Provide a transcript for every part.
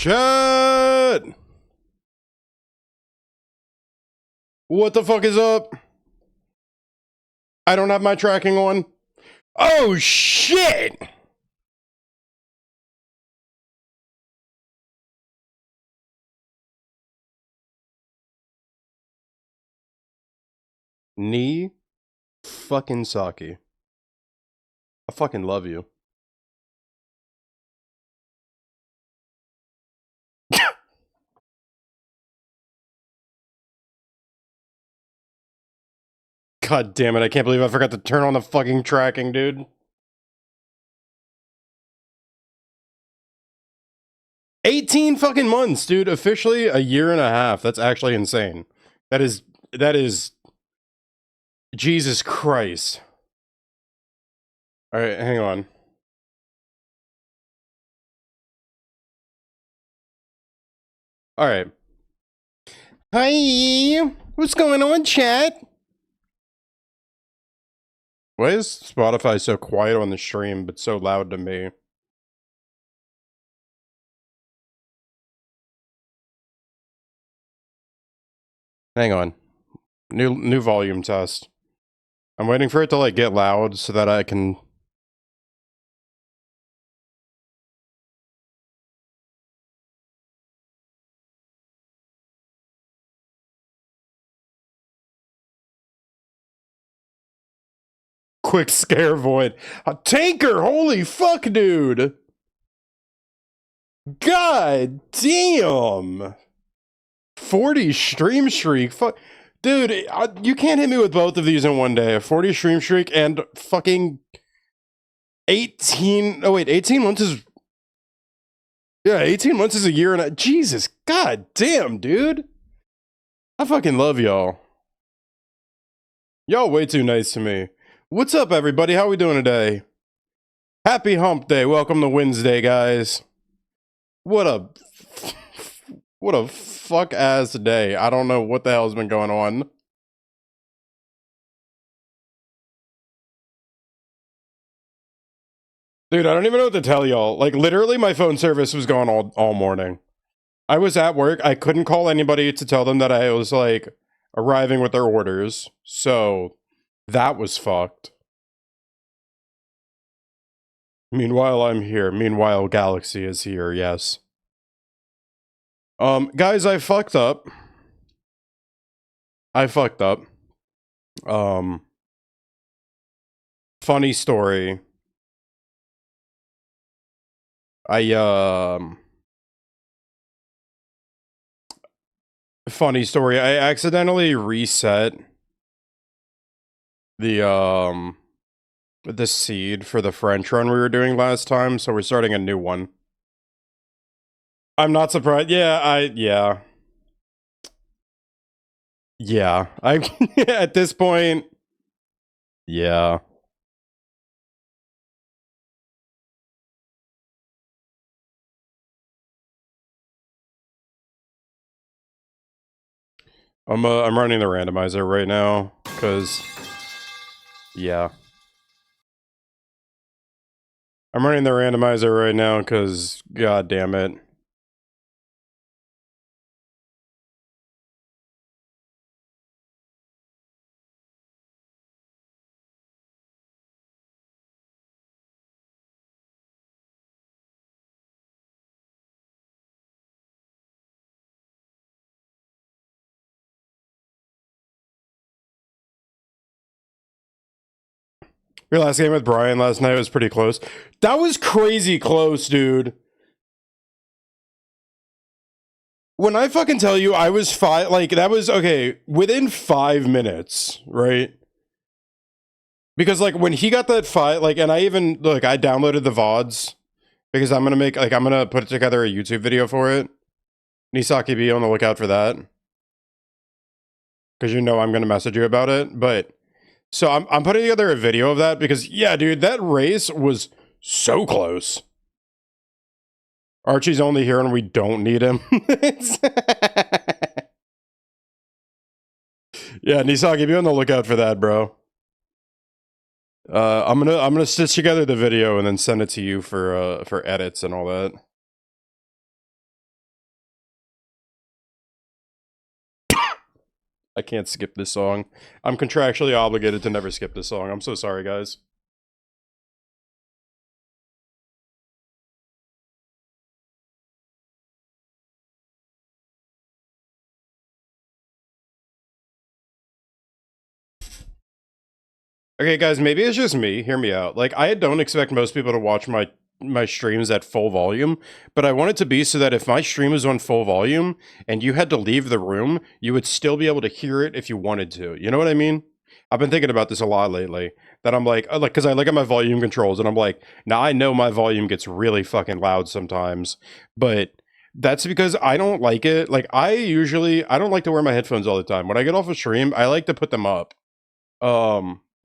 Chat! What the fuck is up? I don't have my tracking on. Oh shit! Knee fucking Saki. I fucking love you. God damn it, I can't believe I forgot to turn on the fucking tracking, dude. 18 fucking months, dude. Officially a year and a half. That's actually insane. That is Jesus Christ. Alright, hang on. Alright. Hi! What's going on, chat? Why is Spotify so quiet on the stream, but so loud to me? Hang on. New volume test. I'm waiting for it to, like, get loud so that I can... Quick scare void. A tanker! Holy fuck, dude! God damn! 40 stream streak. Fuck. Dude, you can't hit me with both of these in one day. A 40 stream streak and fucking 18... Oh wait, 18 months is... Yeah, 18 months is a year and a... Jesus, god damn, dude! I fucking love y'all. Y'all way too nice to me. What's up, everybody? How we doing today? Happy hump day. Welcome to Wednesday, guys. What a fuck-ass day. I don't know what the hell's been going on. Dude, I don't even know what to tell y'all. Like, literally, my phone service was gone all morning. I was at work. I couldn't call anybody to tell them that I was, like, arriving with their orders. So, that was fucked. Meanwhile, I'm here. Meanwhile, Galaxy is here, yes. Guys, I fucked up. Funny story. Funny story. I accidentally reset the seed for the French run we were doing last time, so we're starting a new one. I'm not surprised. Yeah. At this point, yeah. I'm running the randomizer right now, cause yeah. I'm running the randomizer right now, cause god damn it. Your last game with Brian last night was pretty close. That was crazy close, dude. When I fucking tell you I was that was, okay, within 5 minutes, right? Because, like, when he got that fight, like, and I even, look, I downloaded the VODs, because I'm gonna put together a YouTube video for it. Nisaki, be on the lookout for that. Because you know I'm gonna message you about it, but... So I'm putting together a video of that because, yeah, dude, that race was so close. Archie's only here and we don't need him. Yeah, Nisaki, be on the lookout for that, bro. I'm gonna stitch together the video and then send it to you for edits and all that. I can't skip this song. I'm contractually obligated to never skip this song. I'm so sorry, guys. Okay, guys, maybe it's just me. Hear me out. Like, I don't expect most people to watch my streams at full volume, but I want it to be so that if my stream is on full volume and you had to leave the room, you would still be able to hear it if you wanted to. You know what I mean? I've been thinking about this a lot lately. That I'm like, because I look at my volume controls and I'm like, now I know my volume gets really fucking loud sometimes, but that's because I don't like it. Like, I don't like to wear my headphones all the time. When I get off a stream, I like to put them up.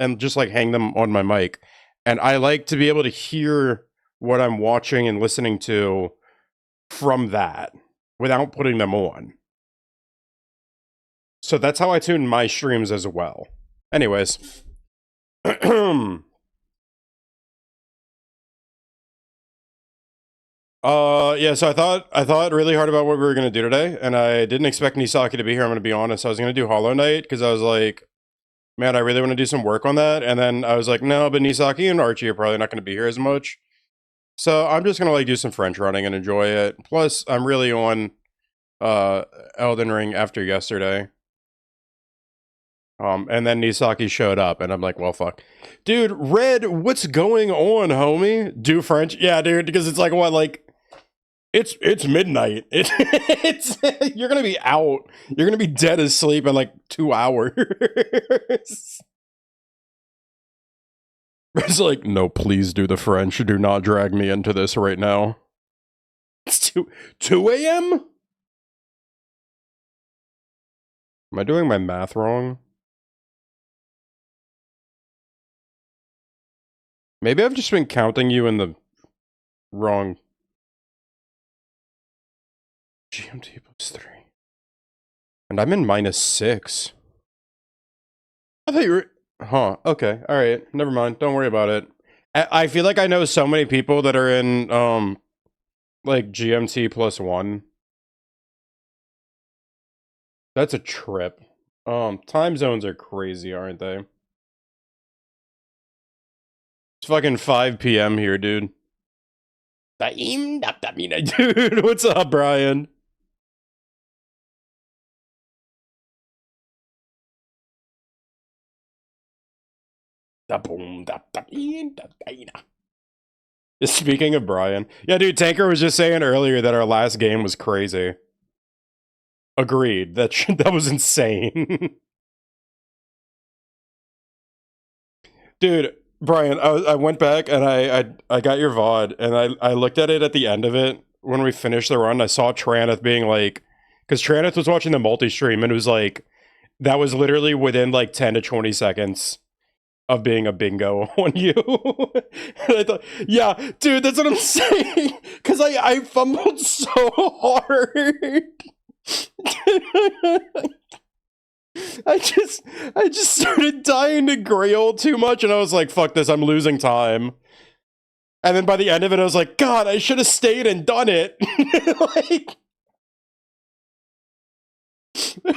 And just like hang them on my mic. And I like to be able to hear what I'm watching and listening to from that without putting them on. So that's how I tune my streams as well. Anyways. Yeah, so I thought really hard about what we were gonna do today, and I didn't expect Nisaki to be here, I'm gonna be honest. I was gonna do Hollow Knight, because I was like, man, I really want to do some work on that. And then I was like, no, but Nisaki and Archie are probably not going to be here as much. So I'm just going to like do some French running and enjoy it. Plus, I'm really on Elden Ring after yesterday. And then Nisaki showed up and I'm like, well, fuck. Dude, Red, what's going on, homie? Do French? Yeah, dude, because it's like, what, like, it's midnight. It's you're gonna be out. You're gonna be dead asleep in like 2 hours. It's like, no, please do the French. Do not drag me into this right now. It's 2 a.m.? Am I doing my math wrong? Maybe I've just been counting you in the wrong. GMT plus 3. And I'm in -6. I thought you were... Huh, okay, alright. Never mind, don't worry about it. I feel like I know so many people that are in, like, GMT plus 1. That's a trip. Time zones are crazy, aren't they? It's fucking 5 p.m. here, dude. Dude, what's up, Brian? Speaking of Brian. Yeah, dude, Tanker was just saying earlier that our last game was crazy. Agreed. That was insane. Dude, Brian, I went back and I got your VOD and I looked at it at the end of it when we finished the run. I saw Traneth being like, because Traneth was watching the multi-stream and it was like, that was literally within like 10 to 20 seconds of being a bingo on you. And I thought, yeah, dude, that's what I'm saying. Because I fumbled so hard. I just started dying to Grail too much, and I was like, fuck this, I'm losing time. And then by the end of it, I was like, God, I should have stayed and done it. Like,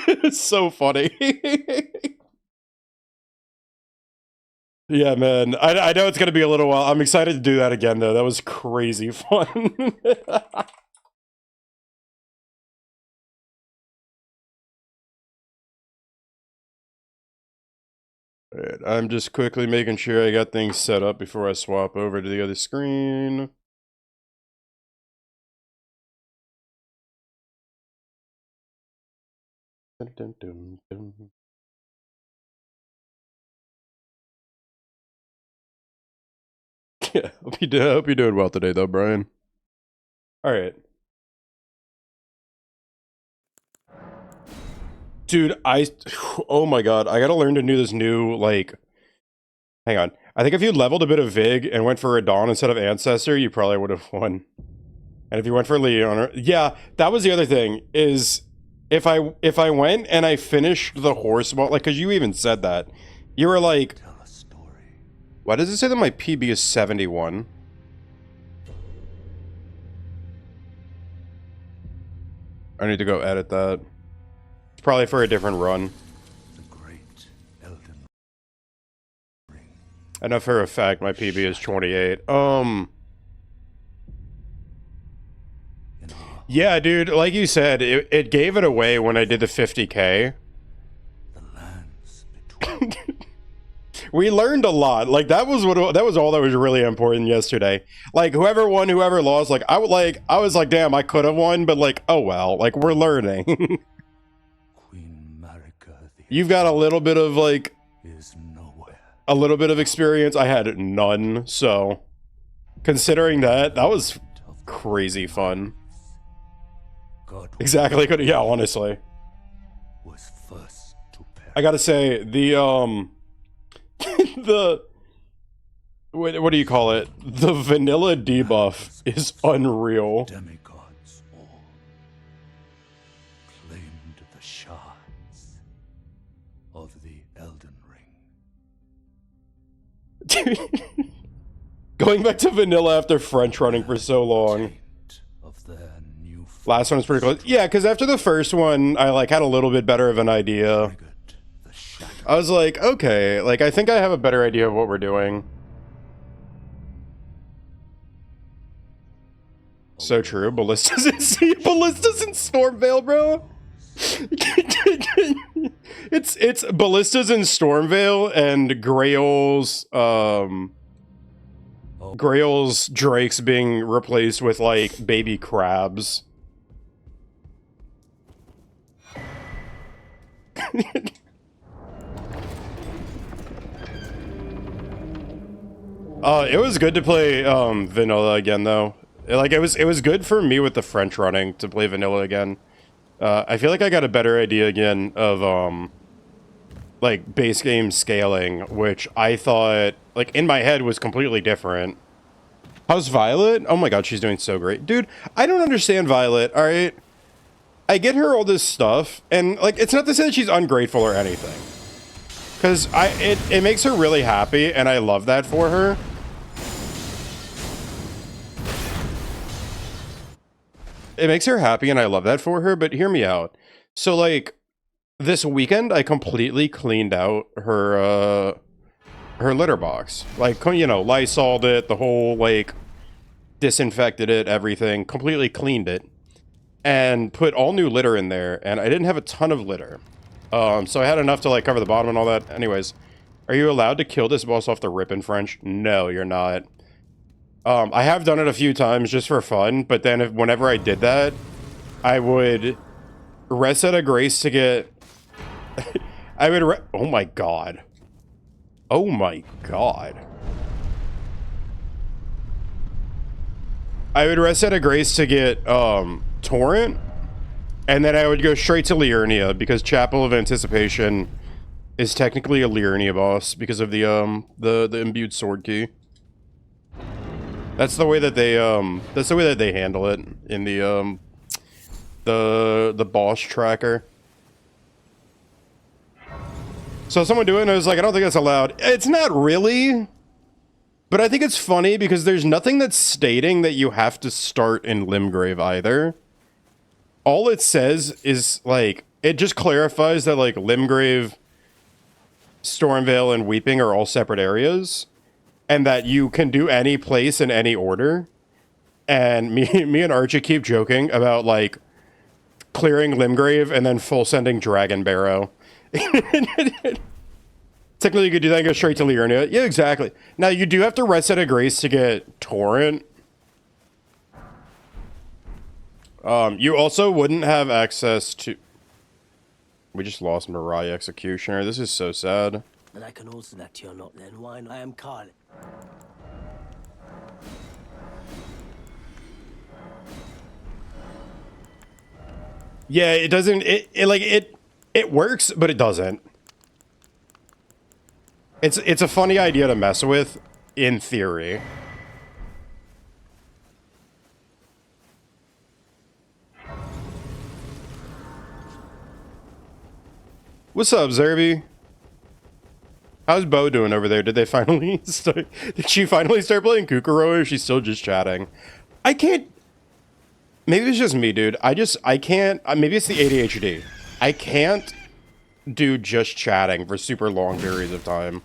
it's so funny. Yeah, man. I know it's gonna be a little while. I'm excited to do that again, though. That was crazy fun. Alright, I'm just quickly making sure I got things set up before I swap over to the other screen. Dun, dun, dun, dun. Yeah, hope you're doing well today, though, Brian. Alright. Dude, oh my god, I gotta learn to do this new, like, hang on. I think if you leveled a bit of Vig and went for Radahn instead of Ancestor, you probably would have won. And if you went for Leona, yeah, that was the other thing, is if I went and I finished the horse ball, like, because you even said that, you were like, tell a story. Why does it say that my PB is 71? I need to go edit that. It's probably for a different run. I know for a fact my PB is 28. Yeah, dude, like you said, it gave it away when I did the 50K. We learned a lot. Like that was all that was really important yesterday. Like whoever won, whoever lost, like I was like, damn, I could have won, but like, oh well, like we're learning. Queen Marika, You've got a little bit of like is nowhere. a little bit of experience. I had none, so considering that was crazy fun. God Exactly. Yeah, honestly. was first to perish. I gotta say, the what do you call it? The vanilla debuff is unreal. Demigods all claimed the shards of the Elden Ring. Going back to vanilla after French running for so long. Taint of their new Last one was pretty close. Yeah, because after the first one, I like had a little bit better of an idea. triggered the shadow. I was like, okay, like I think I have a better idea of what we're doing. So true. Ballistas in Stormveil, bro. it's Ballistas in Stormveil and Grail's Drakes being replaced with like baby crabs. It was good to play vanilla again though. Like it was good for me with the French running to play vanilla again. I feel like I got a better idea again of like base game scaling, which I thought like in my head was completely different. How's Violet? Oh my god, she's doing so great. Dude, I don't understand Violet, alright? I get her all this stuff, and like it's not to say that she's ungrateful or anything. Cause it makes her really happy, and I love that for her. It makes her happy, and I love that for her, but hear me out. So, like, this weekend, I completely cleaned out her litter box. Like, you know, Lysoled it, the whole, like, disinfected it, everything. Completely cleaned it. And put all new litter in there, and I didn't have a ton of litter. So I had enough to, like, cover the bottom and all that. Anyways, are you allowed to kill this boss off the rip in French? No, you're not. I have done it a few times just for fun, but then whenever I did that, I would reset a grace to get... oh my god. Oh my god. I would reset a grace to get, Torrent, and then I would go straight to Liurnia, because Chapel of Anticipation is technically a Liurnia boss, because of the imbued sword key. That's the way that they handle it in the boss tracker. So someone doing it, I was like, I don't think that's allowed. It's not really, but I think it's funny because there's nothing that's stating that you have to start in Limgrave either. All it says is like it just clarifies that like Limgrave, Stormveil, and Weeping are all separate areas. And that you can do any place in any order. And me and Archie keep joking about, like, clearing Limgrave and then full sending Dragon Barrow. Technically, you could do that and go straight to Liurnia. Yeah, exactly. Now, you do have to reset a grace to get Torrent. You also wouldn't have access to... We just lost Mirai Executioner. This is so sad. And I can also that you're not then. Why not? I am Carl. Yeah, it doesn't. It works, but it doesn't. It's a funny idea to mess with, in theory. What's up, Zerby? How's Bo doing over there? Did they finally start? Did she finally start playing Kukuro, or is she still just chatting? I can't. Maybe it's just me, dude. I can't. Maybe it's the ADHD. I can't do just chatting for super long periods of time.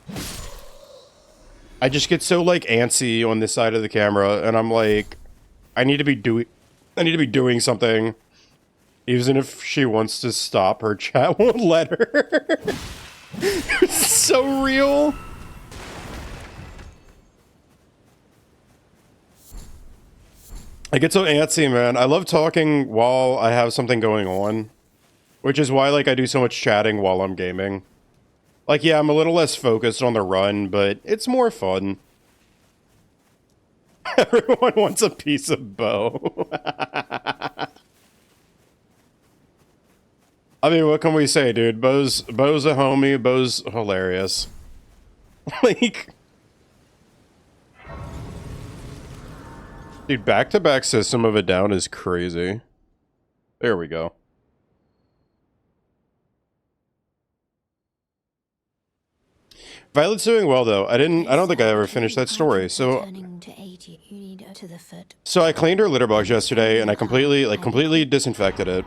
I just get so like antsy on this side of the camera, and I'm like, I need to be doing something. Even if she wants to stop, her chat won't let her. It's so real. I get so antsy, man. I love talking while I have something going on, which is why like I do so much chatting while I'm gaming. Like, yeah, I'm a little less focused on the run, but it's more fun. Everyone wants a piece of Bo. I mean, what can we say, dude? Bo's a homie. Bo's hilarious. Like, dude, back-to-back System of a Down is crazy. There we go. Violet's doing well though. I don't think I ever finished that story. So I cleaned her litter box yesterday and I completely disinfected it.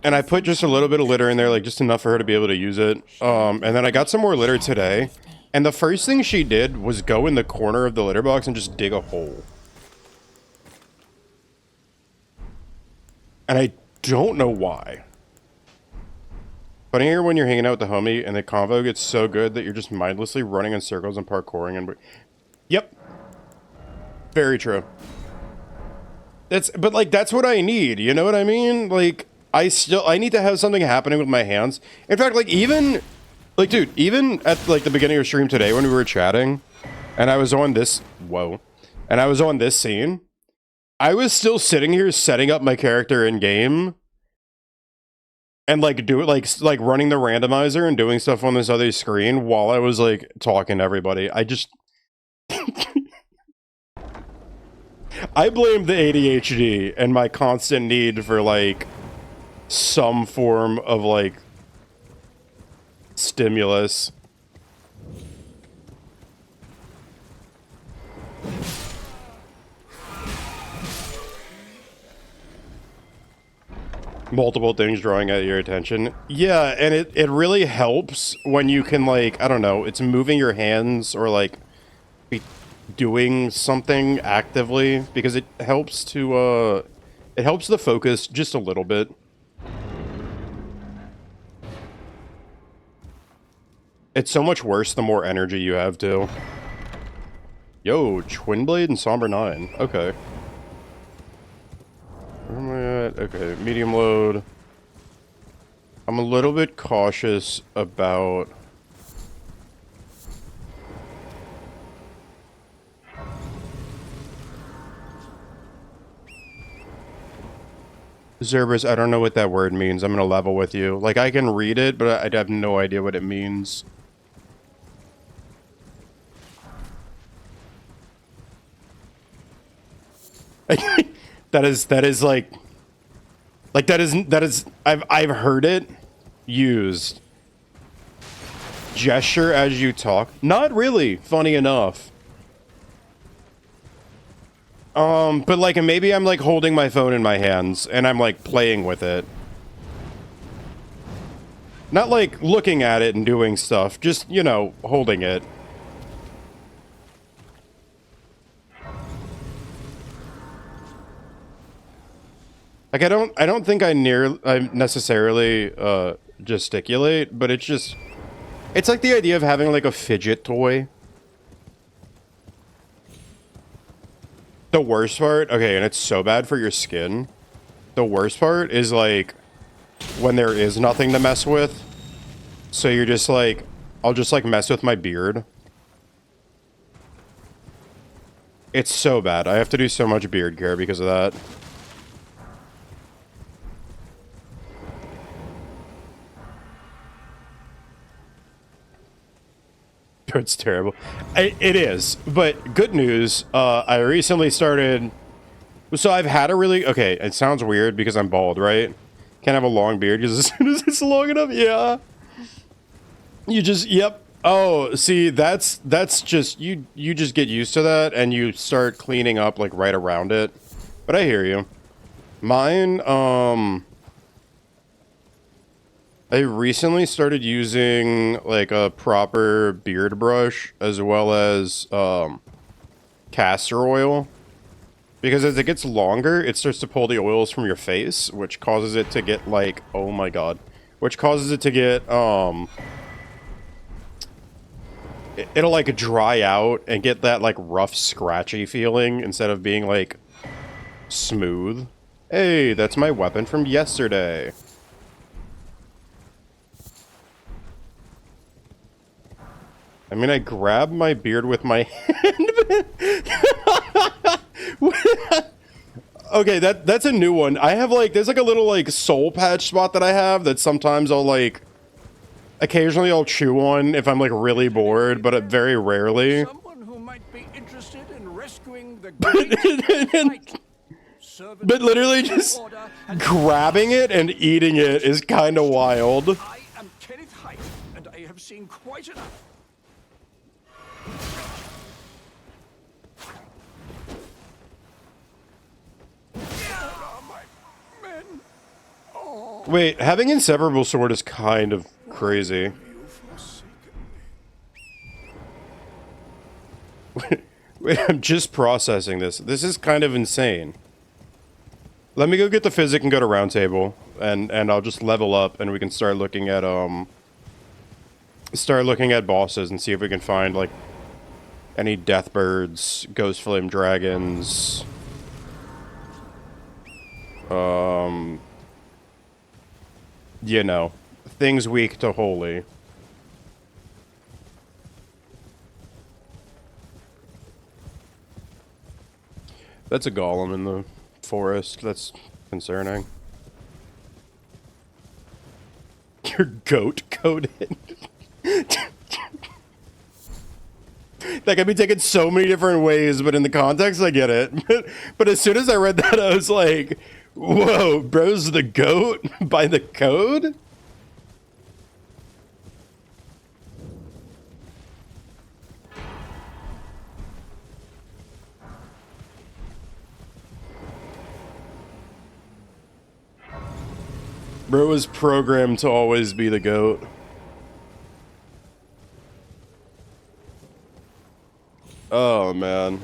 And I put just a little bit of litter in there, like just enough for her to be able to use it. And then I got some more litter today. And the first thing she did was go in the corner of the litter box and just dig a hole. And I don't know why. Funny here when you're hanging out with the homie and the convo gets so good that you're just mindlessly running in circles and parkouring and... Yep. Very true. But like, that's what I need, you know what I mean? Like, I need to have something happening with my hands. In fact, like, even... Like, dude, even at, like, the beginning of stream today when we were chatting, and I was on this... Whoa. And I was on this scene, I was still sitting here setting up my character in-game... And like do it like running the randomizer and doing stuff on this other screen while I was like talking to everybody. I just I blame the ADHD and my constant need for like some form of like stimulus. Multiple things drawing at your attention. Yeah, and it really helps when you can, like, I don't know, it's moving your hands or, like, be doing something actively, because it helps to, it helps the focus just a little bit. It's so much worse the more energy you have, too. Yo, Twin Blade and Somber 9. Okay. Where am I at? Okay, medium load. I'm a little bit cautious about... Zerberus, I don't know what that word means. I'm gonna level with you. Like, I can read it, but I have no idea what it means. That is like I've heard it used. Gesture as you talk. Not really, funny enough. But like maybe I'm like holding my phone in my hands and I'm like playing with it. Not like looking at it and doing stuff, just, you know, holding it. Like I don't think I necessarily gesticulate, but it's like the idea of having like a fidget toy. The worst part, okay, and it's so bad for your skin. The worst part is like when there is nothing to mess with. So you're just like, I'll just like mess with my beard. It's so bad. I have to do so much beard care because of that. It's terrible. It is, but good news. I recently started. So I've had a really okay. It sounds weird because I'm bald, right? Can't have a long beard because as soon as it's long enough, yeah. You just yep. Oh, see, that's just you just get used to that and you start cleaning up like right around it. But I hear you. Mine, I I recently started using like a proper beard brush as well as castor oil, because as it gets longer it starts to pull the oils from your face, which causes it to get like, oh my god, which causes it to get it'll like dry out and get that like rough scratchy feeling instead of being like smooth. Hey, that's my weapon from yesterday. I mean, I grabbed my beard with my hand. Okay, that's a new one. I have like, there's like a little like soul patch spot that I have that sometimes I'll like, occasionally I'll chew on if I'm like really bored, but very rarely. Someone who might be interested in rescuing the great fight. But literally just grabbing it and eating it is kind of wild. I am Kenneth Haight, and I have seen quite enough. Wait, having inseparable sword is kind of crazy. Wait, I'm just processing this. This is kind of insane. Let me go get the physic and go to round table, and I'll just level up, and we can start looking at bosses and see if we can find like any deathbirds, ghost flame dragons, you know, things weak to holy. That's a golem in the forest. That's concerning. Your goat coated. That can be taken so many different ways, but in the context, I get it. But as soon as I read that, I was like, whoa, bro's the goat by the code? Bro was programmed to always be the goat. Oh, man.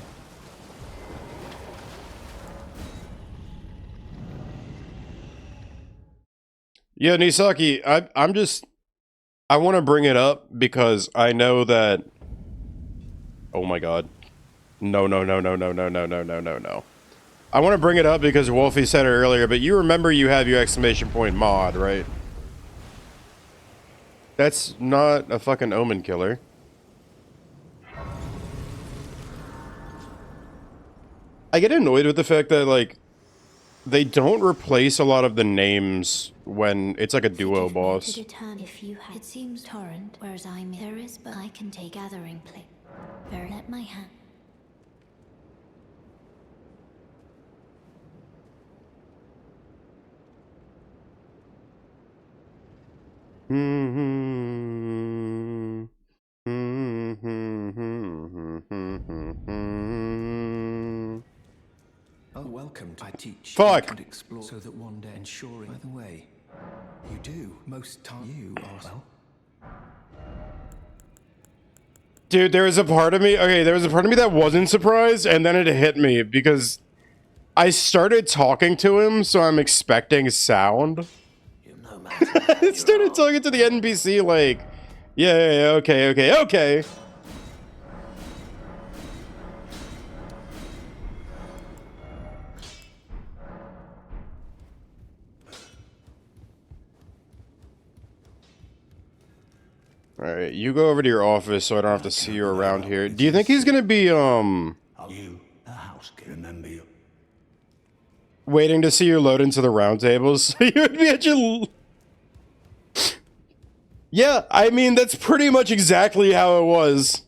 Yeah, Nisaki, I want to bring it up because I know that... Oh my god. No. I want to bring it up because Wolfie said it earlier, but you remember you have your exclamation point mod, right? That's not a fucking omen killer. I get annoyed with the fact that, like, they don't replace a lot of the names when it's like a duo boss. If you have, it seems torrent, whereas I'm there is, but I can take gathering plate. Very let my hand. Oh, welcome. I teach. Fuck. And explore so that one day ensuring. By the way, you do most time. You are well. Dude, there was a part of me. Okay, there was a part of me that wasn't surprised, and then it hit me because I started talking to him, so I'm expecting sound. You know, man. I started talking to the NPC like, yeah, okay. Alright, you go over to your office so I don't have to see you around here. Do you think he's gonna be, You, the house, remember you. waiting to see you load into the round tables? You would be at your... Yeah, I mean, that's pretty much exactly how it was.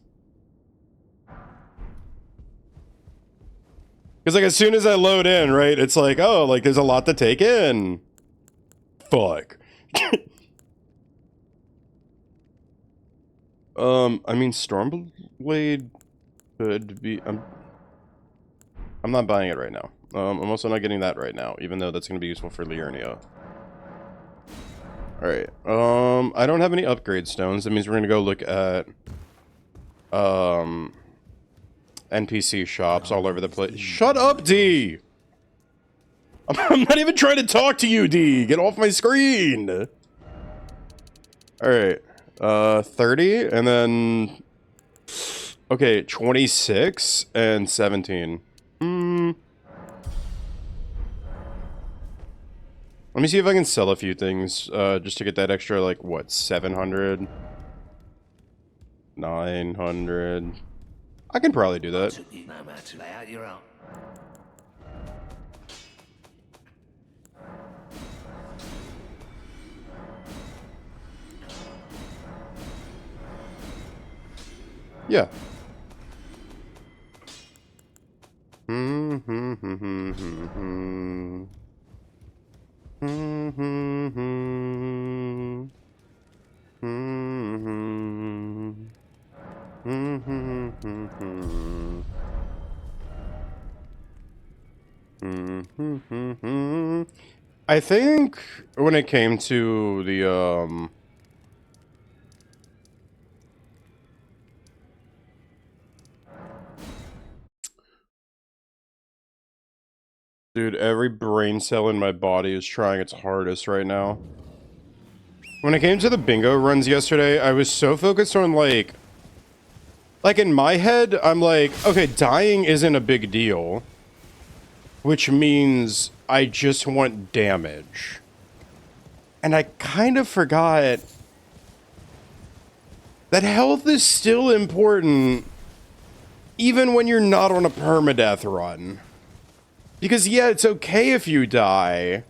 Because, like, as soon as I load in, right, it's like, oh, like, there's a lot to take in. Fuck. I mean, Stormblade could be... I'm not buying it right now. I'm also not getting that right now, even though that's going to be useful for Liurnia. Alright, I don't have any upgrade stones. That means we're gonna go look at, NPC shops all over the place. Shut up, D! I'm not even trying to talk to you, D! Get off my screen! Alright, 30, and then... Okay, 26 and 17. Let me see if I can sell a few things, just to get that extra, like, what, 700? 900? I can probably do that. No matter. Lay out your own. Yeah. I think when it came to the dude, every brain cell in my body is trying its hardest right now. When it came to the bingo runs yesterday, I was so focused on, like in my head, I'm like, okay, dying isn't a big deal. Which means I just want damage. And I kind of forgot that health is still important, even when you're not on a permadeath run. Because, yeah, it's okay if you die,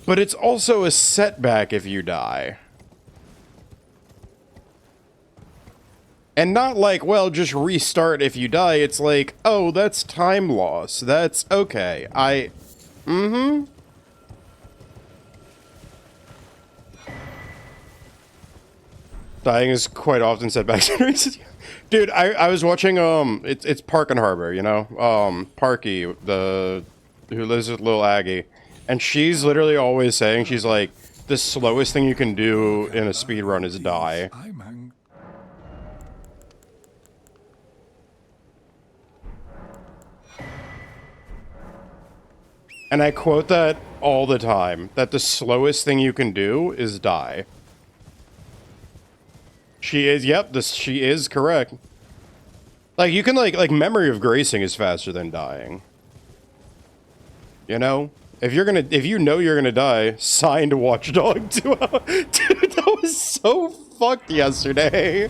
but it's also a setback if you die. And not like, well, just restart if you die. It's like, oh, that's time loss. That's okay. Dying is quite often setbacks in races. Dude, I was watching, it's Park and Harbor, you know? Parky, who lives with Lil Aggie. And she's literally always saying, she's like, the slowest thing you can do in a speedrun is die. And I quote that all the time, that the slowest thing you can do is die. She is, yep, she is correct. Like, you can, like Memory of Gracing is faster than dying. You know? If you know you're gonna die, sign to Watchdog 2. Dude, that was so fucked yesterday.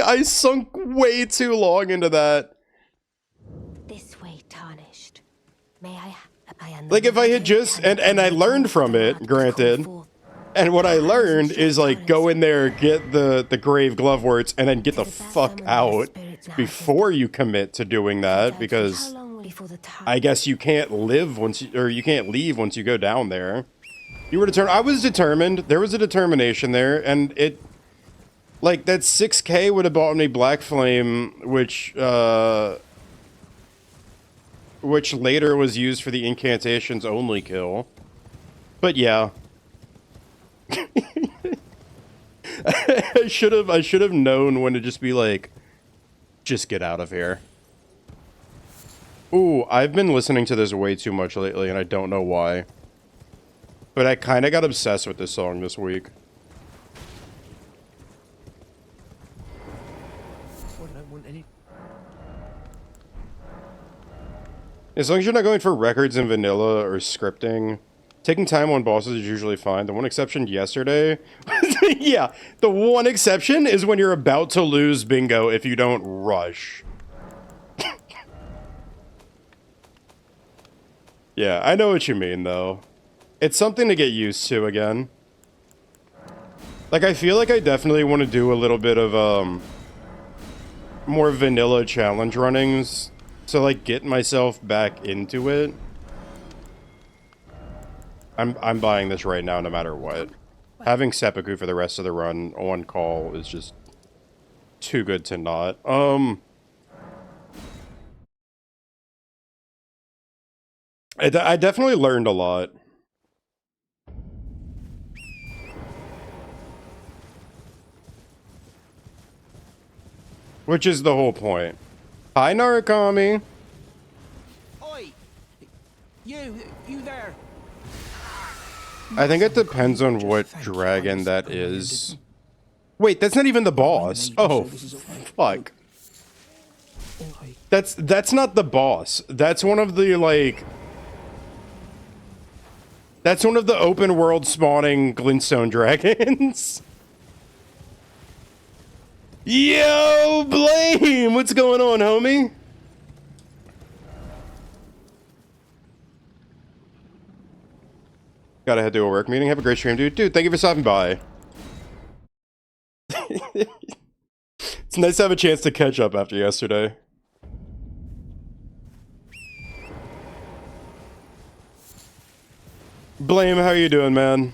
I sunk way too long into that. This way, tarnished. May I Like, if I had just, and I learned from it, granted, and what I learned is, like, go in there, get the grave gloveworts, and then get the fuck out before you commit to doing that, because I guess you can't live once you, or you can't leave once you go down there. You were determined. I was determined. There was a determination there, and it, like, that 6K would have bought me Black Flame, which later was used for the incantations only kill. But yeah. I should have known when to just be like, just get out of here. Ooh, I've been listening to this way too much lately, and I don't know why. But I kind of got obsessed with this song this week. As long as you're not going for records in vanilla or scripting, taking time on bosses is usually fine. The one exception yesterday... yeah, the one exception is when you're about to lose bingo if you don't rush. Yeah, I know what you mean, though. It's something to get used to again. Like, I feel like I definitely want to do a little bit of, more vanilla challenge runnings to, like, get myself back into it. I'm buying this right now no matter what. Having seppuku for the rest of the run on call is just too good to not. I definitely learned a lot. Which is the whole point. Hi, Narukami. Oi! You there? I think it depends on what dragon that is. Wait, that's not even the boss. Oh, fuck. That's not the boss. That's one of the, like... That's one of the open world spawning glintstone dragons. Yo, Blame! What's going on, homie? Gotta head to a work meeting. Have a great stream, dude. Dude, thank you for stopping by. It's nice to have a chance to catch up after yesterday. Blame, how you doing, man?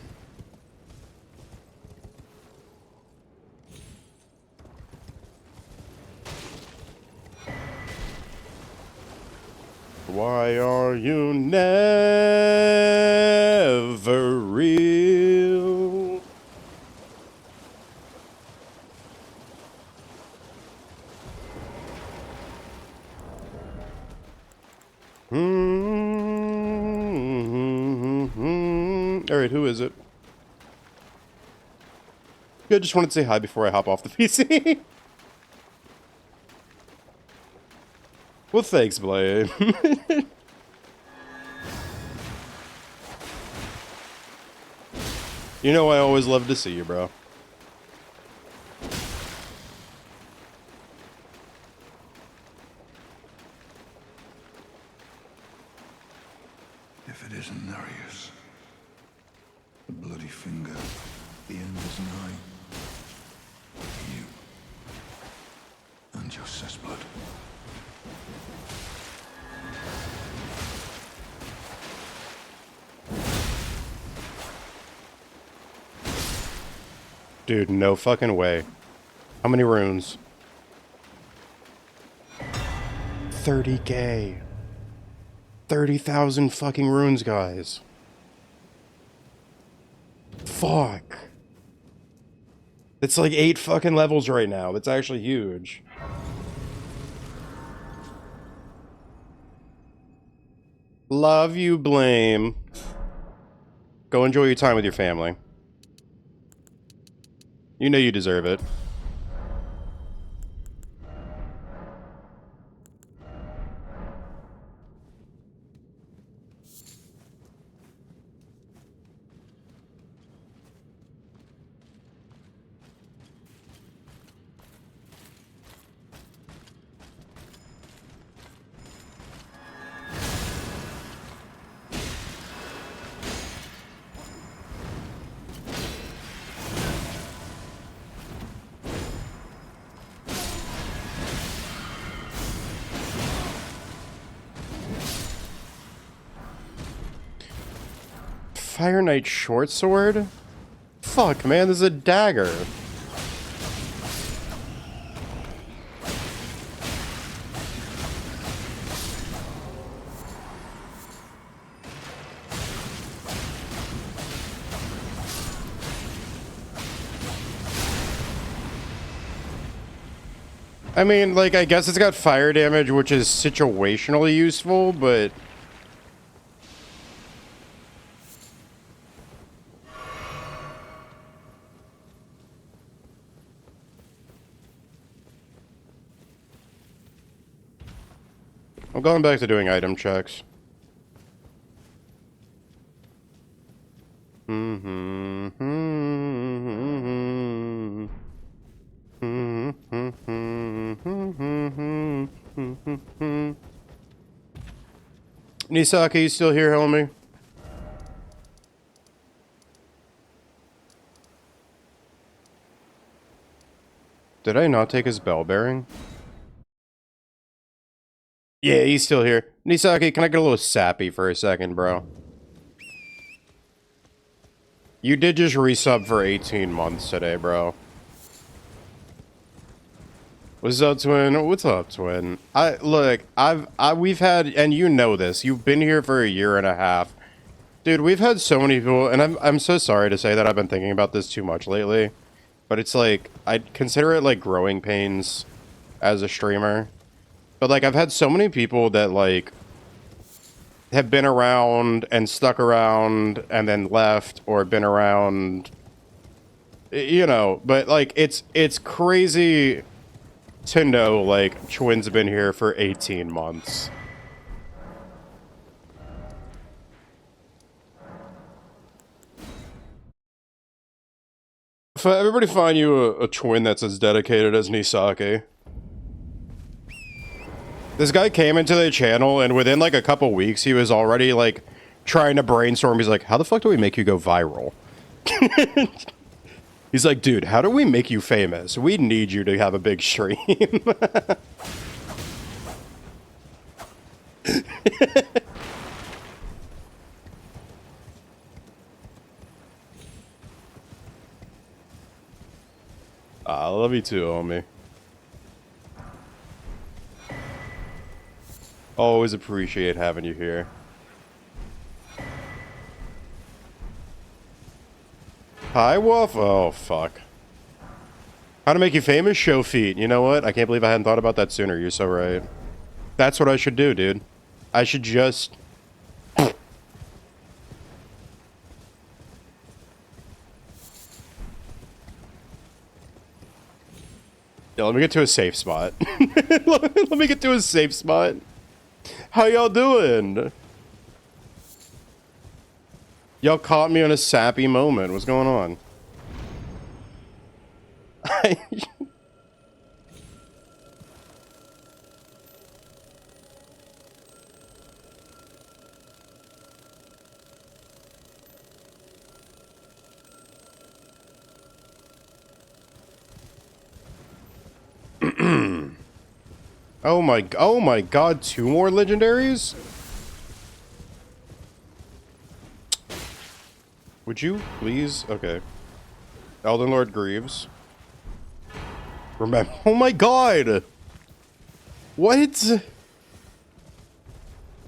Why are you never real? Alright, who is it? Yeah, I just wanted to say hi before I hop off the PC. Well, thanks, Blame. You know I always love to see you, bro. If it isn't Nereus, the bloody finger, the end is nigh. You and your cessblood. Dude, no fucking way. How many runes? 30k. 30,000 fucking runes, guys. Fuck. It's like 8 fucking levels right now. It's actually huge. Love you, Blame. Go enjoy your time with your family. You know you deserve it. Fire Knight short sword? Fuck, man, this is a dagger. I mean, like, I guess it's got fire damage, which is situationally useful, but... I'm going back to doing item checks. Nisaka, you still here, homie? Did I not take his bell bearing? Yeah, he's still here. Nisaki, can I get a little sappy for a second, bro? You did just resub for 18 months today, bro. What's up, twin? What's up, twin? We've had, and you know this. You've been here for a year and a half, dude. We've had so many people, and I'm so sorry to say that I've been thinking about this too much lately, but it's like I consider it like growing pains as a streamer. But like I've had so many people that like have been around and stuck around and then left, or been around, you know. But like it's crazy to know like Twin's been here for 18 months. Everybody find you a twin that's as dedicated as Nisaki. This guy came into the channel, and within like a couple weeks, he was already like trying to brainstorm. He's like, how the fuck do we make you go viral? He's like, dude, how do we make you famous? We need you to have a big stream. I love you too, homie. Always appreciate having you here. Hi, Wolf. Oh, fuck. How to make you famous? Show feet. You know what? I can't believe I hadn't thought about that sooner. You're so right. That's what I should do, dude. I should just... Yeah, let me get to a safe spot. Let me get to a safe spot. How y'all doing? Y'all caught me on a sappy moment. What's going on? Oh my god, 2 more legendaries? Would you please? Okay. Elden Lord Greaves. Remember, oh my god! What?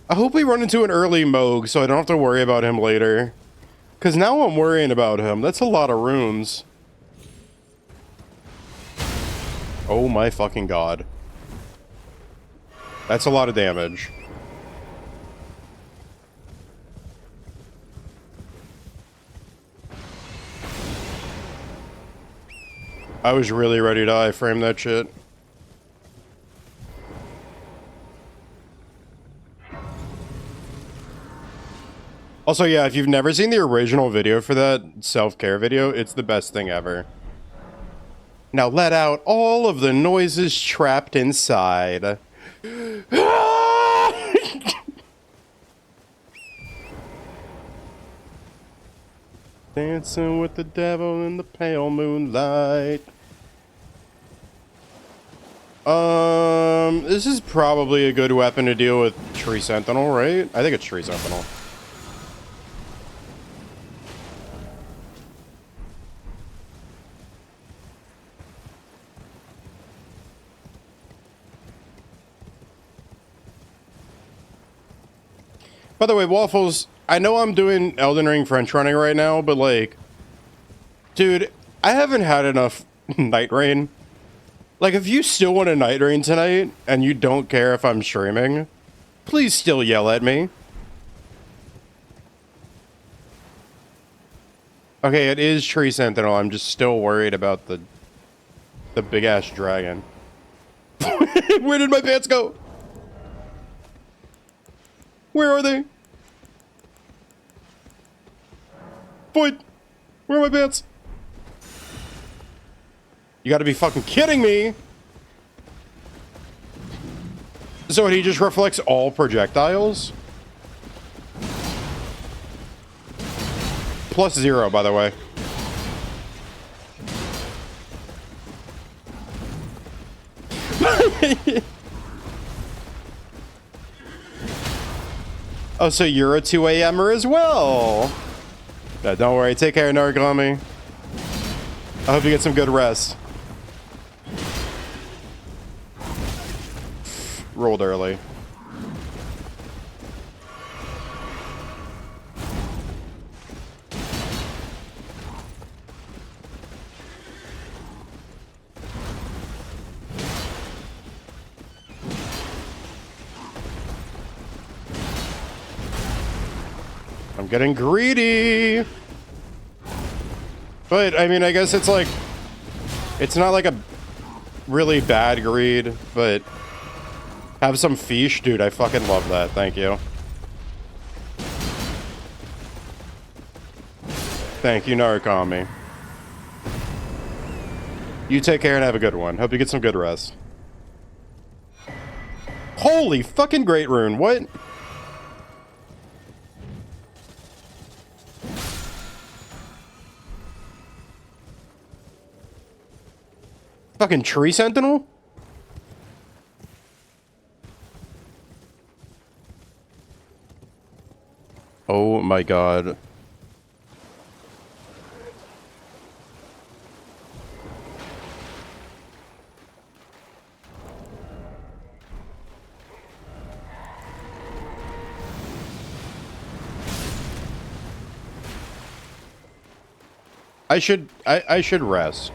I hope we run into an early Moog so I don't have to worry about him later. Cause now I'm worrying about him. That's a lot of runes. Oh my fucking god. That's a lot of damage. I was really ready to iframe that shit. Also, yeah, if you've never seen the original video for that self-care video, it's the best thing ever. Now let out all of the noises trapped inside. Dancing with the devil in the pale moonlight. This is probably a good weapon to deal with Tree Sentinel, right? I think it's Tree Sentinel. By the way, Waffles, I know I'm doing Elden Ring French running right now, but like, dude, I haven't had enough Night Rain. Like, if you still want a Night Rain tonight, and you don't care if I'm streaming, please still yell at me. Okay, it is Tree Sentinel. I'm just still worried about the big-ass dragon. Where did my pants go? Where are they? Void! Where are my pants? You gotta be fucking kidding me! So he just reflects all projectiles? +0, by the way. Oh, so you're a 2 a.m.er as well? Yeah, don't worry. Take care, Narugami. I hope you get some good rest. rolled early. I'm getting greedy. But, I mean, I guess it's like... It's not like a really bad greed, but... Have some fish? Dude, I fucking love that. Thank you. Thank you, Narukami. You take care and have a good one. Hope you get some good rest. Holy fucking great rune. What? Fucking tree sentinel? Oh my god. I should rest.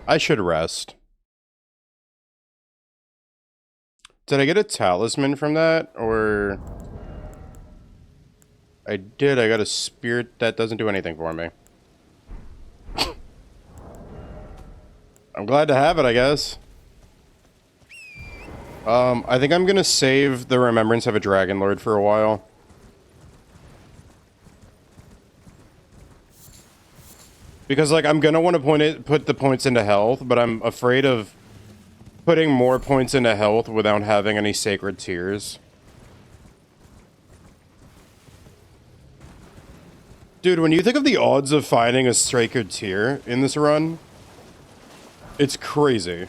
I should rest. Did I get a talisman from that, or... I did, I got a spirit that doesn't do anything for me. I'm glad to have it, I guess. I think I'm gonna save the Remembrance of a Dragon Lord for a while. Because, like, I'm gonna want to put the points into health, but I'm afraid of putting more points into health without having any Sacred Tears. Dude, when you think of the odds of finding a Sacred Tear in this run, it's crazy.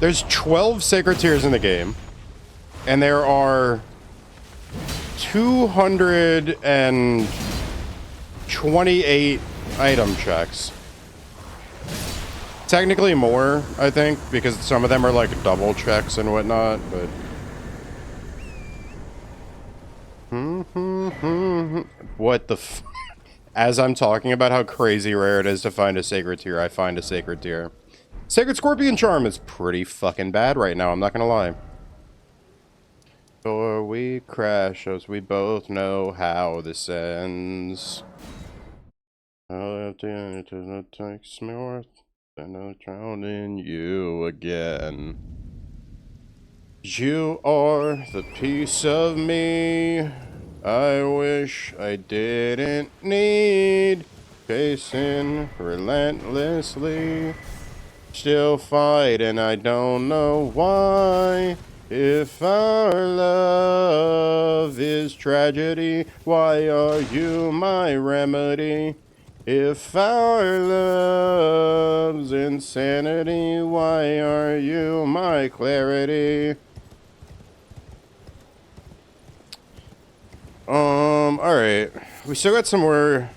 There's 12 Sacred Tears in the game, and there are 228 item checks. Technically more, I think, because some of them are like double checks and whatnot, but... What the f... As I'm talking about how crazy rare it is to find a Sacred Tear, I find a Sacred Tear. Sacred Scorpion Charm is pretty fucking bad right now, I'm not gonna lie. Or we crash as we both know how this ends. It takes more than I'll drown in you again. You are the piece of me I wish I didn't need. Chasing relentlessly. Still fighting, I don't know why. If our love is tragedy, why are you my remedy? If our love's insanity, why are you my clarity? Alright. We still got some more...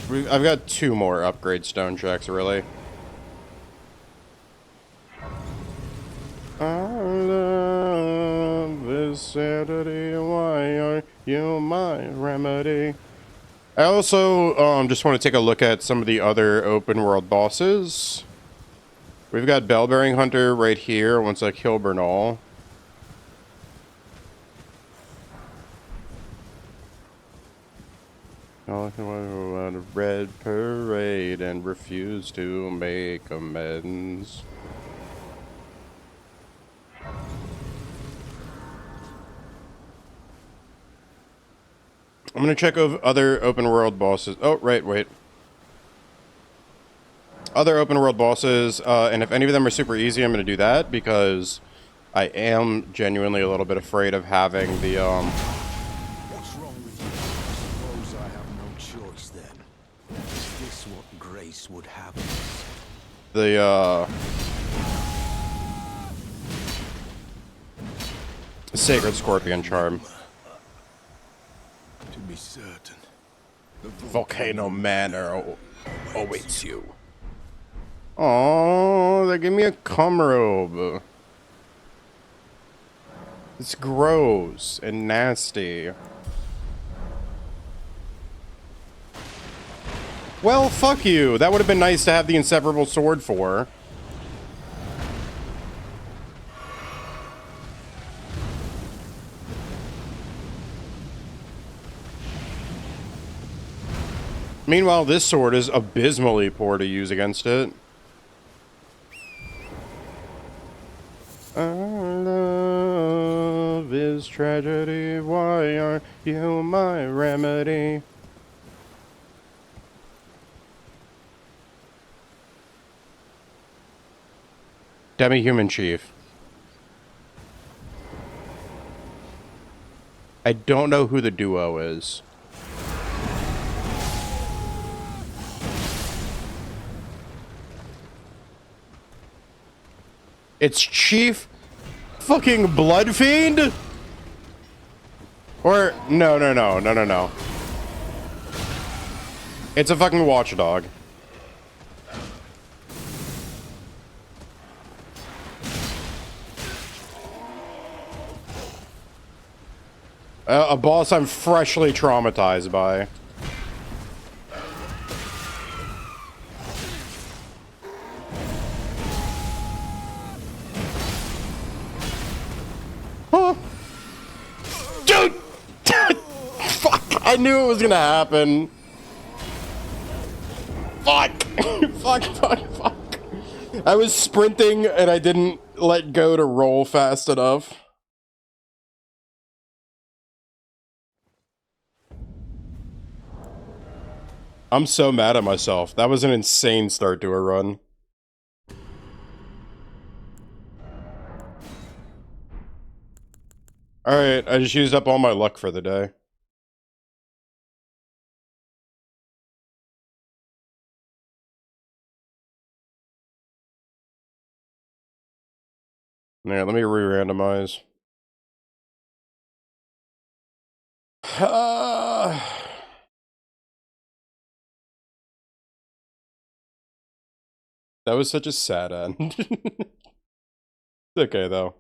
I've got 2 more upgrade stone checks, really. Our love is sanity, why are you my remedy? I also just want to take a look at some of the other open world bosses. We've got Bellbearing Hunter right here once I kill Bernal. Talking about a red parade and refuse to make amends. I'm gonna check over other open world bosses. Oh, right, wait. Other open world bosses, and if any of them are super easy, I'm gonna do that because I am genuinely a little bit afraid of having the What's wrong with you? I suppose I have no choice then. Is this what grace would have us? the Sacred Scorpion Charm. To be certain, the Volcano Manor awaits you. Oh, they give me a cum robe. It's gross and nasty. Well, fuck you. That would have been nice to have the inseparable sword for. Meanwhile, this sword is abysmally poor to use against it. Our love is tragedy. Why are you my remedy? Demi-Human Chief. I don't know who the duo is. It's Chief fucking Bloodfiend? Or, no. It's a fucking watchdog. A boss I'm freshly traumatized by. Huh. Dude! Fuck! I knew it was gonna happen. Fuck! Fuck. I was sprinting and I didn't let go to roll fast enough. I'm so mad at myself. That was an insane start to a run. Alright, I just used up all my luck for the day. Yeah, let me re-randomize. That was such a sad end. It's okay, though.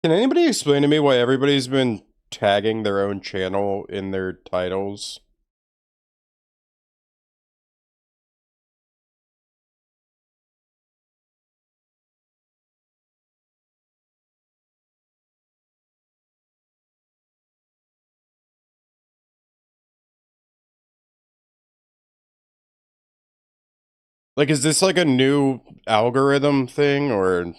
Can anybody explain to me why everybody's been tagging their own channel in their titles? Like, is this like a new algorithm thing, or...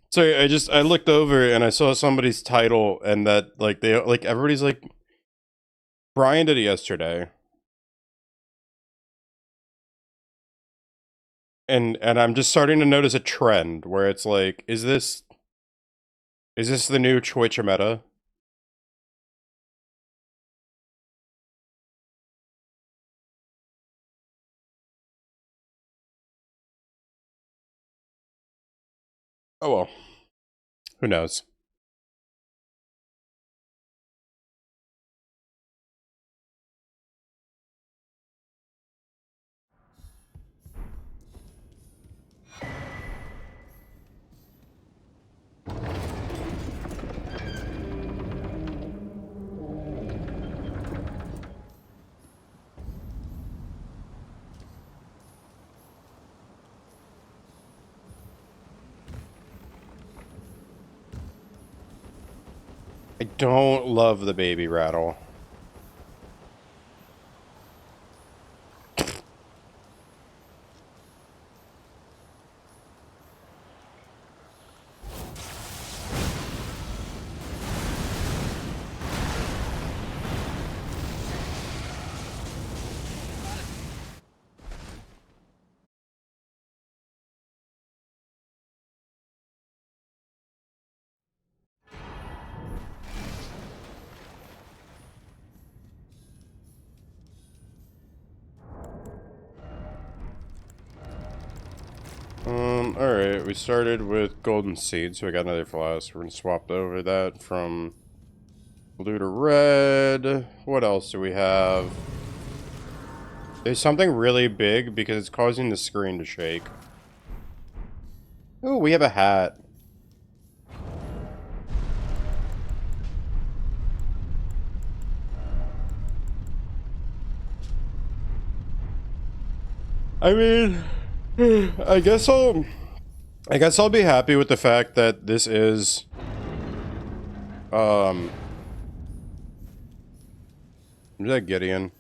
So I looked over and I saw somebody's title and that like everybody's like, Brian did it yesterday. And I'm just starting to notice a trend where it's like, is this the new Twitch meta? Oh well. Who knows? I don't love the baby rattle. Alright, we started with golden seed, so we got another flask. We're gonna swap over that from blue to red. What else do we have? There's something really big because it's causing the screen to shake. Oh, we have a hat. I mean, I guess I'll be happy with the fact that this is is that Gideon?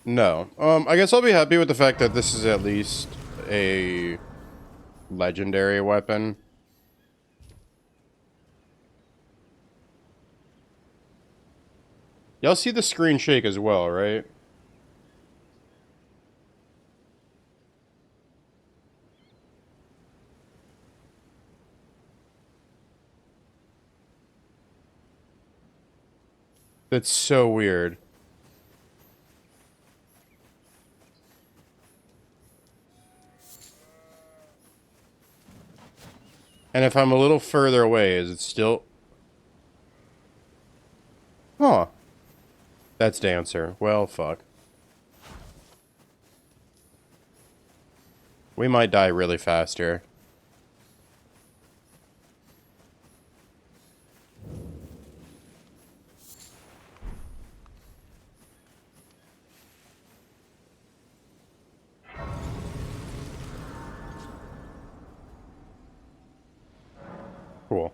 No. I guess I'll be happy with the fact that this is at least a legendary weapon. Y'all see the screen shake as well, right? That's so weird. And if I'm a little further away, is it still... Huh. That's Dancer. Well, fuck. We might die really fast here. Cool.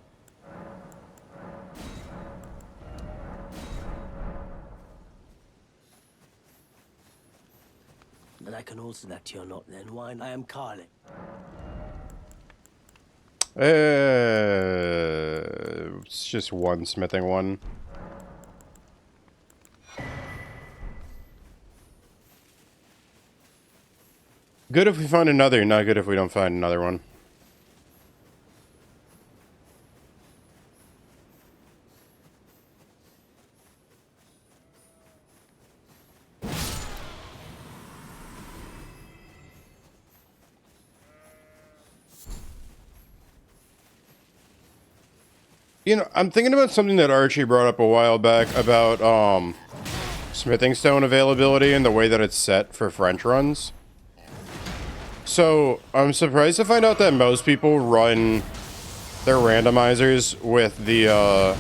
But I can also that you're not then. Why? I am Carly. It's just one smithing one. Good if we find another, not good if we don't find another one. You know, I'm thinking about something that Archie brought up a while back about smithing stone availability and the way that it's set for French runs. So, I'm surprised to find out that most people run their randomizers with the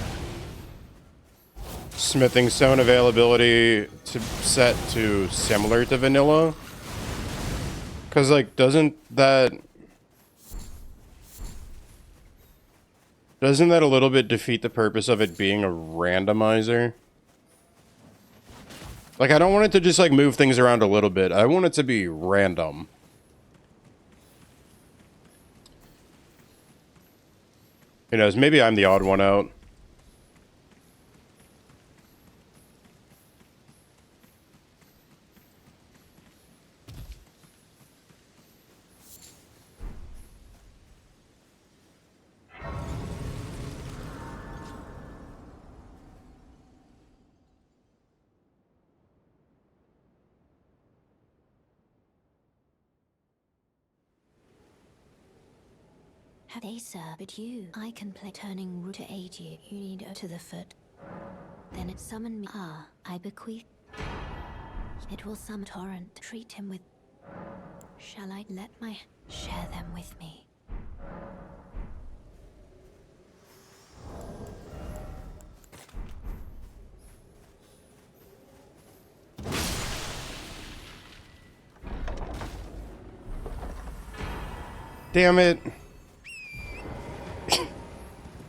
smithing stone availability set to similar to vanilla. Because, like, doesn't that a little bit defeat the purpose of it being a randomizer? Like, I don't want it to just, like, move things around a little bit. I want it to be random. Who knows? Maybe I'm the odd one out. They sir, but you. I can play turning root to aid you. You need to the foot. Then it summon me. Ah, I bequeath. It will summon torrent. Treat him with. Shall I let my share them with me? Damn it.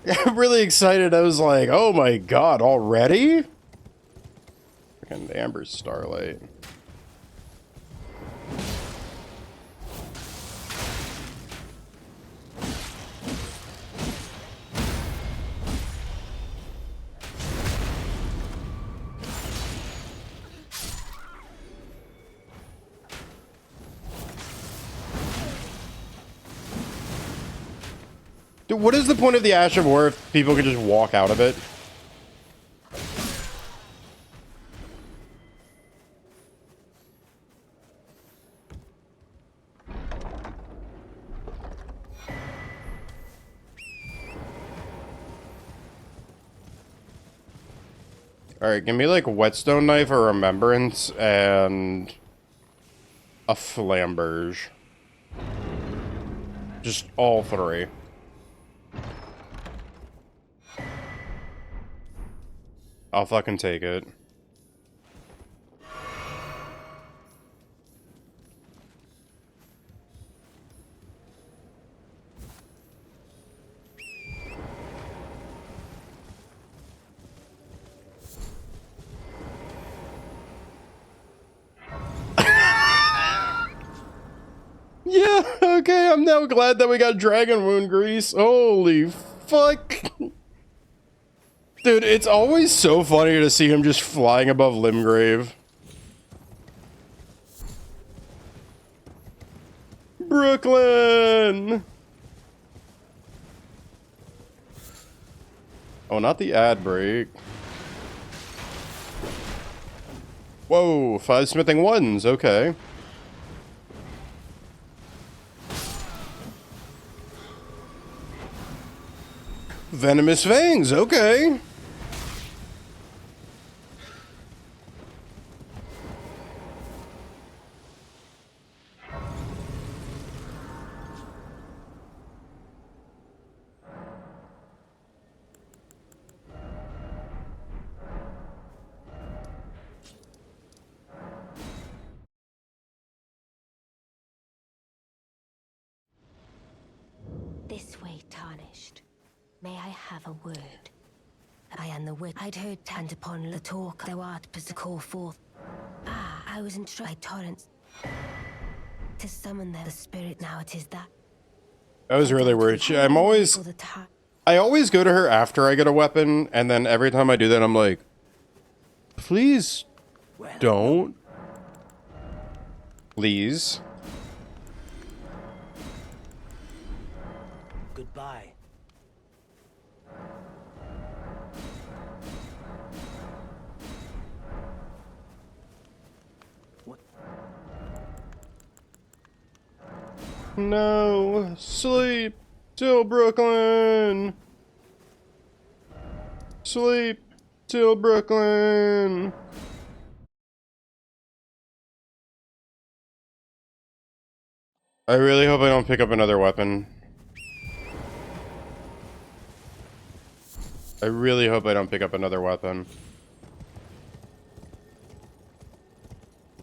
I'm really excited. I was like, oh my god, already? Freaking Amber Starlight. Dude, what is the point of the Ash of War if people can just walk out of it? Alright, give me like a whetstone knife, a remembrance, and a flamberge. Just all three. I'll fucking take it. Yeah, okay, I'm now glad that we got Dragon Wound Grease. Holy fuck. Dude, it's always so funny to see him just flying above Limgrave. Brooklyn! Oh, not the ad break. Whoa, 5 smithing 1s, okay. Venomous Fangs, okay. This way, Tarnished. May I have a word? I am the wit. I'd heard and upon the talk thou art to call forth. Ah, I was entrusted by torrents to summon the spirit. Now it is that. That was really weird. I always go to her after I get a weapon, and then every time I do that, I'm like, please don't. Please. Goodbye. What? No, sleep till Brooklyn. Sleep till Brooklyn. I really hope I don't pick up another weapon. I really hope I don't pick up another weapon.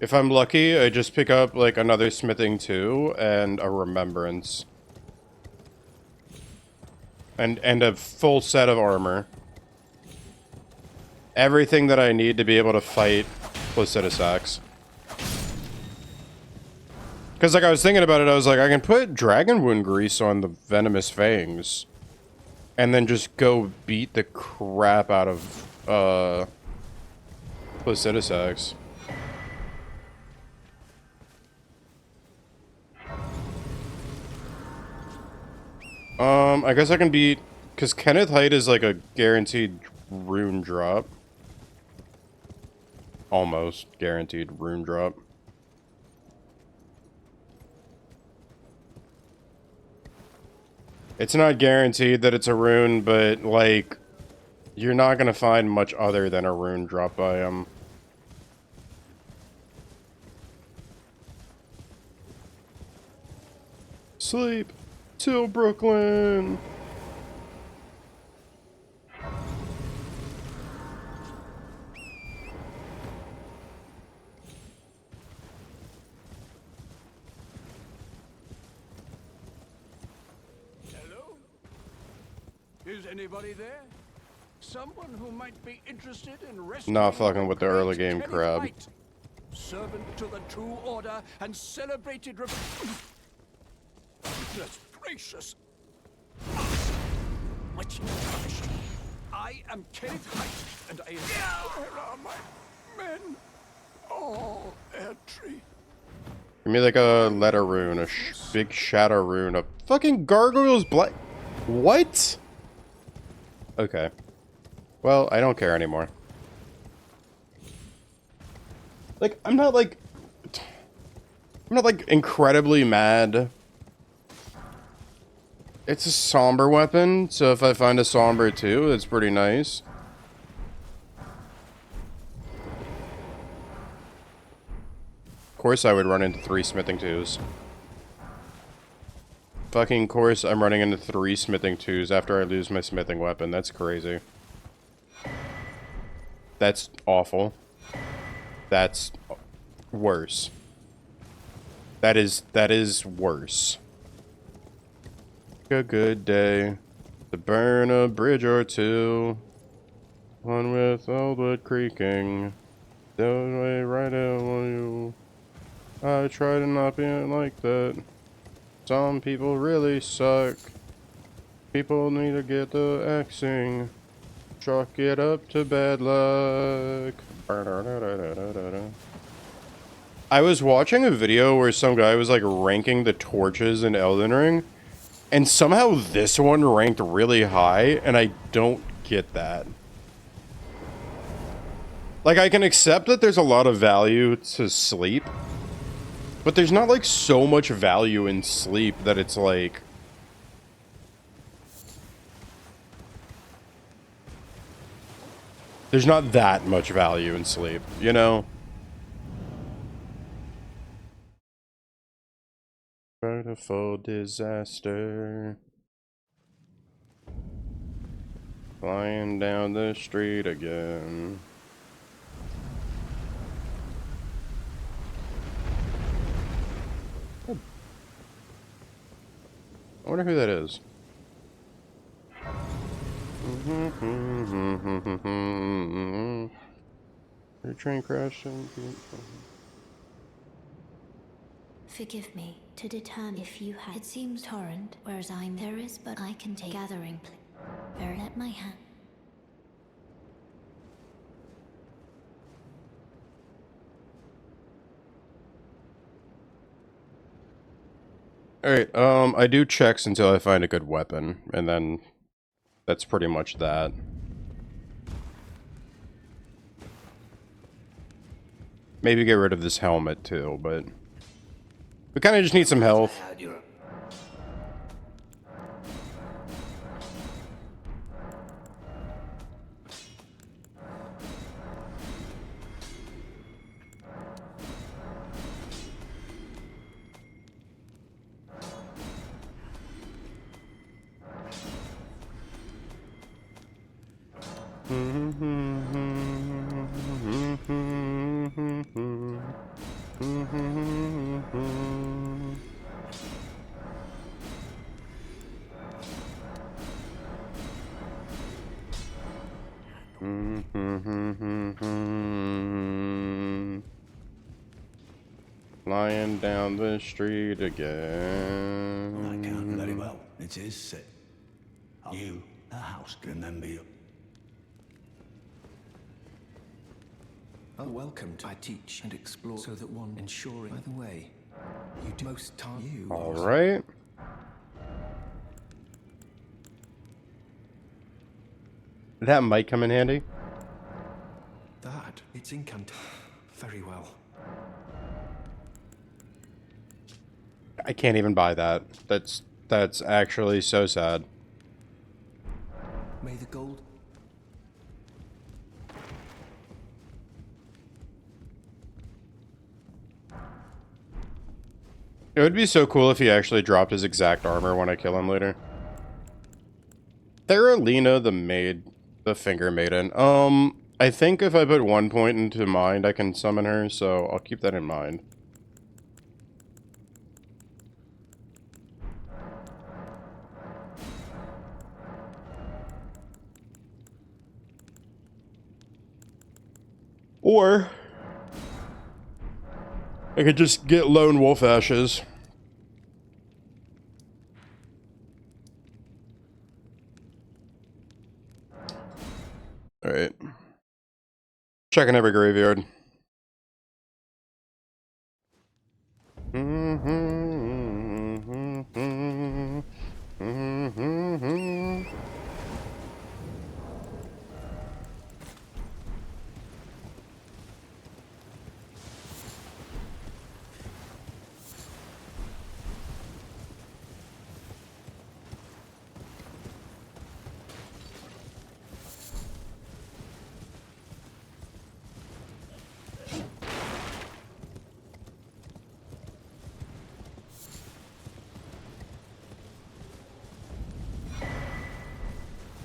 If I'm lucky, I just pick up like another smithing 2 and a remembrance. And a full set of armor. Everything that I need to be able to fight Placidusax. Because like I was thinking about it, I was like, I can put Dragon Wound Grease on the Venomous Fangs. And then just go beat the crap out of Placidusax. I guess I can beat, because Kenneth Height is like a guaranteed rune drop. Almost guaranteed rune drop. It's not guaranteed that it's a rune, but like, you're not gonna find much other than a rune drop by him. Sleep till Brooklyn. Is anybody there? Someone who might be interested in rescuing Not fucking with the great early game Kenneth crab. White, servant to the True Order and celebrated Goodness gracious! What you punished? I am Kenneth White, and I am... Where are my men? Oh, Erdtree. Give me like a letter rune, a big shadow rune, a fucking gargoyle's black. What? Okay. Well, I don't care anymore. Like, I'm not like incredibly mad. It's a somber weapon, so if I find a somber too, it's pretty nice. Of course I would run into 3 smithing 2s. Fucking course I'm running into 3 smithing 2s after I lose my smithing weapon. That's crazy. That's awful. That's worse. That is worse. A good day to burn a bridge or two. One with old wood creaking. The way right out on you. I try to not be like that. Some people really suck. People need to get the axing. Chalk it up to bad luck. I was watching a video where some guy was like ranking the torches in Elden Ring, and somehow this one ranked really high, and I don't get that. Like, I can accept that there's a lot of value to sleep, but there's not like so much value in sleep that it's like... There's not that much value in sleep, you know? Beautiful disaster. Flying down the street again. Oh. I wonder who that is. Your train crashed and... Forgive me to determine if you had. It seems torrent, whereas I'm there is, but I can take gathering. Very at my hand. Alright, I do checks until I find a good weapon, and then that's pretty much that. Maybe get rid of this helmet too, but we kind of just need some health. Flying down the street again. I count very well. It is set. You, a house, can then be up. Oh, welcome to I teach and explore so that one ensuring by the way. You do most time you All right. That might come in handy. that. It's incant. Very well. I can't even buy that. That's actually so sad. May the gold. It would be so cool if he actually dropped his exact armor when I kill him later. Theralina the maid, the finger maiden. I think if I put 1 point into mind, I can summon her, so I'll keep that in mind. Or I could just get lone wolf ashes. Alright. Checking every graveyard.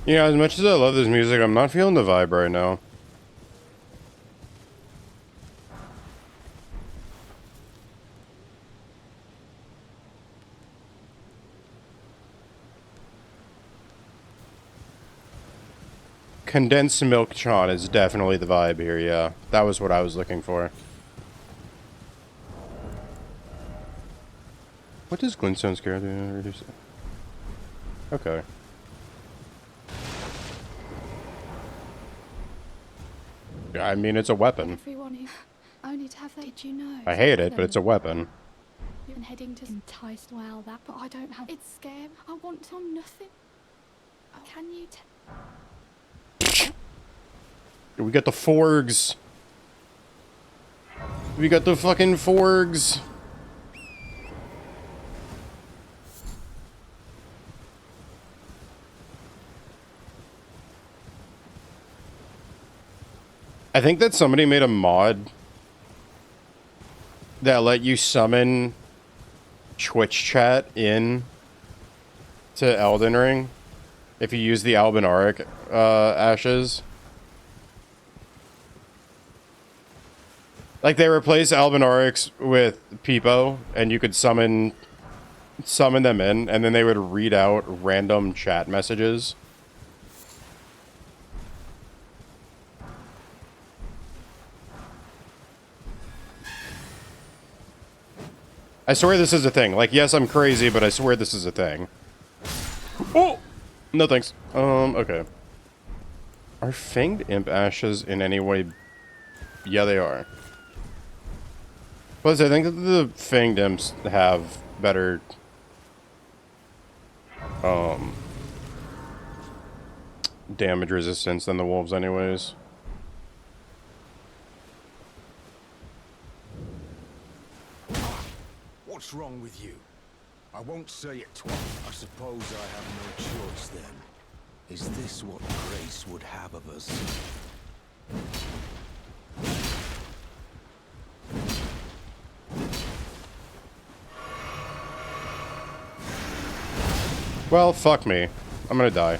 Yeah, as much as I love this music, I'm not feeling the vibe right now. Condensed milk Chan is definitely the vibe here, yeah. That was what I was looking for. What does glintstone scare do? Reduce it? Okay. I mean, it's a weapon. Everyone who only to have that. Did you know? I hate it, but it's a weapon. You've been heading to enticed. Well, that, but I don't have. It's scary. I want to know nothing. Oh, can you tell? We got the forgs. We got the fucking forgs. I think that somebody made a mod that let you summon Twitch chat in to Elden Ring if you use the Albinauric ashes. Like, they replace Albinaurics with Peepo, and you could summon them in, and then they would read out random chat messages. I swear this is a thing. Like, yes, I'm crazy, but I swear this is a thing. Oh! No thanks. Okay. Are Fanged Imp ashes in any way... Yeah, they are. Plus, I think that the Fanged Imps have better... damage resistance than the wolves anyways. What's wrong with you? I won't say it twice. I suppose I have no choice then. Is this what Grace would have of us? Well, fuck me. I'm gonna die.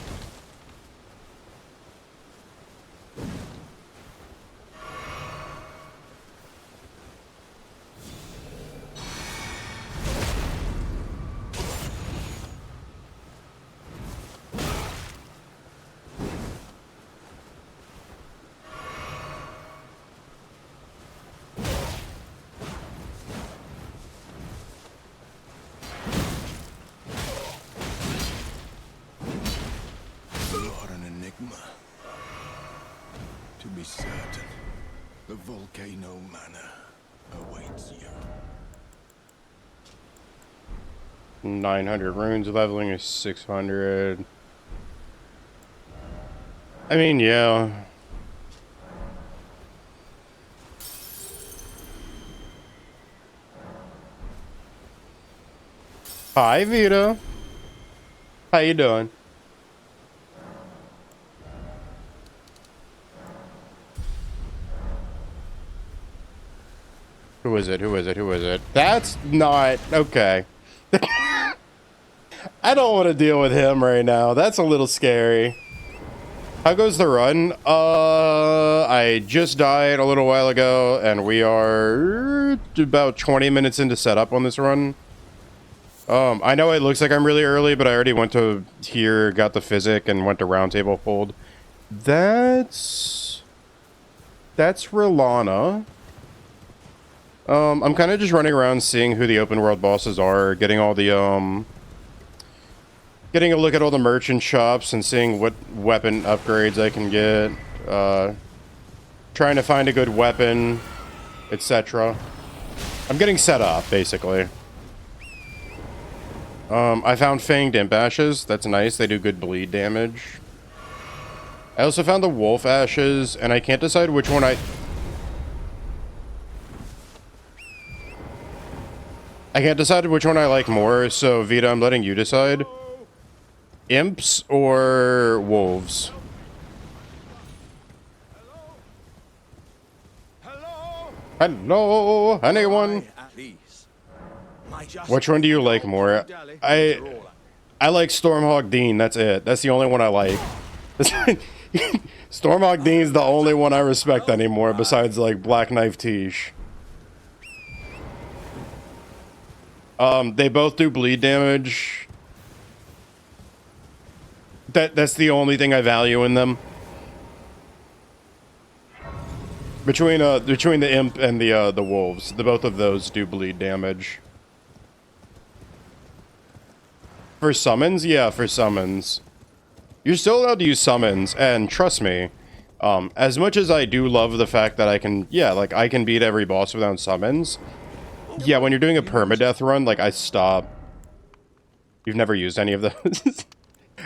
You are an enigma. To be certain, the Volcano Manor awaits you. 900 runes, leveling is 600. I mean, yeah. Hi, Vito. How you doing? Who is it? Who is it? Who is it? That's not... Okay. I don't want to deal with him right now. That's a little scary. How goes the run? I just died a little while ago, and we are about 20 minutes into setup on this run. I know it looks like I'm really early, but I already went to here, got the physic, and went to roundtable fold. That's that's Rilana. I'm kind of just running around seeing who the open world bosses are, getting all the, getting a look at all the merchant shops and seeing what weapon upgrades I can get, trying to find a good weapon, etc. I'm getting set up, basically. I found Fanged Imp Ashes. That's nice. They do good bleed damage. I also found the Wolf Ashes, and I can't decide which one I can't decide which one I like more, so Vita, I'm letting you decide. Imps or wolves? Hello, anyone? Which one do you like more? I like Stormhawk Dean, that's it. That's the only one I like. Stormhawk Dean's the only one I respect anymore, besides like Black Knife Tish. They both do bleed damage. That's the only thing I value in them. Between the imp and the wolves, both of those do bleed damage. For summons, yeah, for summons. You're still allowed to use summons, and trust me, as much as I do love the fact that I can, yeah, like I can beat every boss without summons. Yeah, when you're doing a permadeath run, like, I stop. You've never used any of those?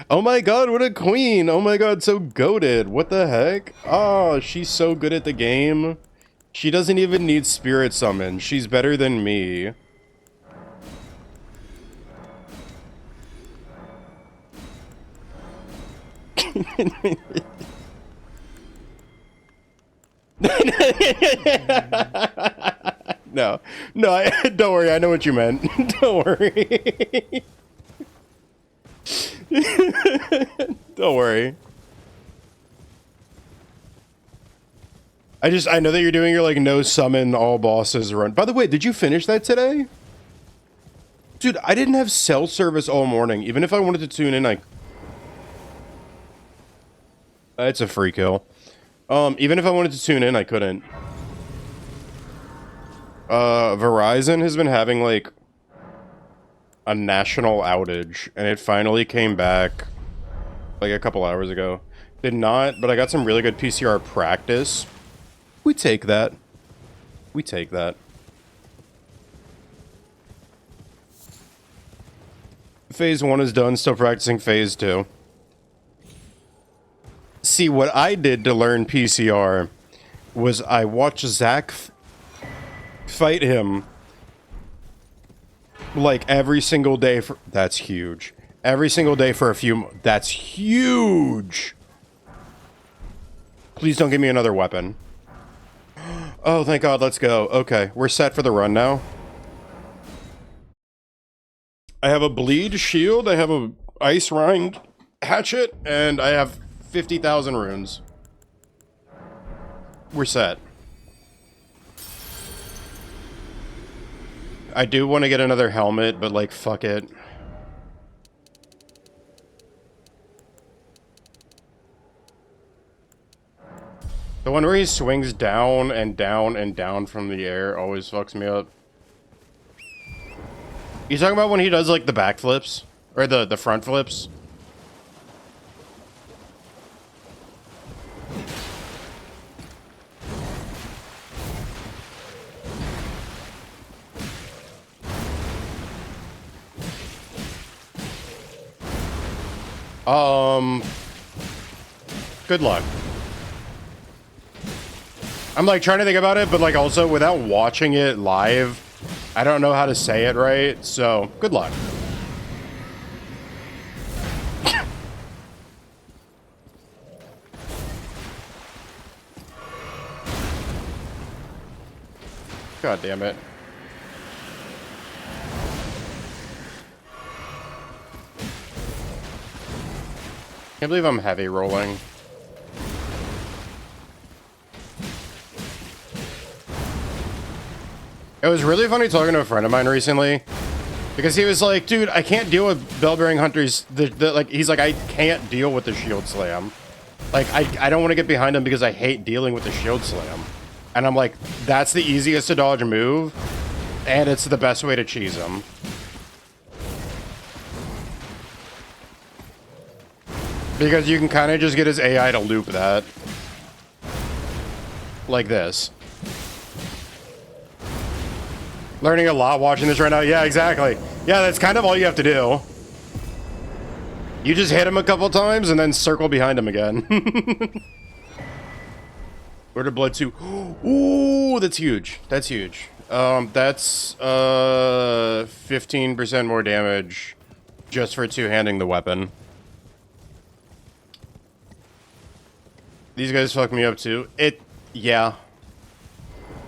Oh my god, what a queen! Oh my god, so goated. What the heck? Oh, she's so good at the game. She doesn't even need spirit summon. She's better than me. No, don't worry, I know what you meant. Don't worry. Don't worry. I know that you're doing your, like, no summon all bosses run. By the way, did you finish that today? Dude, I didn't have cell service all morning. Even if I wanted to tune in, it's a free kill. Even if I wanted to tune in, I couldn't. Verizon has been having, like, a national outage, and it finally came back, like, a couple hours ago. Did not, but I got some really good PCR practice. We take that. We take that. Phase 1 is done, still practicing Phase 2. See, what I did to learn PCR was I watched Zach fight him like every single day for... That's huge. Every single day for a few... That's huge! Please don't give me another weapon. Oh, thank God, let's go. Okay, we're set for the run now. I have a bleed shield, I have a ice rind hatchet, and I have 50,000 runes. We're set. I do want to get another helmet, but, like, fuck it. The one where he swings down and down and down from the air always fucks me up. You talking about when he does, like, the backflips? Or the front flips? Good luck. I'm, like, trying to think about it, but, like, also without watching it live, I don't know how to say it right, so good luck. God damn it. Can't believe I'm heavy rolling. It was really funny talking to a friend of mine recently, because he was like, dude, I can't deal with Bell-bearing hunters. Like, he's like, I can't deal with the shield slam. Like, I don't want to get behind him because I hate dealing with the shield slam. And I'm like, that's the easiest to dodge move, and it's the best way to cheese him. Because you can kind of just get his AI to loop that. Like this. Learning a lot watching this right now. Yeah, exactly. Yeah, that's kind of all you have to do. You just hit him a couple times and then circle behind him again. Where did blood to? Ooh, that's huge. That's huge. That's 15% more damage just for two-handing the weapon. These guys fucked me up too. Yeah.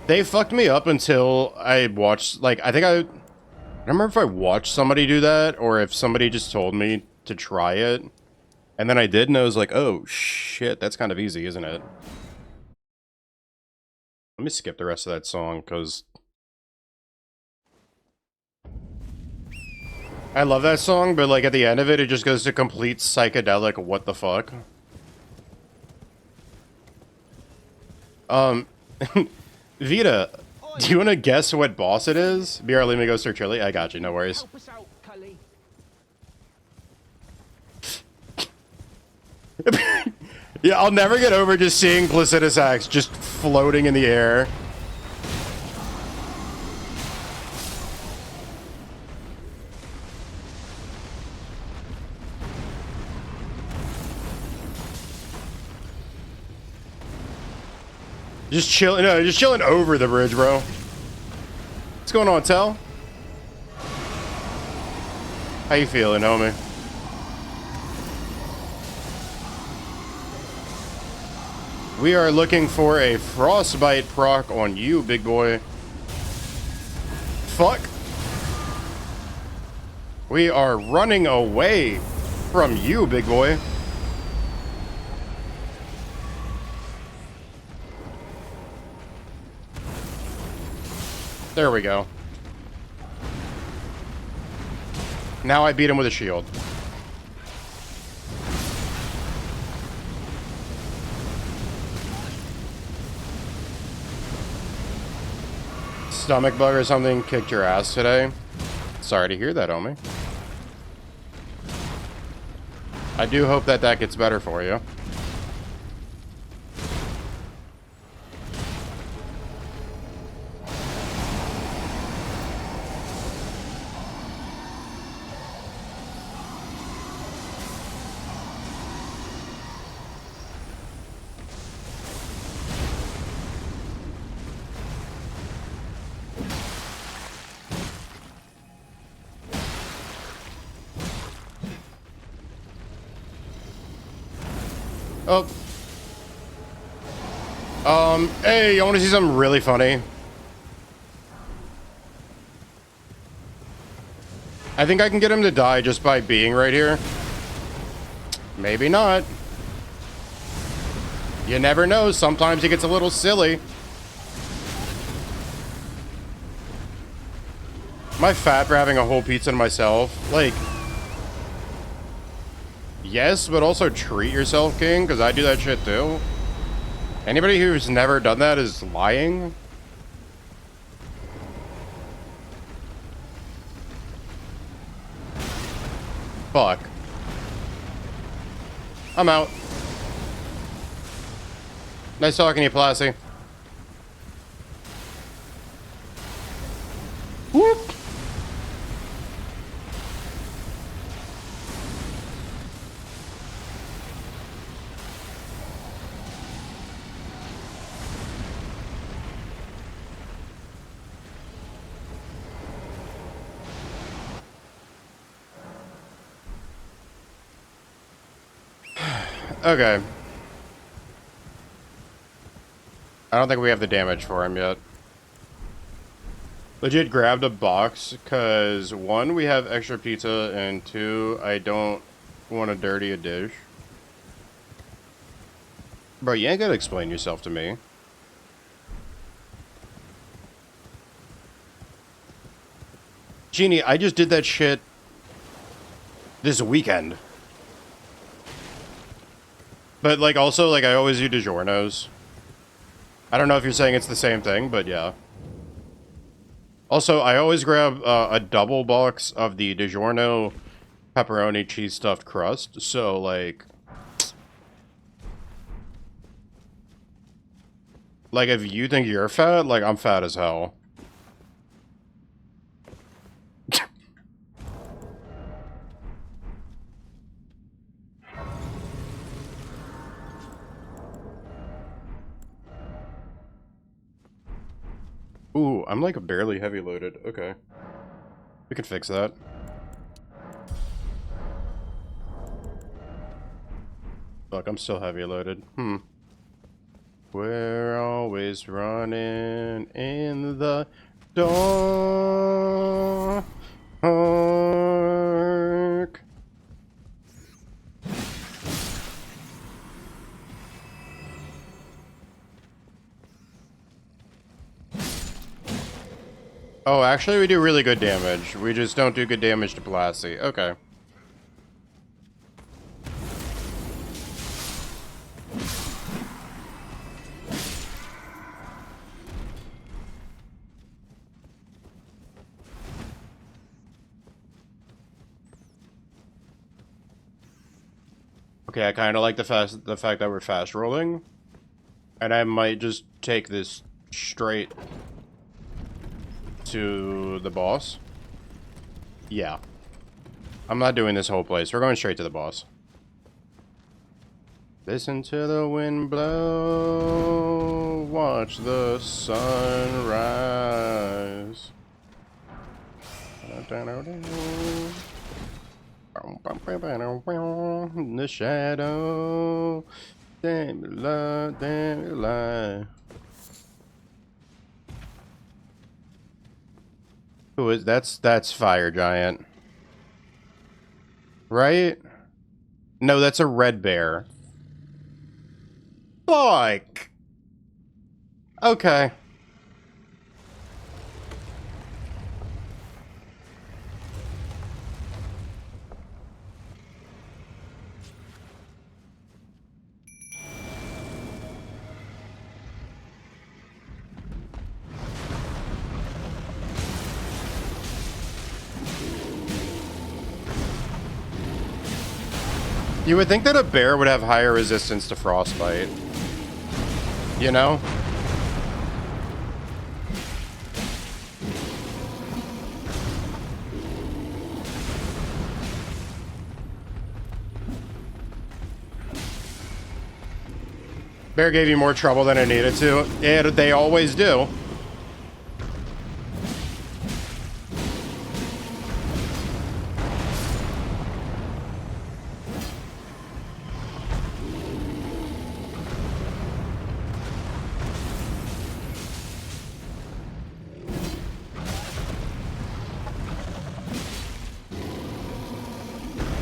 They fucked me up until I watched, like, I don't remember if I watched somebody do that or if somebody just told me to try it. And then I did, and I was like, oh shit, that's kind of easy, isn't it? Let me skip the rest of that song, because I love that song, but like at the end of it, it just goes to complete psychedelic what the fuck. Vita, do you want to guess what boss it is? BR, let me go search early. I got you, no worries. Help us out, Cully. Yeah, I'll never get over just seeing Placidus Axe just floating in the air. Just chilling, no, just chilling over the bridge, bro. What's going on, Tell? How you feeling, homie? We are looking for a frostbite proc on you, big boy. Fuck. We are running away from you, big boy. There we go. Now I beat him with a shield. Stomach bug or something kicked your ass today? Sorry to hear that, homie. I do hope that that gets better for you. Oh. Hey, you want to see something really funny? I think I can get him to die just by being right here. Maybe not. You never know. Sometimes he gets a little silly. Am I fat for having a whole pizza to myself? Like... Yes, but also treat yourself, King, because I do that shit too. Anybody who's never done that is lying. Fuck. I'm out. Nice talking to you, Plassie. Whoop. Okay. I don't think we have the damage for him yet. Legit grabbed a box because 1, we have extra pizza, and 2, I don't want to dirty a dish. Bro, you ain't gotta explain yourself to me. Genie, I just did that shit this weekend. But, like, also, like, I always do DiGiorno's. I don't know if you're saying it's the same thing, but yeah. Also, I always grab a double box of the DiGiorno pepperoni cheese stuffed crust, so, like... Like, if you think you're fat, like, I'm fat as hell. Ooh, I'm like barely heavy loaded. Okay. We could fix that. Look, I'm still heavy loaded. We're always running in the dark. Oh, actually, we do really good damage. We just don't do good damage to Blassie. Okay. Okay, I kind of like the fact that we're fast rolling, and I might just take this straight to the boss. Yeah. I'm not doing this whole place. We're going straight to the boss. Listen to the wind blow. Watch the sun rise. The shadow. Damn it, lie, damn it, lie. Who is that's Fire Giant. Right? No, that's a red bear. Fuck. Okay. You would think that a bear would have higher resistance to frostbite. You know? Bear gave you more trouble than it needed to. They always do.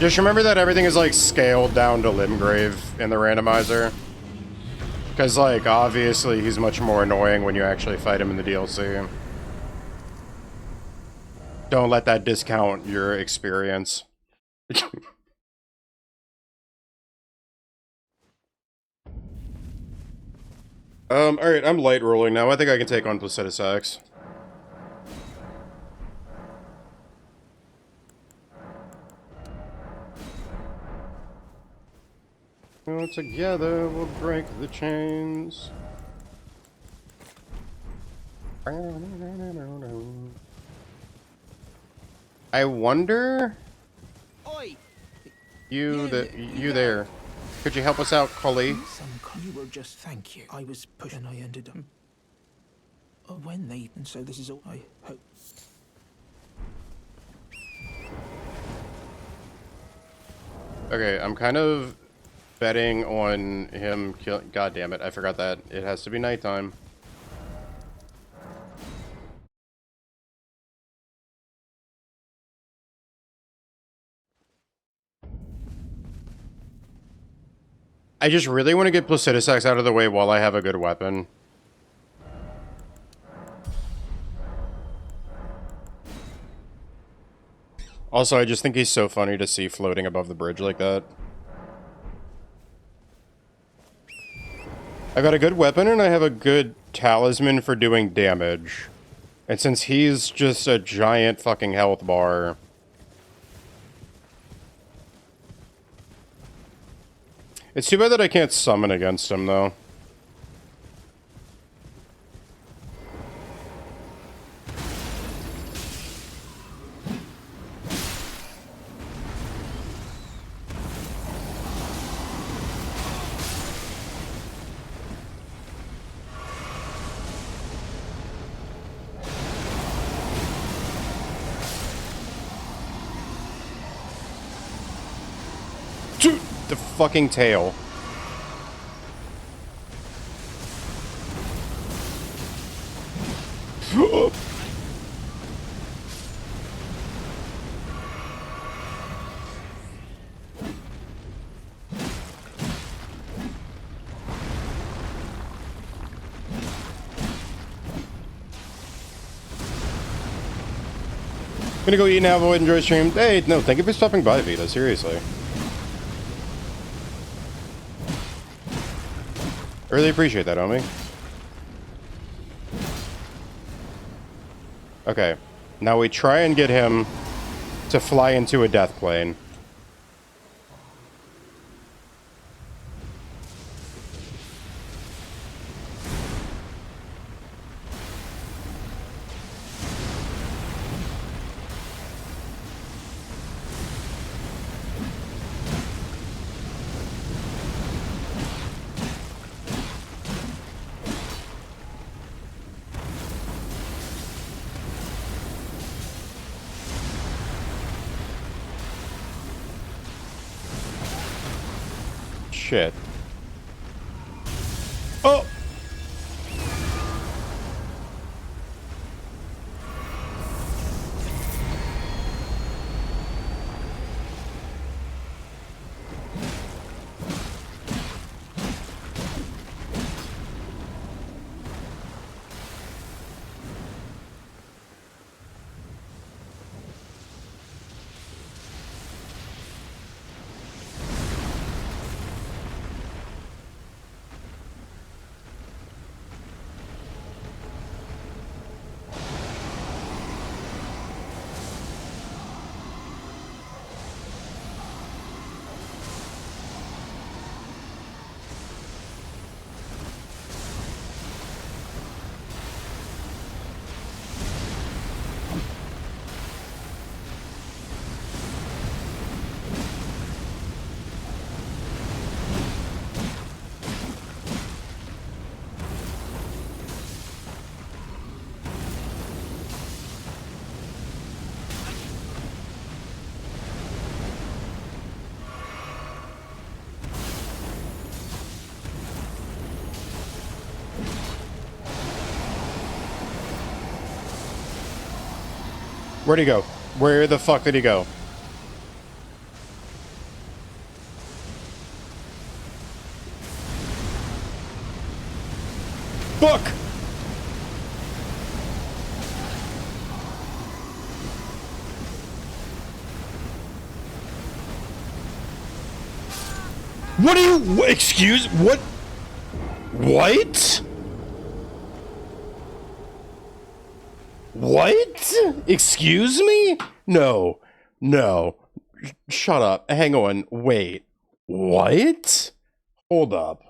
Just remember that everything is, like, scaled down to Limgrave in the randomizer. Because, like, obviously he's much more annoying when you actually fight him in the DLC. Don't let that discount your experience. Alright, I'm light rolling now. I think I can take on Placidus Axe. Well, together we'll break the chains. I wonder. Oi! You there? Could you help us out, Cully? You will just thank you. I was pushed and I ended up. Oh, when they and so this is all I hope. Okay, I'm kind of betting on him kill. God damn it! I forgot that it has to be nighttime. I just really want to get Placidus Axe out of the way while I have a good weapon. Also, I just think he's so funny to see floating above the bridge like that. I got a good weapon and I have a good talisman for doing damage. And since he's just a giant fucking health bar... It's too bad that I can't summon against him, though. Dude, the fucking tail. Gonna go eat now, avoid enjoy stream. Hey, no, thank you for stopping by, Vita, seriously. I really appreciate that, homie. Okay, now we try and get him to fly into a death plane. Shit. Oh! Where'd he go? Where the fuck did he go? Fuck! What are you... Excuse... What? What? What? Excuse me? No. No. Shut up. Hang on. Wait. What? Hold up.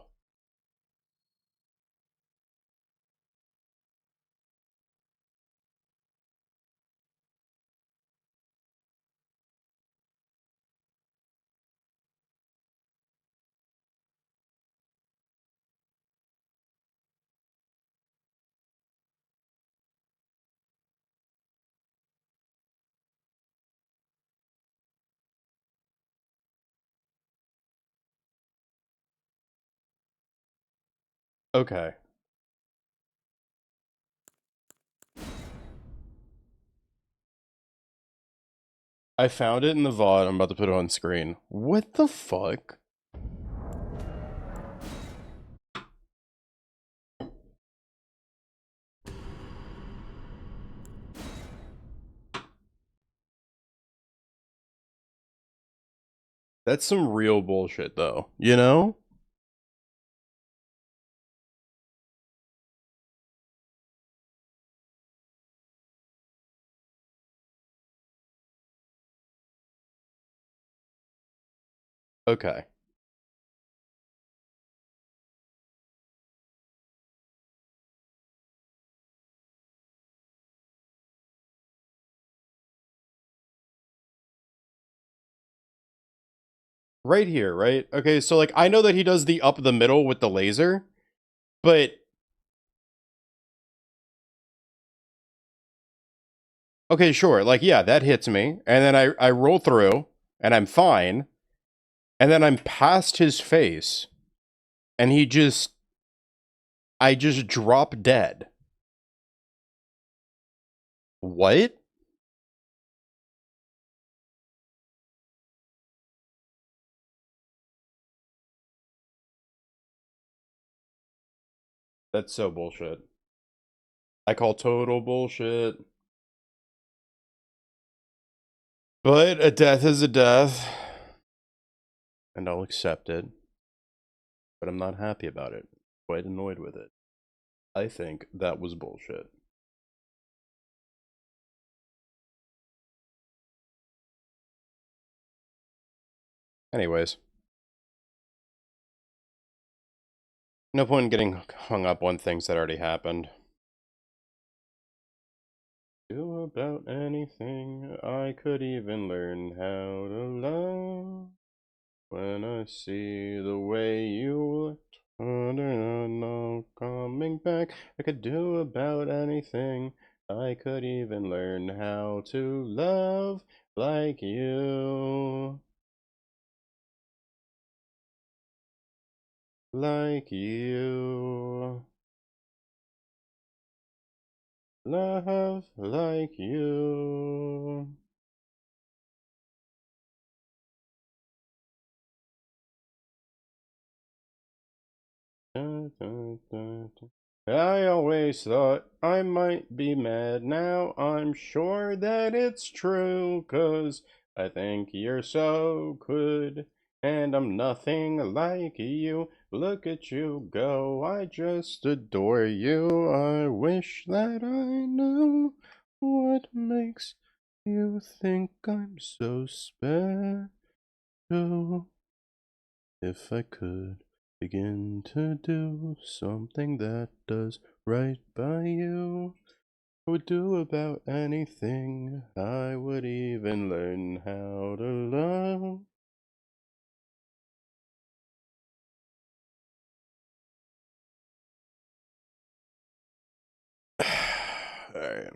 Okay. I found it in the VOD. I'm about to put it on screen. What the fuck? That's some real bullshit, though. You know? Okay. Right here, right? Okay, so like I know that he does the up the middle with the laser, but okay, sure. Like yeah, that hits me, and then I roll through, and I'm fine, and then I'm past his face, and I just drop dead. What? That's so bullshit. I call total bullshit. But a death is a death. And I'll accept it. But I'm not happy about it. Quite annoyed with it. I think that was bullshit. Anyways. No point in getting hung up on things that already happened. Do about anything, I could even learn how to love. When I see the way you turn and no coming back, I could do about anything. I could even learn how to love like you. Like you. Love like you. Dun, dun, dun, dun. I always thought I might be mad. Now I'm sure that it's true, 'cause I think you're so good. And I'm nothing like you. Look at you go. I just adore you. I wish that I knew what makes you think I'm so special. If I could begin to do something that does right by you, I would do about anything. I would even learn how to love. Alright.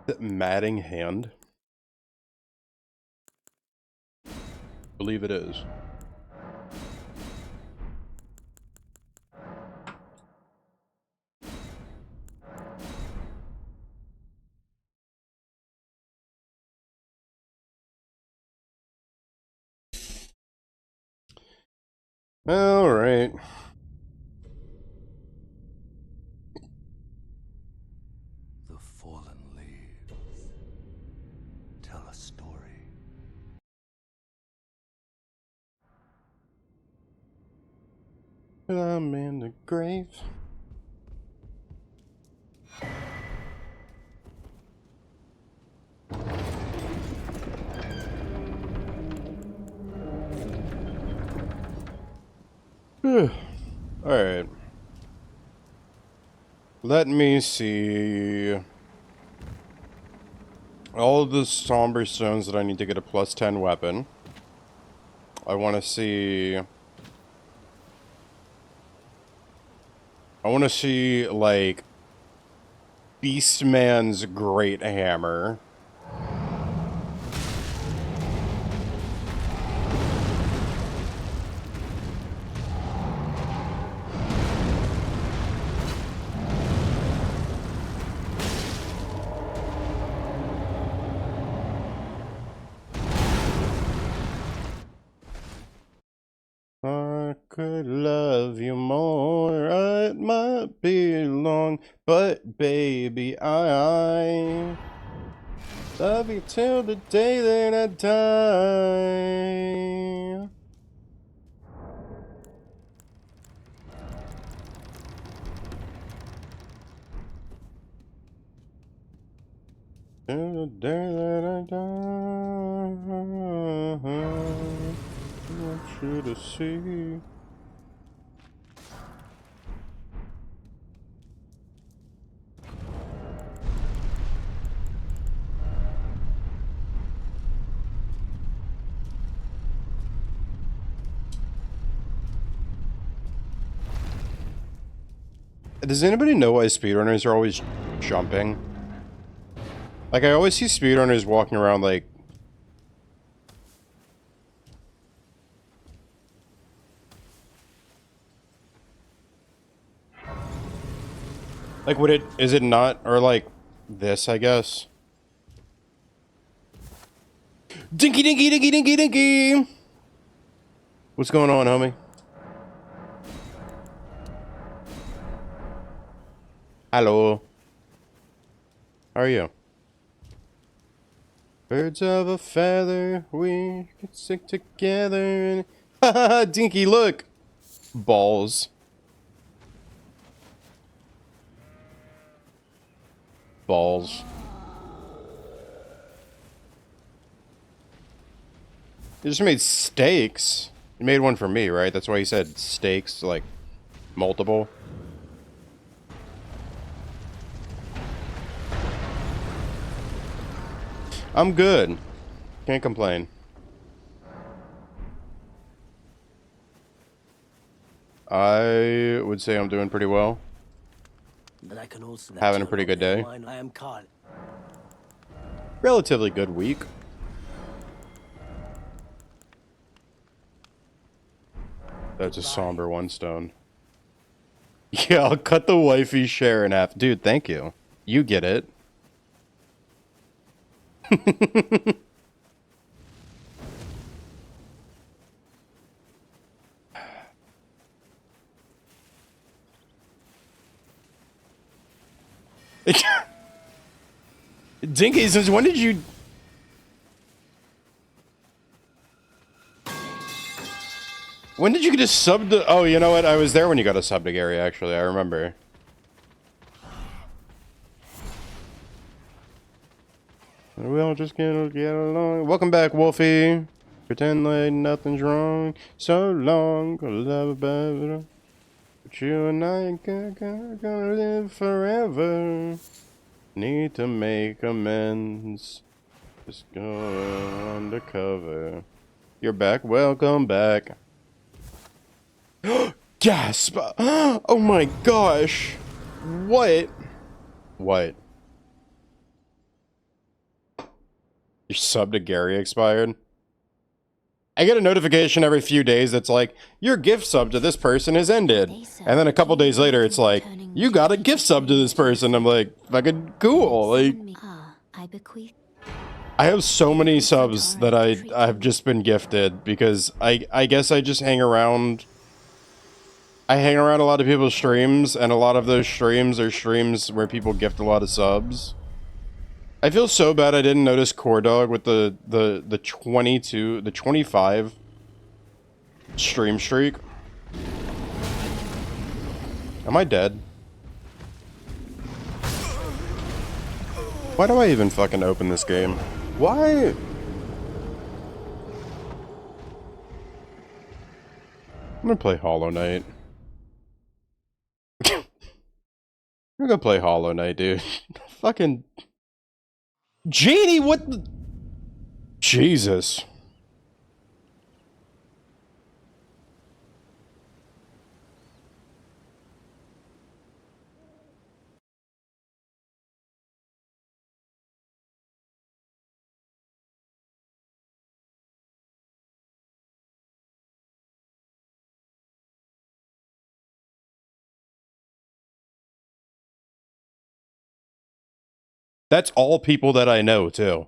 That matting hand? Believe it is. Alright. The fallen leaves tell a story. I'm in the grave. Alright. Let me see. All of the somber stones that I need to get a plus 10 weapon. I want to see... like, Beastman's Great Hammer. I could love you more, it might be long, but baby, I love you till the day that I die. till the day that I die. I want you to see. Does anybody know why speedrunners are always jumping? Like, I always see speedrunners walking around like... Like, would it... Is it not... Or like... This, I guess? Dinky dinky dinky dinky dinky! What's going on, homie? Hello. How are you? Birds of a feather, we get sick together. Haha, Dinky, look! Balls. Balls. You just made steaks. You made one for me, right? That's why you said steaks, like, multiple. I'm good. Can't complain. I would say I'm doing pretty well. But I can also Having a pretty good day. I am Carl. Relatively good week. That's a somber one stone. Yeah, I'll cut the wifey share in half. Dude, thank you. You get it. Dinky, since when did you... When did you get a sub to... Oh, you know what? I was there when you got a sub to Gary, actually. I remember. We all just gonna get along. Welcome back, Wolfie. Pretend like nothing's wrong. So long, gonna love better. But you and I gonna live forever. Need to make amends. Just go undercover. You're back. Welcome back. Gasp! Oh my gosh! What? What? Your sub to Gary expired? I get a notification every few days that's like, your gift sub to this person has ended. And then a couple days later, it's like, you got a gift sub to this person. I'm like, fucking cool. Like, I have so many subs that I've just been gifted because I guess I just hang around. I hang around a lot of people's streams, and a lot of those streams are streams where people gift a lot of subs. I feel so bad I didn't notice Core Dog with the 25 stream streak. Am I dead? Why do I even fucking open this game? Why? I'm gonna play Hollow Knight. I'm gonna play Hollow Knight, dude. Fucking... Genie, what the... Jesus. That's all people that I know, too.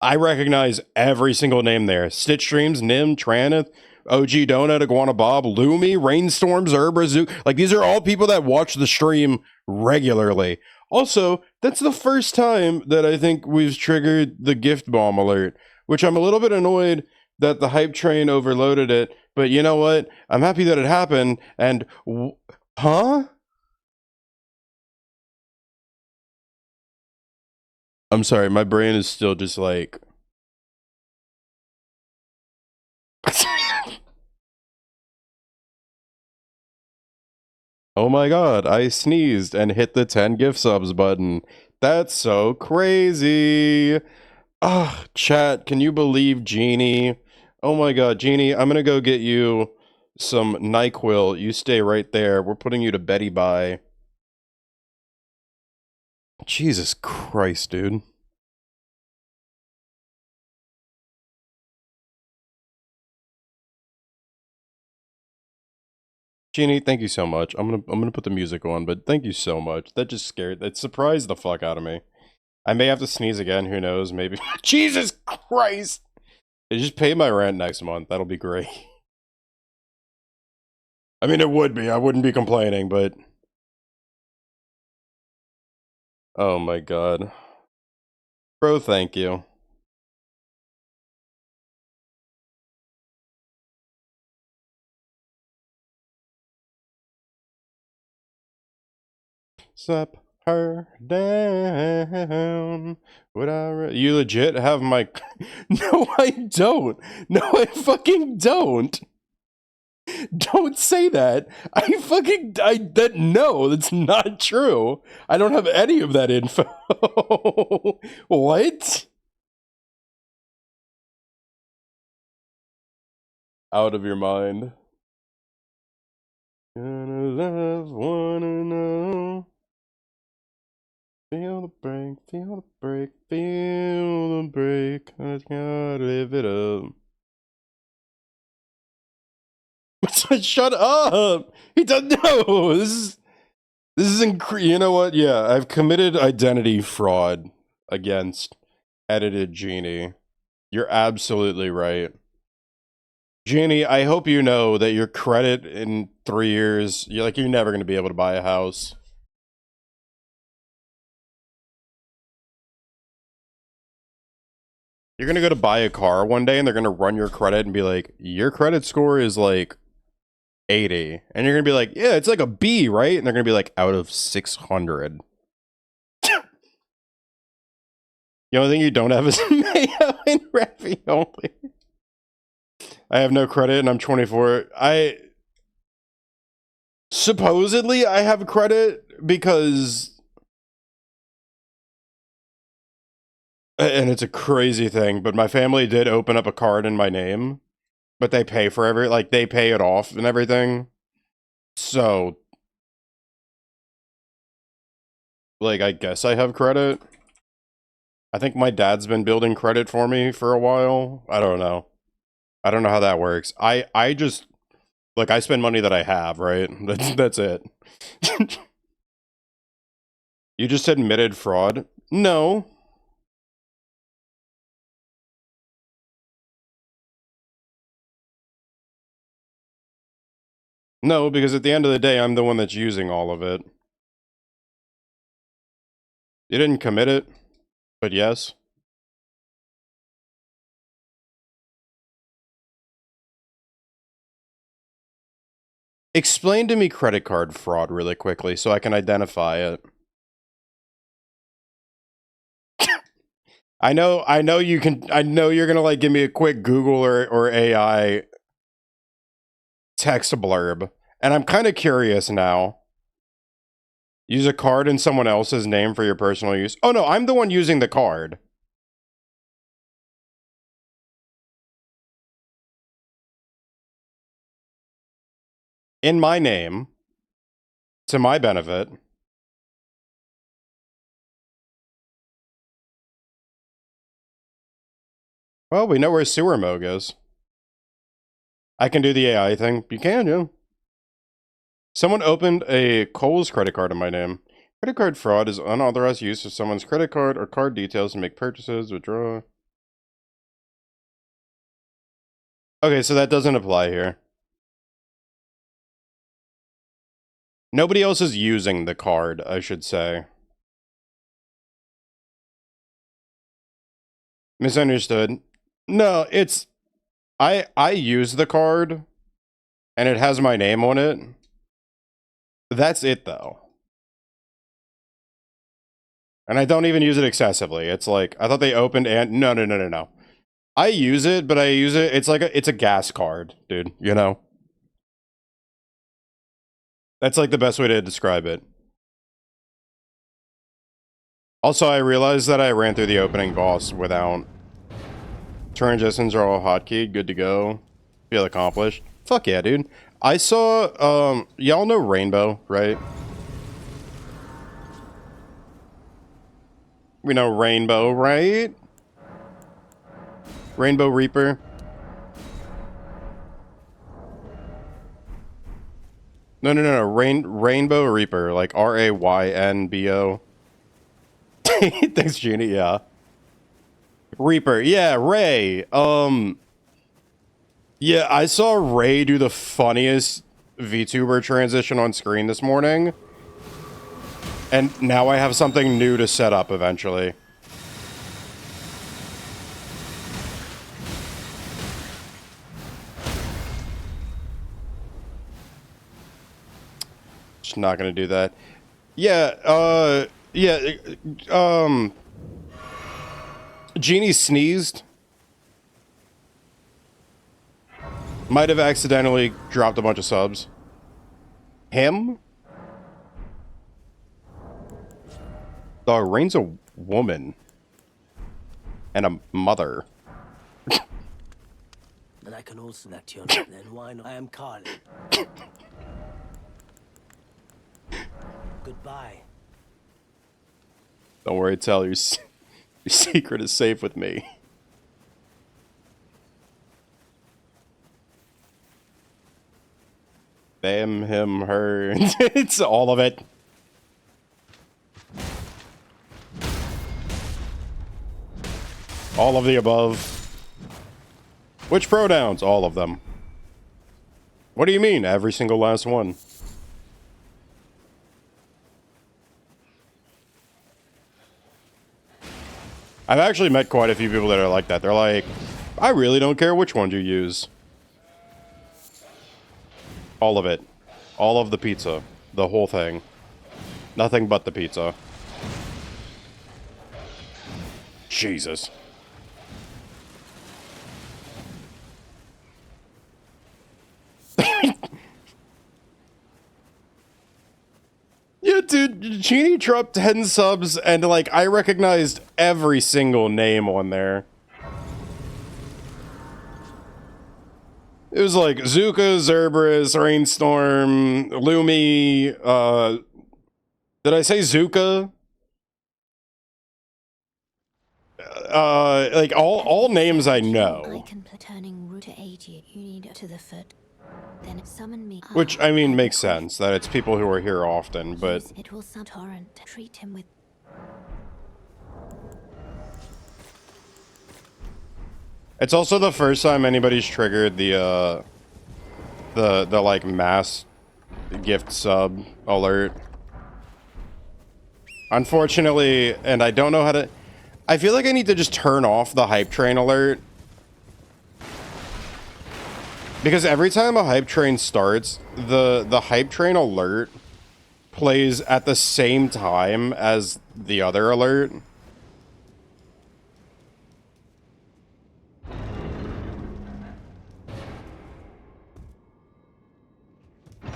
I recognize every single name there. Stitch Streams, Nim, Traneth, OG Donut, Iguana Bob, Lumi, Rainstorms, Herbrazu. Like, these are all people that watch the stream regularly. Also, that's the first time that I think we've triggered the gift bomb alert, which I'm a little bit annoyed that the hype train overloaded it. But you know what? I'm happy that it happened. And, huh? I'm sorry, my brain is still just like... Oh my god, I sneezed and hit the 10 gift subs button. That's so crazy. Ah, chat, can you believe Genie? Oh my god, Genie, I'm gonna go get you some NyQuil. You stay right there. We're putting you to Betty Bye. Jesus Christ, dude. Genie, thank you so much. I'm gonna put the music on, but thank you so much. That just it surprised the fuck out of me. I may have to sneeze again, who knows, maybe. Jesus Christ! I just pay my rent next month, that'll be great. I mean, it would be, I wouldn't be complaining, but... Oh my god. Bro, thank you. Slap her down. Would you legit have my... No, I don't. No, I fucking don't. Don't say that. No, that's not true. I don't have any of that info. What? Out of your mind. Gonna love, wanna know. Feel the break, feel the break, feel the break. I gotta live it up. Shut up! He doesn't know! This is you know what? Yeah, I've committed identity fraud against edited Genie. You're absolutely right. Genie, I hope you know that your credit in 3 years, you're never going to be able to buy a house. You're going to go to buy a car one day and they're going to run your credit and be like, your credit score is like 80. And you're going to be like, yeah, it's like a B, right? And they're going to be like, out of 600. The only thing you don't have is mayo and ravioli. I have no credit and I'm 24. Supposedly I have credit because... And it's a crazy thing, but my family did open up a card in my name. But they pay for they pay it off and everything. So... I guess I have credit. I think my dad's been building credit for me for a while. I don't know. I don't know how that works. I just... I spend money that I have, right? That's it. You just admitted fraud? No. No, because at the end of the day, I'm the one that's using all of it. You didn't commit it, but yes. Explain to me credit card fraud really quickly so I can identify it. I know you can. I know you're gonna give me a quick Google or AI text blurb, and I'm kind of curious now. Use a card in someone else's name for your personal use. Oh no, I'm the one using the card. In my name, to my benefit. Well, we know where Sewer Mo goes. I can do the AI thing. You can, yeah. Someone opened a Kohl's credit card in my name. Credit card fraud is unauthorized use of someone's credit card or card details to make purchases, withdraw. Okay, so that doesn't apply here. Nobody else is using the card, I should say. Misunderstood. No, it's... I use the card, and it has my name on it. That's it, though. And I don't even use it excessively. It's like, I thought they opened and no. I use it, but I use it, it's like it's a gas card, dude, you know? That's like the best way to describe it. Also, I realized that I ran through the opening boss without. Turn distance are all hotkeyed, good to go. Feel accomplished. Fuck yeah, dude. I saw, y'all know Rainbow, right? We know Rainbow, right? Rainbow Reaper. No. Rainbow Reaper, like Raynbo. Thanks, Genie, yeah. Reaper, yeah, Ray. Yeah, I saw Ray do the funniest VTuber transition on screen this morning. And now I have something new to set up eventually. Just not gonna do that. Yeah, Genie sneezed. Might have accidentally dropped a bunch of subs. Him? Dog, Rain's a woman. And a mother. But I can also select your name, then why not? I am Carly. Goodbye. Don't worry, Tell, your secret is safe with me. Them, him, her. It's all of it. All of the above. Which pronouns? All of them. What do you mean? Every single last one. I've actually met quite a few people that are like that. They're like, I really don't care which one you use. All of it. All of the pizza. The whole thing. Nothing but the pizza. Jesus. Yeah, dude, Genie dropped 10 subs, and, like, I recognized every single name on there. It was like Zuka, Zerberus, Rainstorm, Lumi, did I say Zuka? Like, all names I know. I can turning route to aid you. You need to the foot. Then summon me. Which, I mean, makes sense, that it's people who are here often, but... It will summon torrent. Treat him with... It's also the first time anybody's triggered the like, mass gift sub alert. Unfortunately, and I don't know how to... I feel like I need to just turn off the hype train alert. Because every time a hype train starts, the hype train alert plays at the same time as the other alert.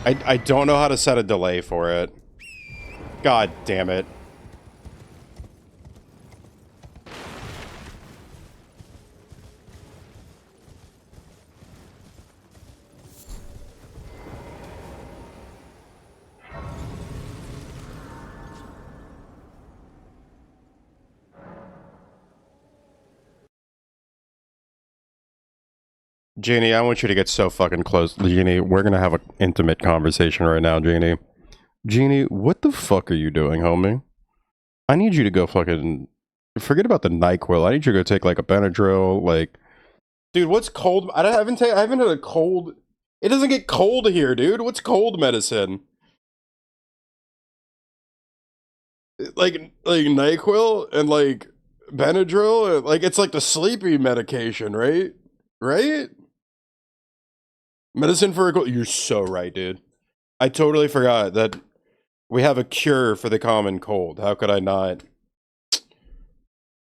I don't know how to set a delay for it. God damn it. Jeannie, I want you to get so fucking close. Jeannie, we're gonna have an intimate conversation right now, Jeannie. Jeannie, what the fuck are you doing, homie? I need you to go fucking... Forget about the NyQuil. I need you to go take, like, a Benadryl, like... Dude, what's cold... I haven't had a cold... It doesn't get cold here, dude. What's cold medicine? Like NyQuil and, like, Benadryl? Like, it's like the sleepy medication, right? Right? Medicine for a cold. You're so right, dude. I totally forgot that we have a cure for the common cold. How could I not?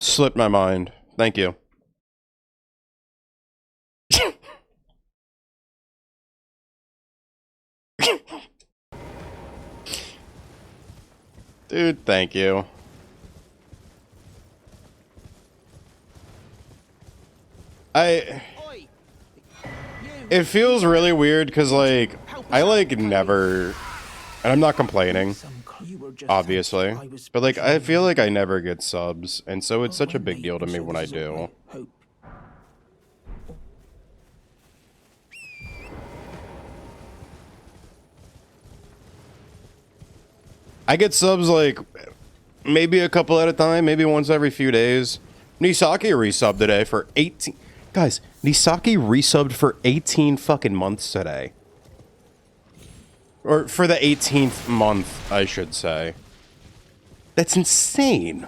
Slipped my mind. Thank you. Dude, thank you. It feels really weird because, like, I, like, never... And I'm not complaining, obviously. But, like, I feel like I never get subs. And so it's such a big deal to me when I do. I get subs, like, maybe a couple at a time, maybe once every few days. Nisaki resubbed today for 18... Guys, Nisaki resubbed for 18 fucking months today. Or for the 18th month, I should say. That's insane.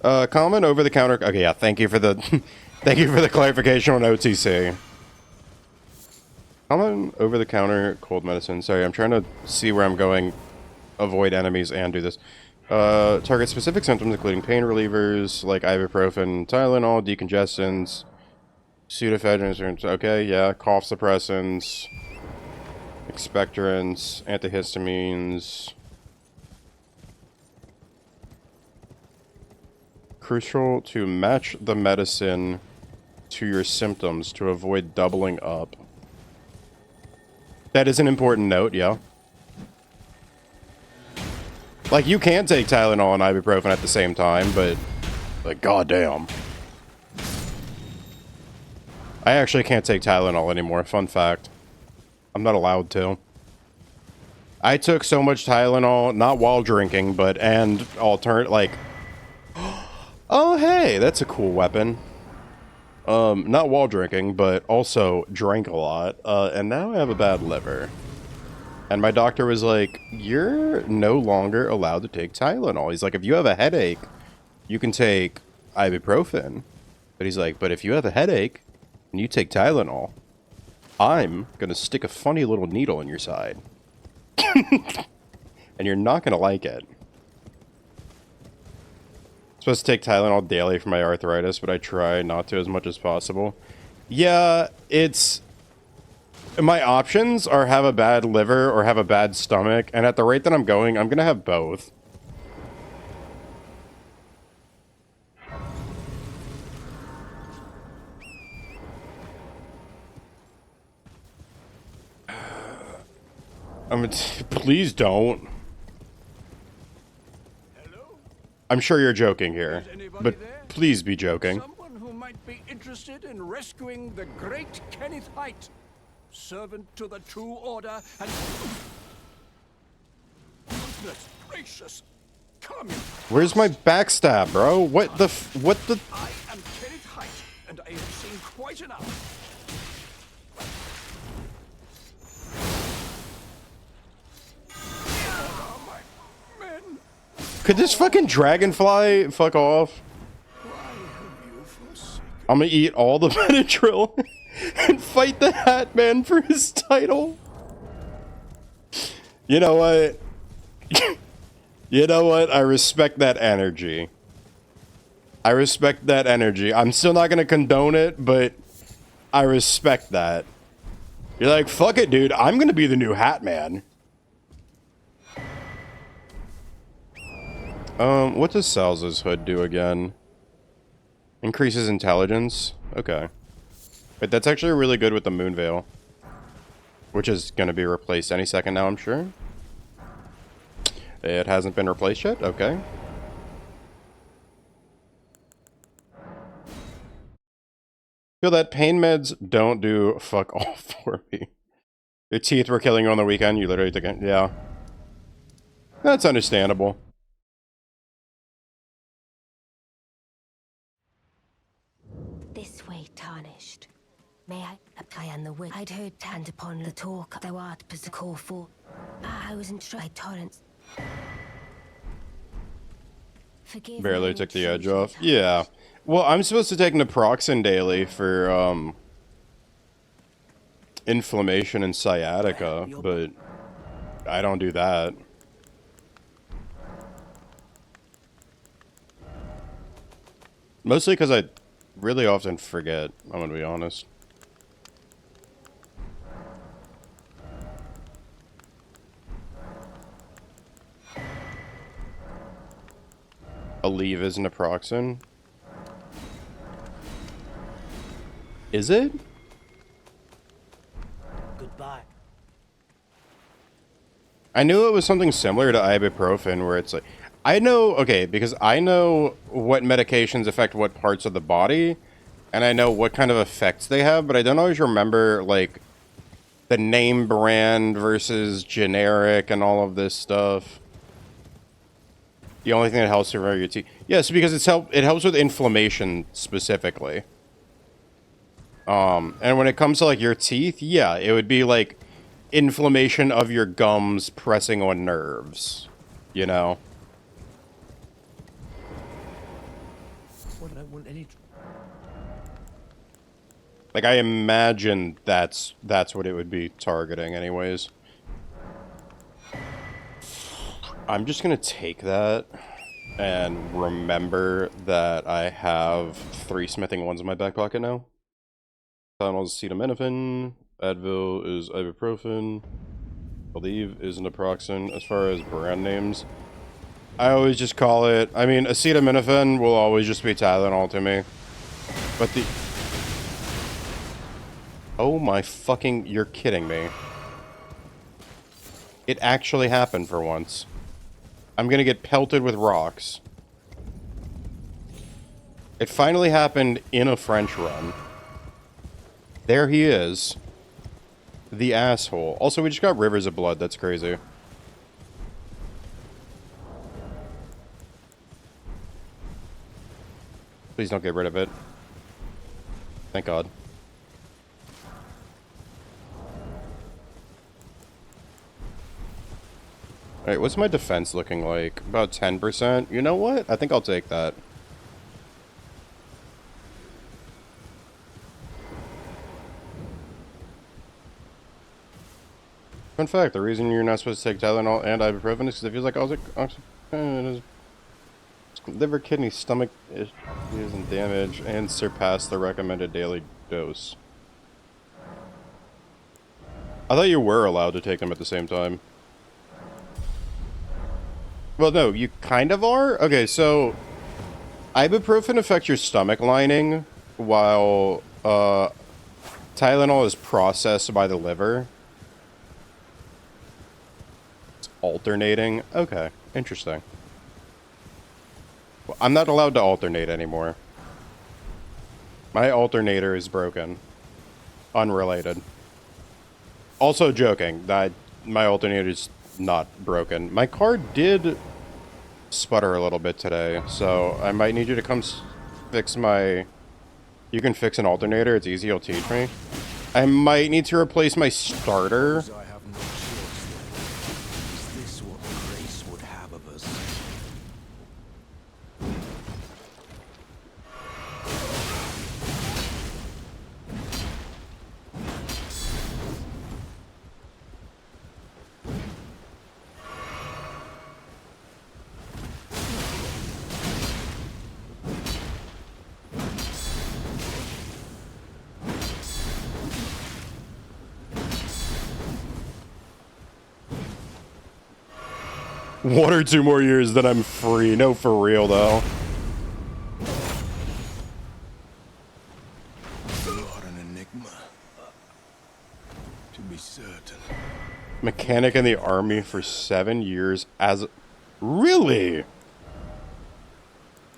Common over-the-counter... Okay, yeah, thank you for the... thank you for the clarification on OTC. Common over-the-counter cold medicine. Sorry, I'm trying to see where I'm going. Avoid enemies and do this. Target specific symptoms including pain relievers like ibuprofen, Tylenol, decongestants, pseudoephedrins, okay, yeah, cough suppressants, expectorants, antihistamines. Crucial to match the medicine to your symptoms to avoid doubling up. That is an important note, yeah. Like, you can take Tylenol and ibuprofen at the same time, but, like, goddamn. I actually can't take Tylenol anymore, fun fact. I'm not allowed to. I took so much Tylenol, not while drinking, but, and like... Oh, hey, that's a cool weapon. Not while drinking, but also drank a lot, and now I have a bad liver. And my doctor was like, you're no longer allowed to take Tylenol. He's like, if you have a headache, you can take ibuprofen. But he's like, but if you have a headache and you take Tylenol, I'm going to stick a funny little needle in your side. And you're not going to like it. I'm supposed to take Tylenol daily for my arthritis, but I try not to as much as possible. Yeah, it's... My options are have a bad liver or have a bad stomach, and at the rate that I'm going, I'm gonna have both. Please don't. Hello? I'm sure you're joking here, Is anybody but there? please be joking. Someone who might be interested in rescuing the great Kenneth Haight, servant to the True Order and... Goodness gracious! Come here. Where's my backstab, bro? What the what the... I am Kenneth Haight, and I have seen quite enough. Oh, my men. Could this fucking dragonfly fuck off? Why have you forsaken? I'm gonna eat all the Benadryl and fight the Hat Man for his title. You know what? You know what? I respect that energy. I respect that energy. I'm still not gonna condone it, but I respect that. You're like, fuck it, dude. I'm gonna be the new Hat Man. What does Salza's hood do again? Increases intelligence? Okay. But that's actually really good with the Moon Veil. Which is gonna be replaced any second now, I'm sure. It hasn't been replaced yet? Okay. Feel that pain meds don't do fuck all for me. Your teeth were killing you on the weekend, you literally took it. Yeah. That's understandable. This way, tarnished. May I am the witch. I'd heard tanned upon the talk thou art Pizzicore for. I was instructed by torrents. Forgive Barely my took the edge intrusion, off. Yeah. Well, I'm supposed to take naproxen daily for, inflammation and sciatica, but I don't do that. Mostly because I really often forget, I'm gonna be honest. Aleve is naproxen. Is it? Goodbye. I knew it was something similar to ibuprofen, where it's like, I know, okay, because I know what medications affect what parts of the body, and I know what kind of effects they have, but I don't always remember, like, the name brand versus generic and all of this stuff. The only thing that helps to remember your teeth. Yes, because it helps with inflammation specifically. And when it comes to, like, your teeth, yeah, it would be, like, inflammation of your gums pressing on nerves, you know? What, I don't want any... Like, I imagine that's what it would be targeting anyways. I'm just gonna take that and remember that I have 3 smithing ones in my back pocket now. Tylenol is acetaminophen, Advil is ibuprofen, Aleve is naproxen. As far as brand names, I always just call it, I mean, acetaminophen will always just be Tylenol to me. But the... Oh my fucking... You're kidding me. It actually happened for once. I'm gonna get pelted with rocks. It finally happened in a French run. There he is. The asshole. Also, we just got rivers of blood. That's crazy. Please don't get rid of it. Thank God. Alright, what's my defense looking like? About 10%? You know what? I think I'll take that. Fun fact, the reason you're not supposed to take Tylenol and ibuprofen is because it feels like oxycontin, liver, kidney, stomach issues and damage, and surpass the recommended daily dose. I thought you were allowed to take them at the same time. Well, no, you kind of are? Okay, so ibuprofen affects your stomach lining, while Tylenol is processed by the liver. It's alternating. Okay, interesting. Well, I'm not allowed to alternate anymore. My alternator is broken. Unrelated. Also joking, that my alternator is not broken. My car did sputter a little bit today, so I might need you to come fix my... You can fix an alternator, it's easy, you'll teach me. I might need to replace my starter. I have no choice then. Is this what grace would have of us? One or two more years, then I'm free. No, for real, though. What an enigma. To be certain. Mechanic in the army for 7 years as... Really?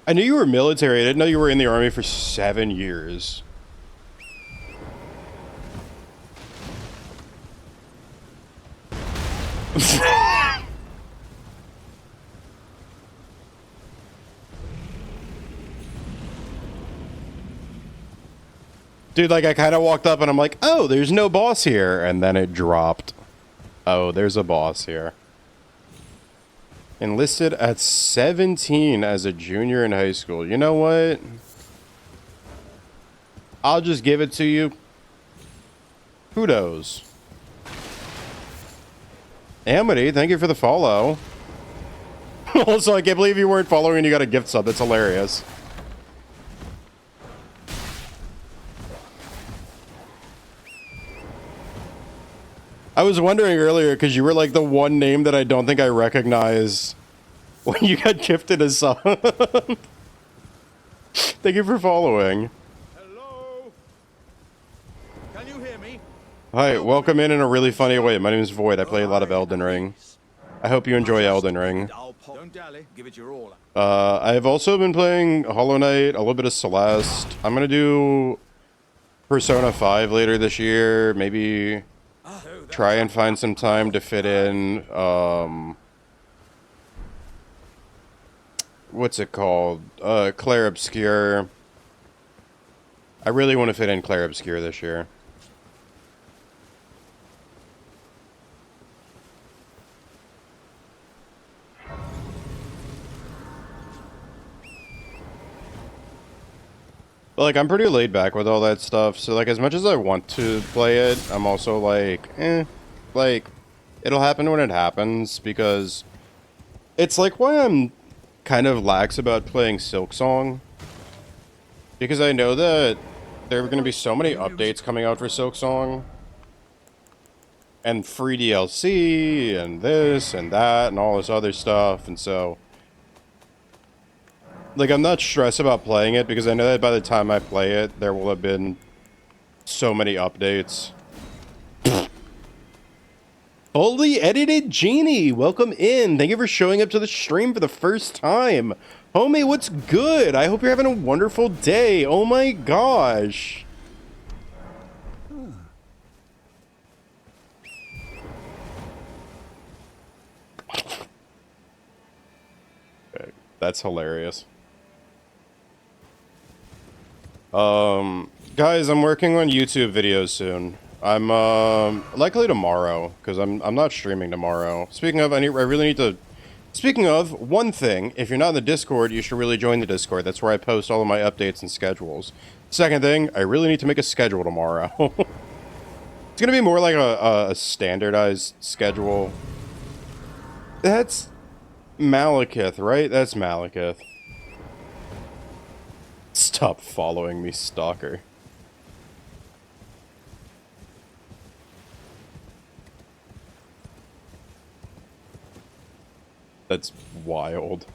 I knew you were military. I didn't know you were in the army for 7 years. Dude, like, I kind of walked up and I'm like, oh, there's no boss here. And then it dropped. Oh, there's a boss here. Enlisted at 17 as a junior in high school. You know what? I'll just give it to you. Kudos. Amity, thank you for the follow. Also, I can't believe you weren't following and you got a gift sub. That's hilarious. I was wondering earlier because you were like the one name that I don't think I recognize when you got gifted a song. Thank you for following. Hello? Can you hear me? Hi, welcome in a really funny way. My name is Void. I play a lot of Elden Ring. I hope you enjoy Elden Ring. Don't dally. Give it your all. I've also been playing Hollow Knight, a little bit of Celeste. I'm gonna do Persona 5 later this year. Maybe try and find some time to fit in, what's it called? Clair Obscur. I really want to fit in Clair Obscur this year. But, like, I'm pretty laid back with all that stuff, so, like, as much as I want to play it, I'm also like, like, it'll happen when it happens, because it's, like, why I'm kind of lax about playing Silksong, because I know that there are going to be so many updates coming out for Silksong, and free DLC, and this, and that, and all this other stuff, and so... Like, I'm not stressed about playing it, because I know that by the time I play it, there will have been so many updates. Fully edited Genie, welcome in. Thank you for showing up to the stream for the first time. Homie, what's good? I hope you're having a wonderful day. Oh my gosh. Okay, that's hilarious. Guys, I'm working on YouTube videos soon. I'm, likely tomorrow, because I'm not streaming tomorrow. Speaking of, I really need to... Speaking of, one thing, if you're not in the Discord, you should really join the Discord. That's where I post all of my updates and schedules. Second thing, I really need to make a schedule tomorrow. It's gonna be more like a standardized schedule. That's Malekith, right? That's Malekith. Stop following me, stalker. That's wild.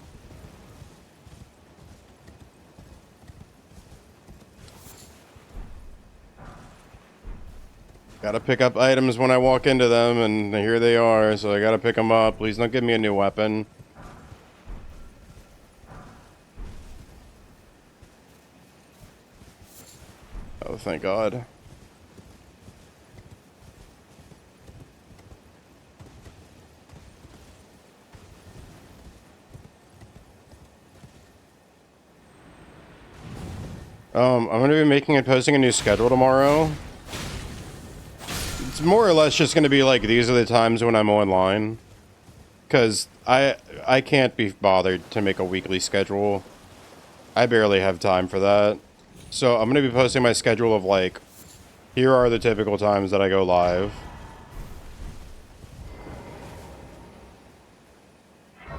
Gotta pick up items when I walk into them, and here they are, so I gotta pick them up. Please don't give me a new weapon. Oh, thank God. I'm gonna be making and posting a new schedule tomorrow. It's more or less just gonna be like, these are the times when I'm online. Because I can't be bothered to make a weekly schedule. I barely have time for that. So I'm going to be posting my schedule of, like, here are the typical times that I go live.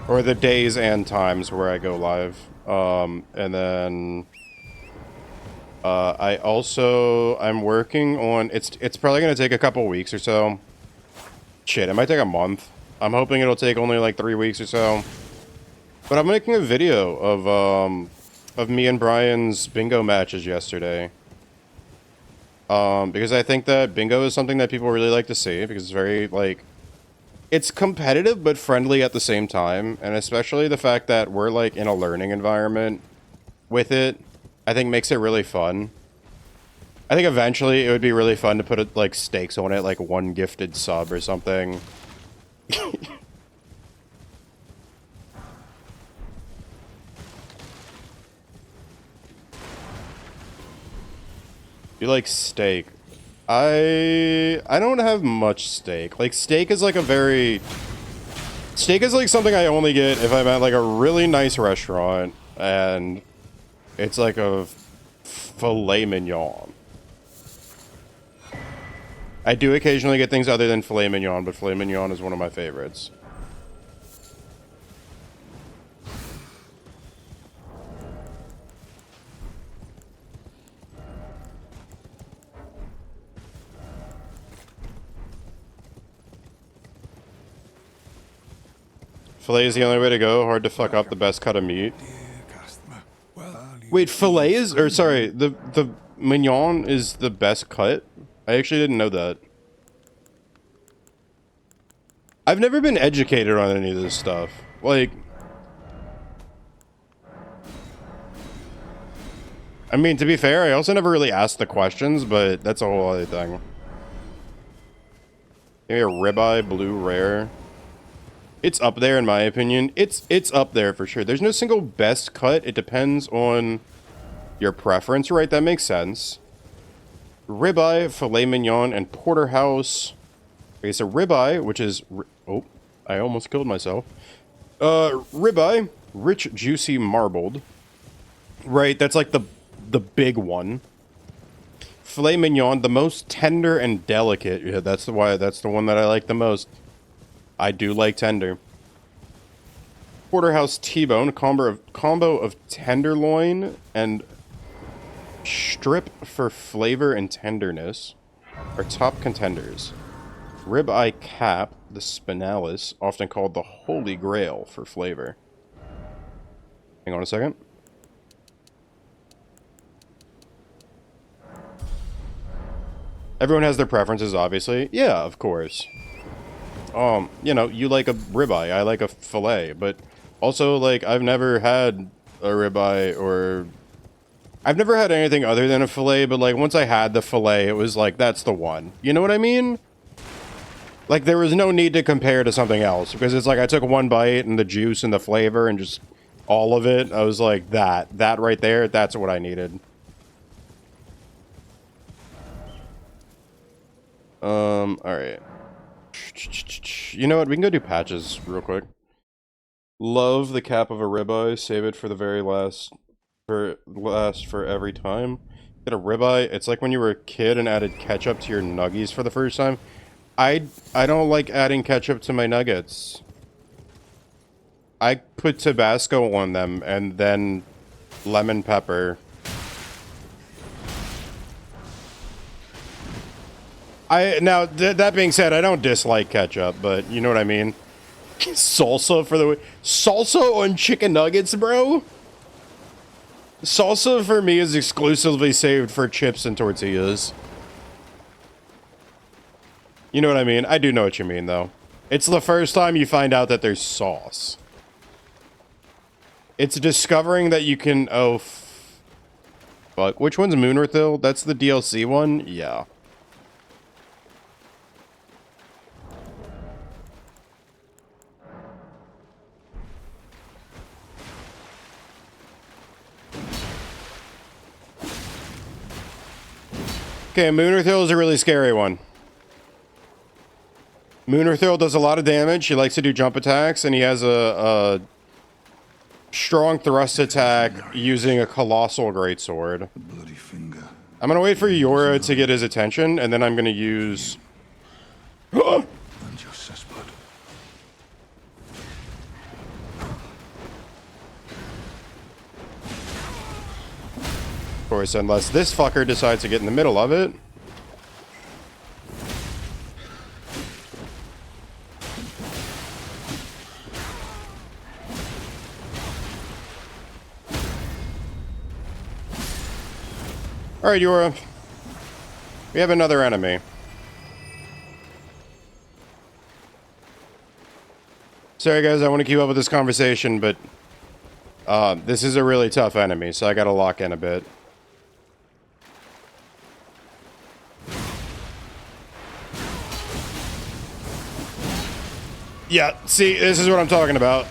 Or the days and times where I go live. And then... I'm working on... It's probably going to take a couple weeks or so. Shit, it might take a month. I'm hoping it'll take only, like, 3 weeks or so. But I'm making a video of me and Brian's bingo matches yesterday. Because I think that bingo is something that people really like to see, because it's very, like... It's competitive, but friendly at the same time, and especially the fact that we're, like, in a learning environment with it, I think makes it really fun. I think eventually it would be really fun to put, like, stakes on it, like 1 gifted sub or something. You like steak? I don't have much steak. Like, steak is like a very... Steak is like something I only get if I'm at like a really nice restaurant and it's like a filet mignon. I do occasionally get things other than filet mignon, but filet mignon is one of my favorites. Filet is the only way to go. Hard to fuck up the best cut of meat. Dear customer, well, Wait, filet is, or sorry, the mignon is the best cut? I actually didn't know that. I've never been educated on any of this stuff. Like, I mean, to be fair, I also never really asked the questions, but that's a whole other thing. Maybe a ribeye blue rare. It's up there in my opinion. It's up there for sure. There's no single best cut. It depends on your preference, right? That makes sense. Ribeye, filet mignon, and porterhouse. Okay, so ribeye, which is... Oh, I almost killed myself. Ribeye, rich, juicy, marbled. Right, that's like the big one. Filet mignon, the most tender and delicate. Yeah, that's the one that I like the most. I do like tender. Porterhouse T-bone, combo of tenderloin and strip for flavor and tenderness are top contenders. Ribeye cap, the spinalis, often called the holy grail for flavor. Hang on a second. Everyone has their preferences, obviously. Yeah, of course. You know, you like a ribeye, I like a fillet, but also, like, I've never had a ribeye or... I've never had anything other than a fillet, but, like, once I had the fillet, it was like, that's the one. You know what I mean? Like, there was no need to compare to something else, because it's like, I took one bite, and the juice and the flavor, and just all of it, I was like, that right there, that's what I needed. Alright. You know what? We can go do patches real quick. Love the cap of a ribeye. Save it for the very last. For every time. Get a ribeye. It's like when you were a kid and added ketchup to your nuggies for the first time. I don't like adding ketchup to my nuggets. I put Tabasco on them and then lemon pepper. Now, that being said, I don't dislike ketchup, but you know what I mean? Salsa for the... Salsa on chicken nuggets, bro? Salsa for me is exclusively saved for chips and tortillas. You know what I mean? I do know what you mean, though. It's the first time you find out that there's sauce. It's discovering that you can... Oh, fuck. Which one's Moonrithil? That's the DLC one? Yeah. Okay, Moonrithil is a really scary one. Moonrithil does a lot of damage. He likes to do jump attacks, and he has a strong thrust attack using a colossal greatsword. the bloody finger. I'm gonna wait for Yora to get his attention, and then I'm gonna use... And your cesspit. Of course, unless this fucker decides to get in the middle of it. Alright, Yora. We have another enemy. Sorry guys, I want to keep up with this conversation, but this is a really tough enemy, so I gotta lock in a bit. Yeah, see, this is what I'm talking about.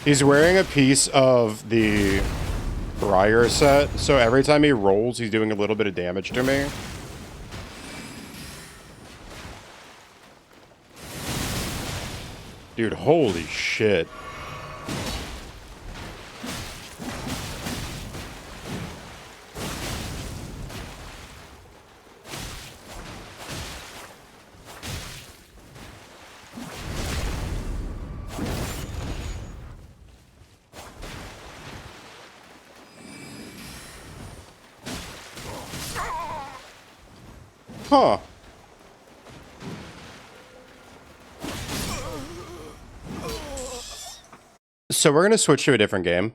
He's wearing a piece of the Briar set, so every time he rolls, he's doing a little bit of damage to me. Dude, holy shit. Huh. So we're gonna switch to a different game.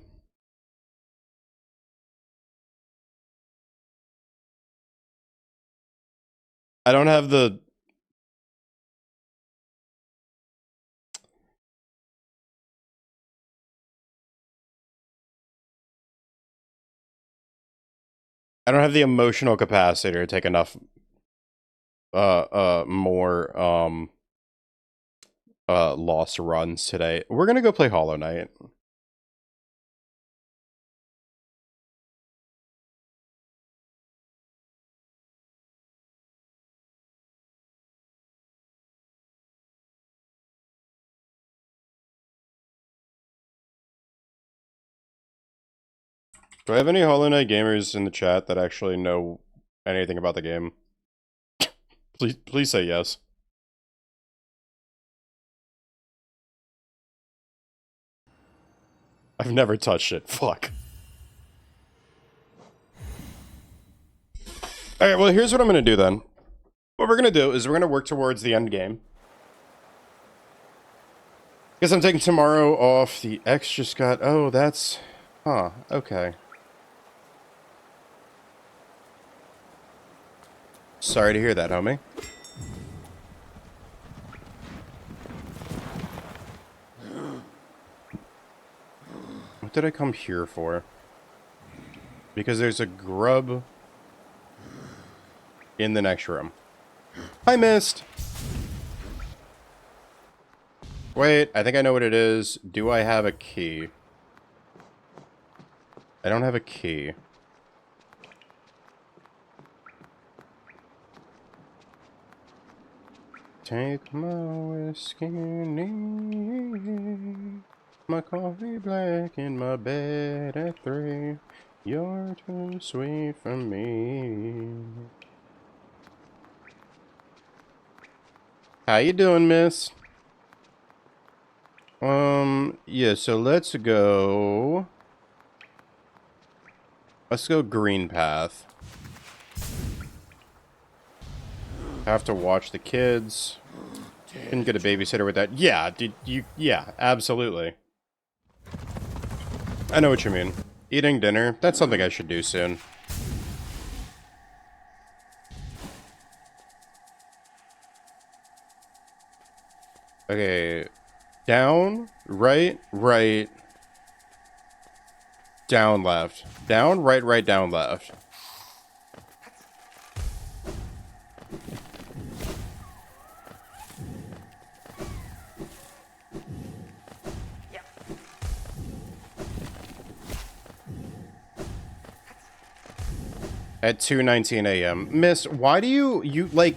I don't have the... I don't have the emotional capacity to take enough more lost runs today. We're gonna go play Hollow Knight. Do I have any Hollow Knight gamers in the chat that actually know anything about the game? Please say yes. I've never touched it. Fuck. Alright, well, here's what I'm gonna do then. What we're gonna do is we're gonna work towards the end game. Guess I'm taking tomorrow off. The X just got... Oh, that's... Huh, okay. Sorry to hear that, homie. What did I come here for? Because there's a grub in the next room. I missed! Wait, I think I know what it is. Do I have a key? I don't have a key. Take my whiskey neat, my coffee black in my bed at 3. You're too sweet for me. How you doing, miss? Yeah, so let's go green path. Have to watch the kids. Couldn't get a babysitter with that. Yeah, yeah, absolutely. I know what you mean. Eating dinner, that's something I should do soon. Okay. Down, right, right. Down, left. Down, right, right, down, left. At 2:19 a.m. Miss, why do you like...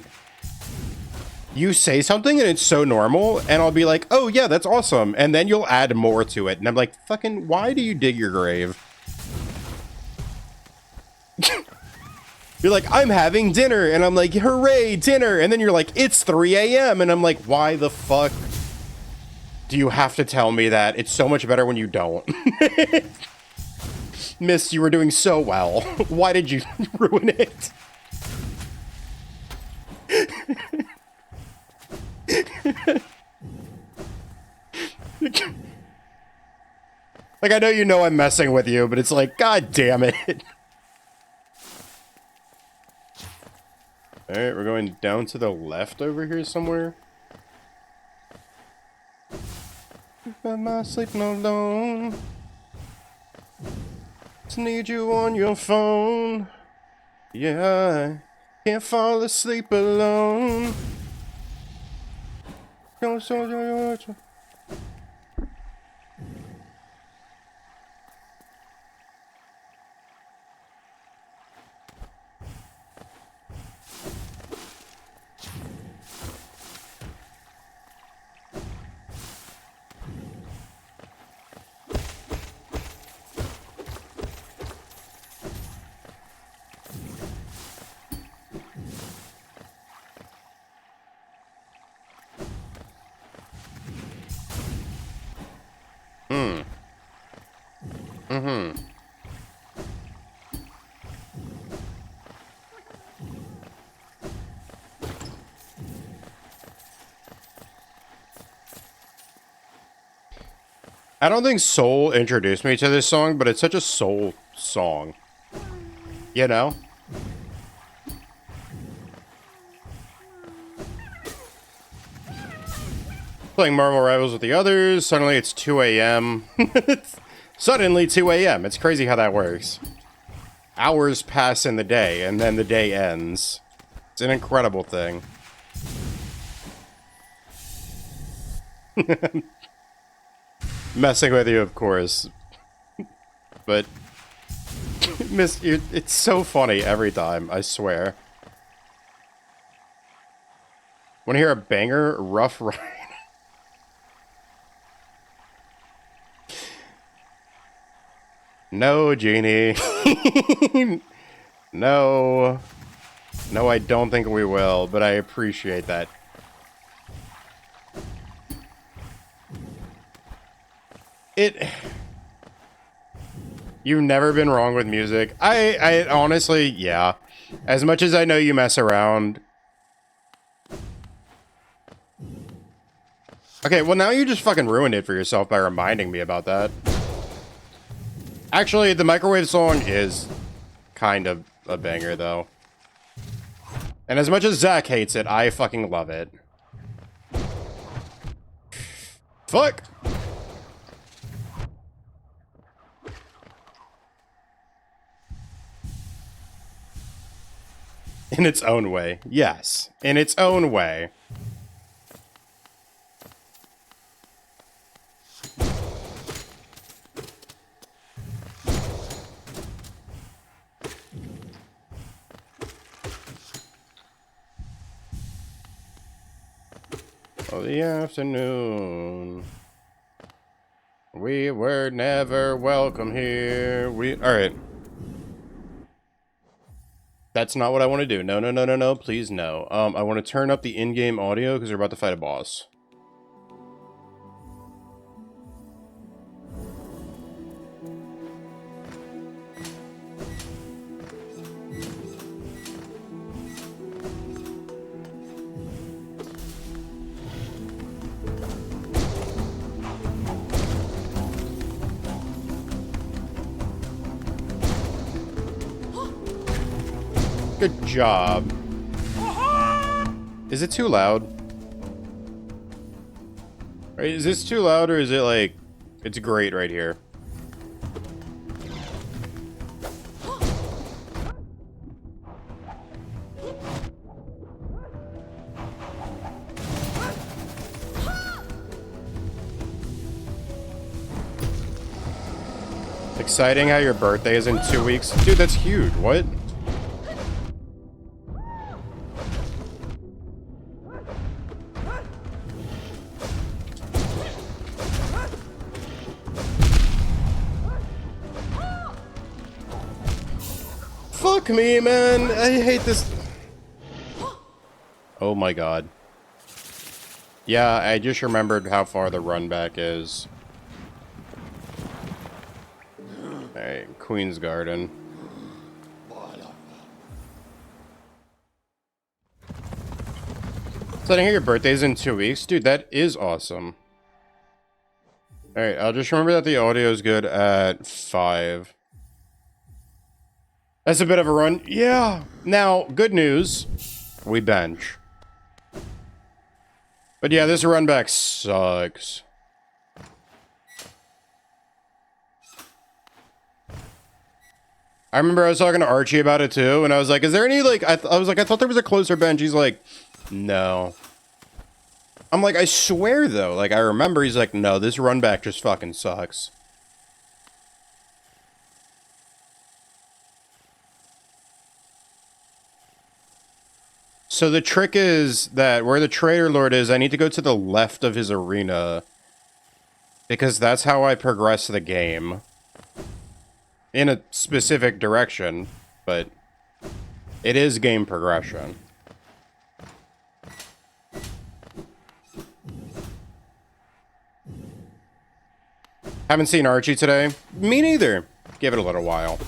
You say something and it's so normal, and I'll be like, oh yeah, that's awesome. And then you'll add more to it. And I'm like, fucking, why do you dig your grave? You're like, I'm having dinner. And I'm like, hooray, dinner. And then you're like, it's 3 a.m. And I'm like, why the fuck do you have to tell me that? It's so much better when you don't. Miss, you were doing so well. Why did you ruin it? Like, I know you know I'm messing with you, but it's like, god damn it. Alright, we're going down to the left over here somewhere. Am I sleeping alone? Just need you on your phone. Yeah, I can't fall asleep alone. I don't think Soul introduced me to this song, but it's such a Soul song. You know? Playing Marvel Rivals with the others. Suddenly it's 2 a.m. Suddenly 2 a.m. It's crazy how that works. Hours pass in the day, and then the day ends. It's an incredible thing. Messing with you, of course. But... it's so funny every time, I swear. Want to hear a banger? Rough Ride. No, Genie. No. No, I don't think we will, but I appreciate that. You've never been wrong with music. I honestly, yeah. As much as I know you mess around. Okay, well now you just fucking ruined it for yourself by reminding me about that. Actually, the microwave song is kind of a banger, though. And as much as Zach hates it, I fucking love it. Fuck! In its own way. Yes. In its own way. Oh, the afternoon. We were never welcome here. Alright. That's not what I want to do. No, no, no, no, no. Please, no. I want to turn up the in-game audio because we're about to fight a boss. Good job. Is it too loud? Is this too loud, or is it like... It's great right here. Exciting how your birthday is in 2 weeks. Dude, that's huge. What? Fuck me, man. I hate this. Oh my god. Yeah, I just remembered how far the run back is. Alright, Queen's Garden. So I hear your birthday's in 2 weeks? Dude, that is awesome. Alright, I'll just remember that the audio is good at 5. That's a bit of a run. Yeah. Now, good news. We bench. But yeah, this run back sucks. I remember I was talking to Archie about it too, and I was like, is there any, like, I was like, I thought there was a closer bench. He's like, no. I'm like, I swear though, like, I remember. He's like, no, this run back just fucking sucks. So the trick is that where the Traitor Lord is, I need to go to the left of his arena. Because that's how I progress the game. In a specific direction, but it is game progression. Haven't seen Archie today? Me neither. Give it a little while.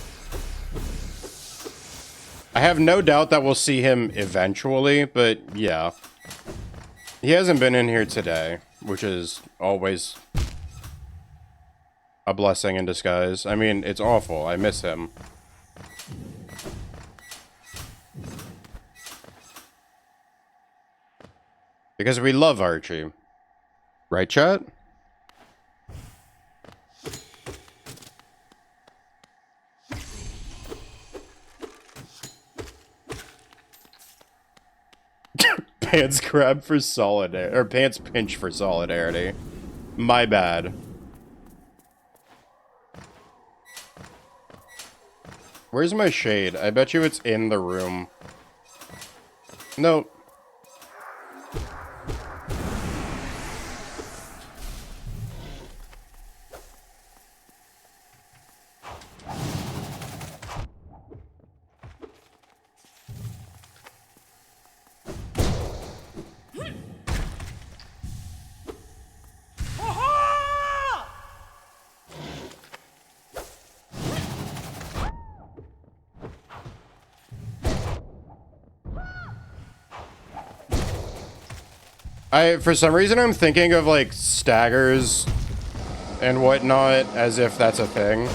I have no doubt that we'll see him eventually, but yeah. He hasn't been in here today, which is always a blessing in disguise. I mean, it's awful. I miss him. Because we love Archie. Right, chat? Pants grab for solidarity, or pants pinch for solidarity. My bad. Where's my shade? I bet you it's in the room. Nope. For some reason, I'm thinking of, like, staggers and whatnot as if that's a thing.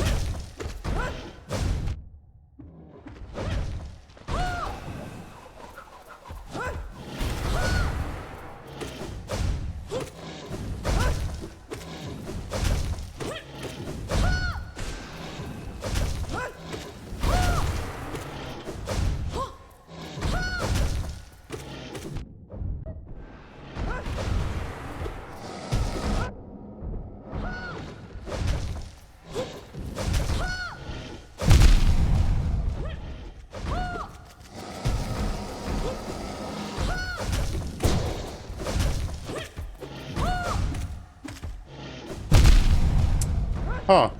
Huh.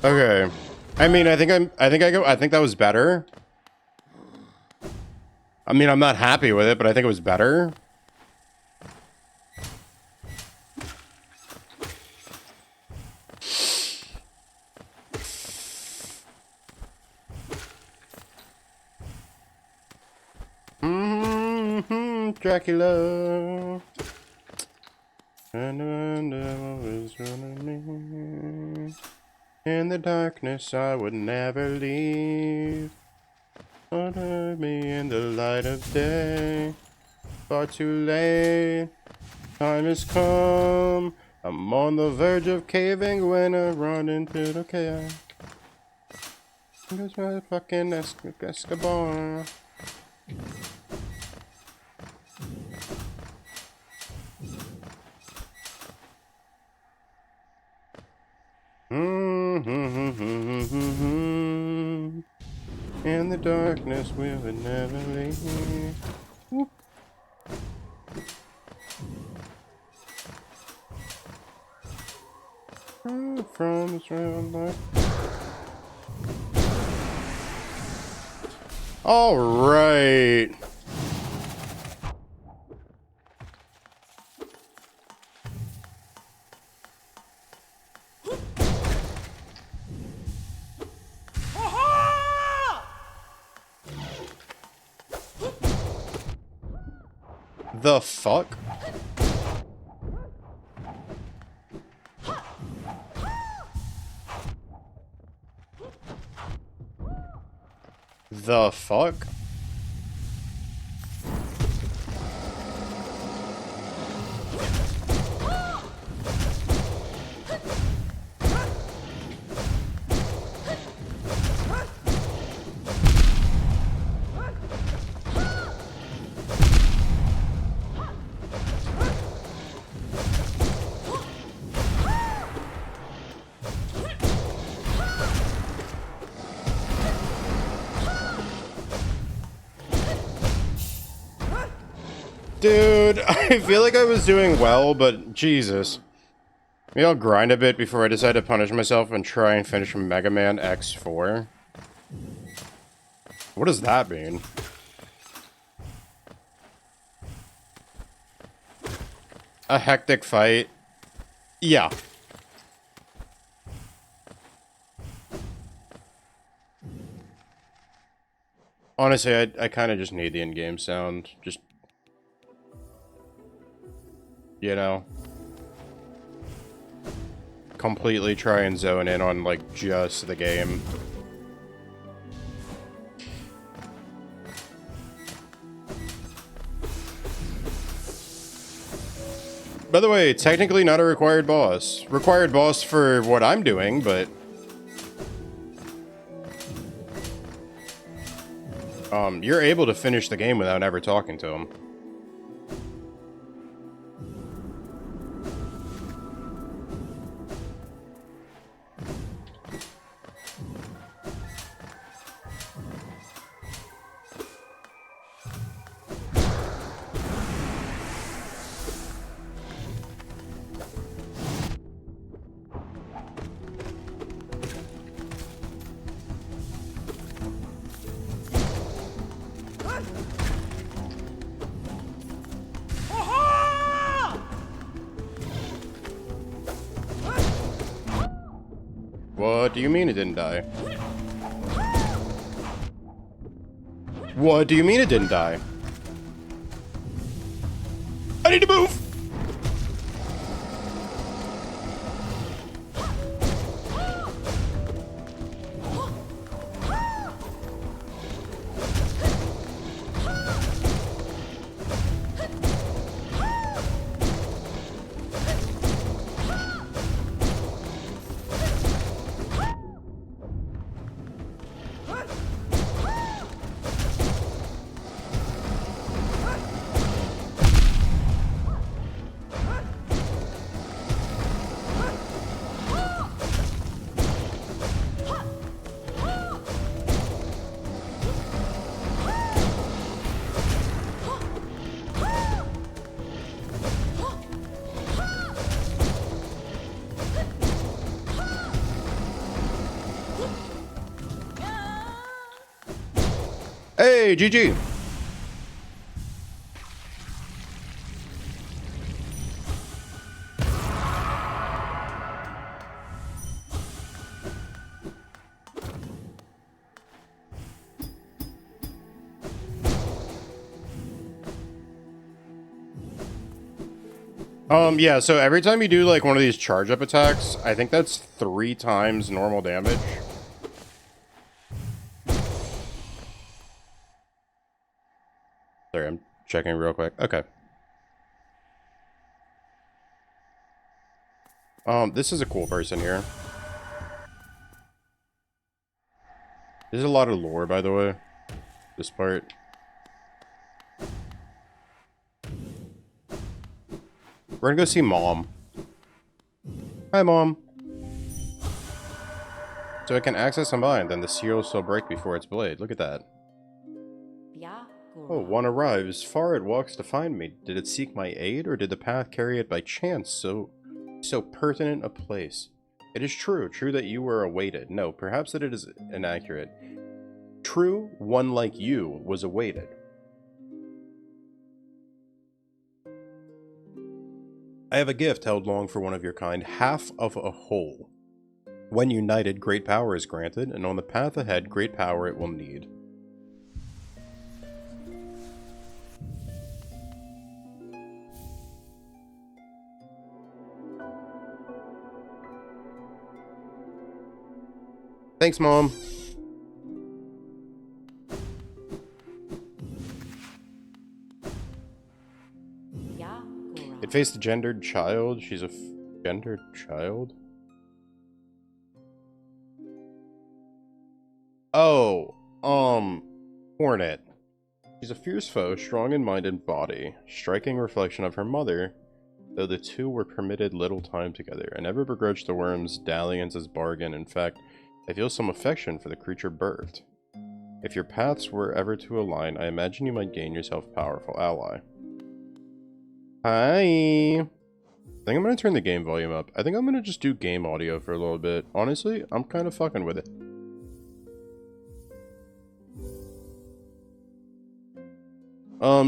Okay. I mean, I think that was better. I mean, I'm not happy with it, but I think it was better. Dracula. And was running me. In the darkness I would never leave. Under me in the light of day. Far too late. Time has come. I'm on the verge of caving when I run into the chaos. Here's my fucking Escobar. In the darkness we would never leave. Whoop. From this round life. All right. The fuck? The fuck? Dude, I feel like I was doing well, but Jesus. Maybe I'll grind a bit before I decide to punish myself and try and finish Mega Man X4. What does that mean? A hectic fight? Yeah. Honestly, I kind of just need the in-game sound. you know? Completely try and zone in on, like, just the game. By the way, technically not a required boss. Required boss for what I'm doing, but... you're able to finish the game without ever talking to him. What do you mean it didn't die? What do you mean it didn't die? I need to move! Hey, GG. Yeah, so every time you do like one of these charge up attacks, I think that's 3 times normal damage. Sorry, I'm checking real quick. Okay. This is a cool person here. There's a lot of lore, by the way. This part. We're gonna go see Mom. Hi, Mom. So it can access a mind, then the seal shall break before its blade. Look at that. Oh, one arrives. Far it walks to find me. Did it seek my aid, or did the path carry it by chance? So pertinent a place. It is true that you were awaited. No, perhaps that it is inaccurate. True, one like you was awaited. I have a gift held long for one of your kind, half of a whole. When united, great power is granted, and on the path ahead, great power it will need. Thanks, Mom. It faced a gendered child. She's a gendered child? Oh, Hornet. She's a fierce foe, strong in mind and body, striking reflection of her mother, though the two were permitted little time together. I never begrudged the worm's dalliance as bargain. In fact, I feel some affection for the creature birthed. If your paths were ever to align, I imagine you might gain yourself a powerful ally. Hi! I think I'm gonna turn the game volume up. I think I'm gonna just do game audio for a little bit. Honestly, I'm kind of fucking with it.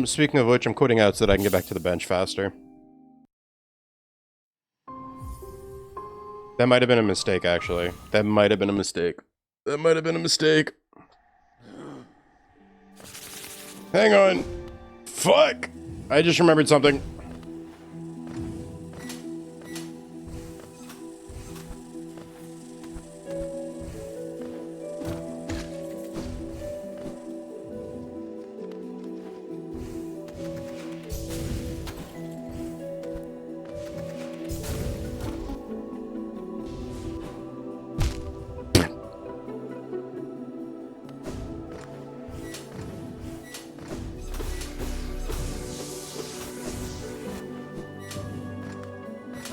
Speaking of which, I'm quitting out so that I can get back to the bench faster. That might have been a mistake, actually. That might have been a mistake. That might have been a mistake. Hang on. Fuck! I just remembered something.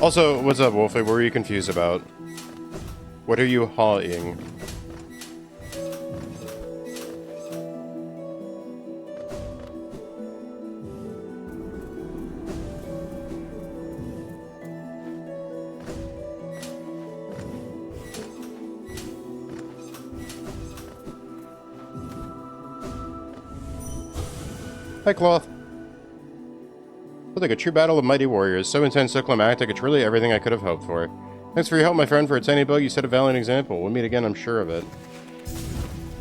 Also, what's up, Wolfie? What were you confused about? What are you hawing? Hi, Cloth. Looked like a true battle of mighty warriors. So intense, so climactic, it's really everything I could have hoped for. Thanks for your help, my friend. For a tiny bug, you set a valiant example. We'll meet again, I'm sure of it.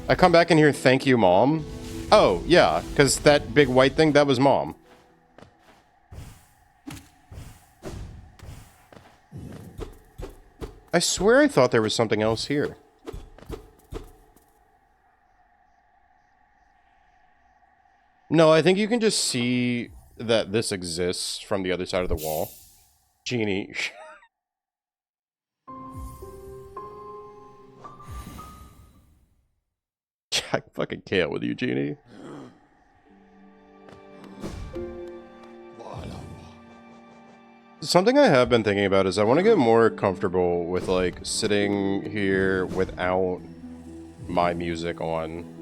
I come back in here, thank you, Mom. Oh, yeah, because that big white thing, that was Mom. I swear I thought there was something else here. No, I think you can just see that this exists from the other side of the wall. Genie. I fucking can't with you, Genie. Something I have been thinking about is I want to get more comfortable with, like, sitting here without my music on.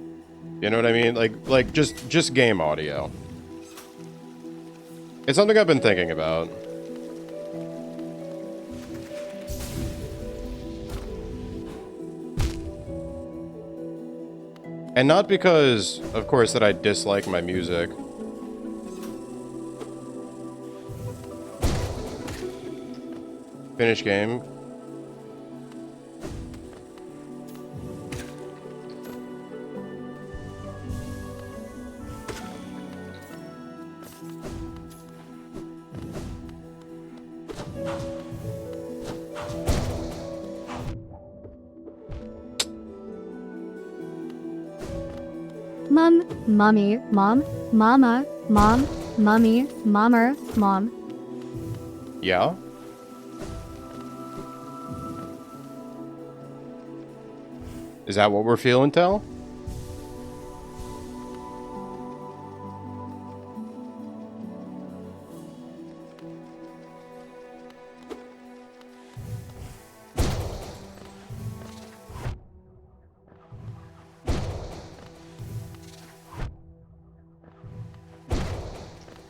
You know what I mean? Like just game audio. It's something I've been thinking about. And not because, of course, that I dislike my music. Finish game. Mum, mummy, mom, mama, mom, mummy, mommer, mom. Yeah? Is that what we're feeling, Tell?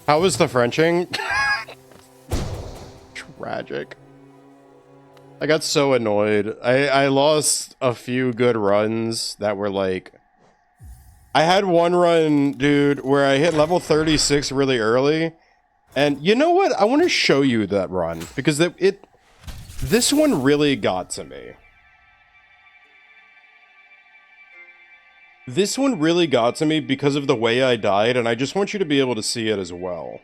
How was the Frenching? Tragic. I got so annoyed. I lost a few good runs that were like... I had one run, dude, where I hit level 36 really early. And you know what? I want to show you that run. Because this one really got to me. This one really got to me because of the way I died, and I just want you to be able to see it as well.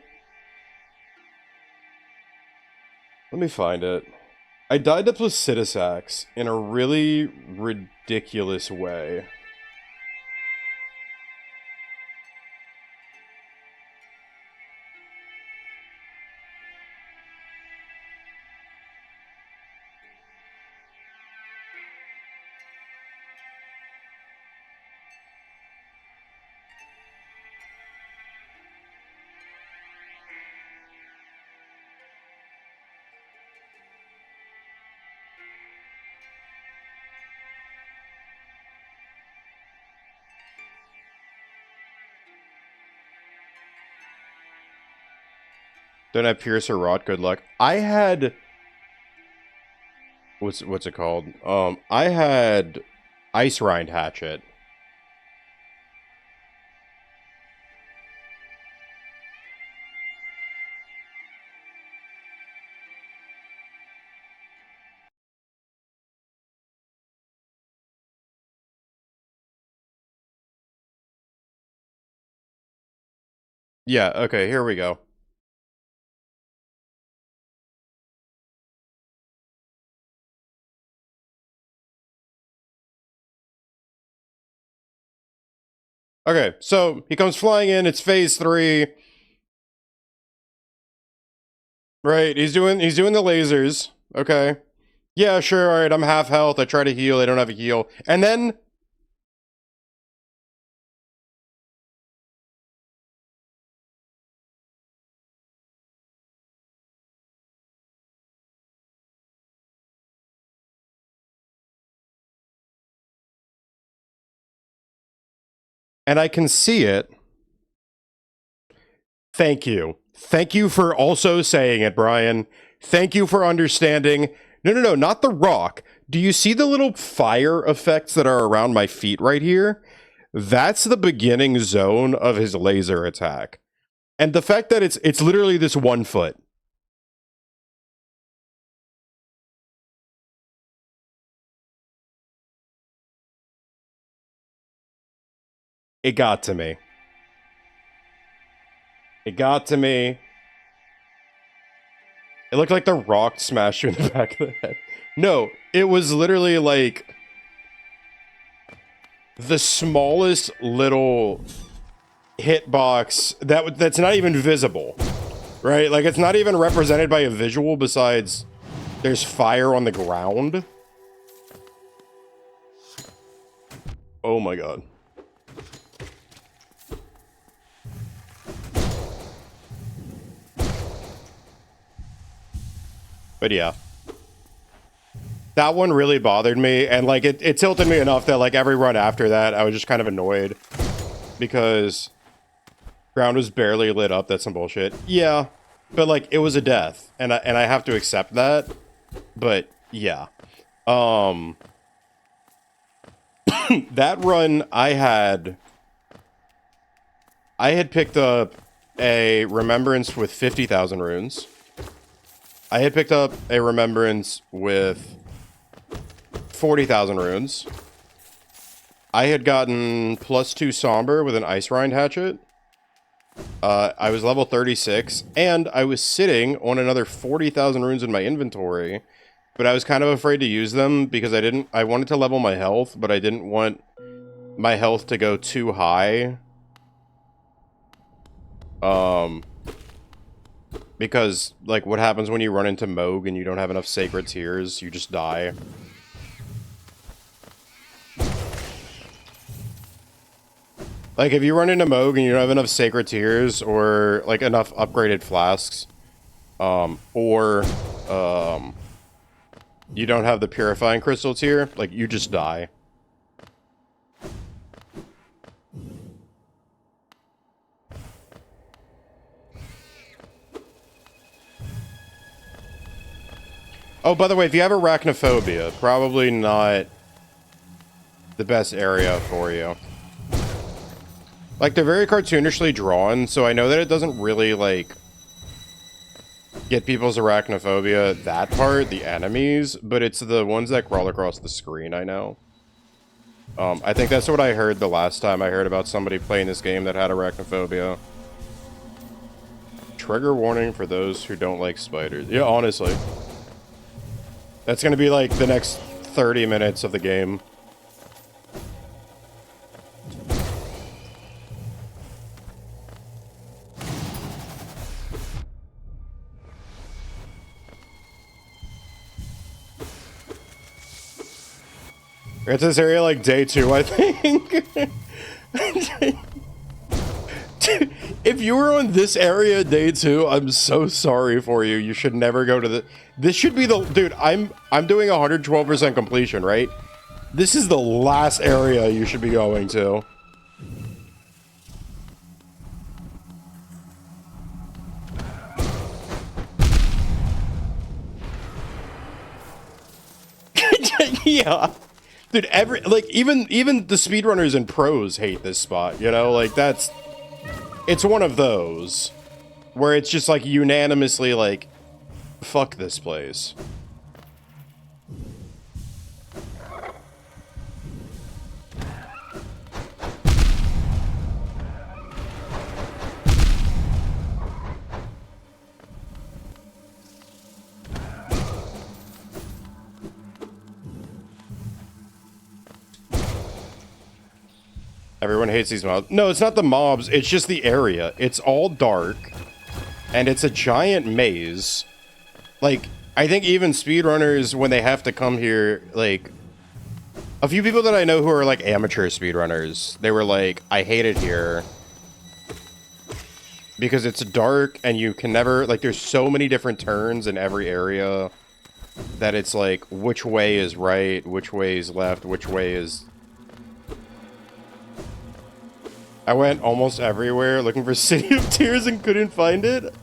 Let me find it. I died to Placidus Axe in a really ridiculous way. Don't have Pierce or Rot, good luck. I had... What's it called? I had Ice Rind Hatchet. Yeah, okay, here we go. Okay, so he comes flying in, it's phase 3. Right, he's doing the lasers. Okay. Yeah, sure, alright, I'm half health, I try to heal, I don't have a heal. And then and I can see it. Thank you. Thank you for also saying it, Brian. Thank you for understanding. No, not the rock. Do you see the little fire effects that are around my feet right here? That's the beginning zone of his laser attack. And the fact that it's literally this 1 foot. It got to me. It got to me. It looked like the rock smashed you in the back of the head. No, it was literally like the smallest little hitbox that's not even visible, right? Like, it's not even represented by a visual besides there's fire on the ground. Oh my god. But yeah. That one really bothered me, and like it tilted me enough that like every run after that I was just kind of annoyed because ground was barely lit up. That's some bullshit. Yeah, but like it was a death, and I have to accept that. But yeah, that run I had picked up a remembrance with 50,000 runes. I had picked up a remembrance with 40,000 runes. I had gotten +2 somber with an ice rind hatchet. I was level 36, and I was sitting on another 40,000 runes in my inventory, but I was kind of afraid to use them because I wanted to level my health, but I didn't want my health to go too high. Because, like, what happens when you run into Moog and you don't have enough Sacred Tears? You just die. Like, if you run into Moog and you don't have enough Sacred Tears, or, like, enough upgraded flasks, or, you don't have the Purifying Crystal tier, like, you just die. Oh, by the way, if you have arachnophobia, probably not the best area for you. Like, they're very cartoonishly drawn, so I know that it doesn't really, like, get people's arachnophobia, that part, the enemies, but it's the ones that crawl across the screen, I know. I think that's what I heard the last time I heard about somebody playing this game that had arachnophobia. Trigger warning for those who don't like spiders. Yeah, honestly. That's gonna be like the next 30 minutes of the game. We got to this area like day 2, I think. Dude, if you were on this area day 2, I'm so sorry for you. You should never go to the... This should be the... Dude, I'm doing 112% completion, right? This is the last area you should be going to. Yeah. Dude, even the speedrunners and pros hate this spot, you know? Like, that's... It's one of those where it's just like unanimously like, fuck this place. Everyone hates these mobs. No, it's not the mobs. It's just the area. It's all dark. And it's a giant maze. Like, I think even speedrunners, when they have to come here, like... A few people that I know who are, like, amateur speedrunners, they were like, I hate it here. Because it's dark, and you can never... Like, there's so many different turns in every area that it's like, which way is right, which way is left, which way is... I went almost everywhere looking for City of Tears and couldn't find it.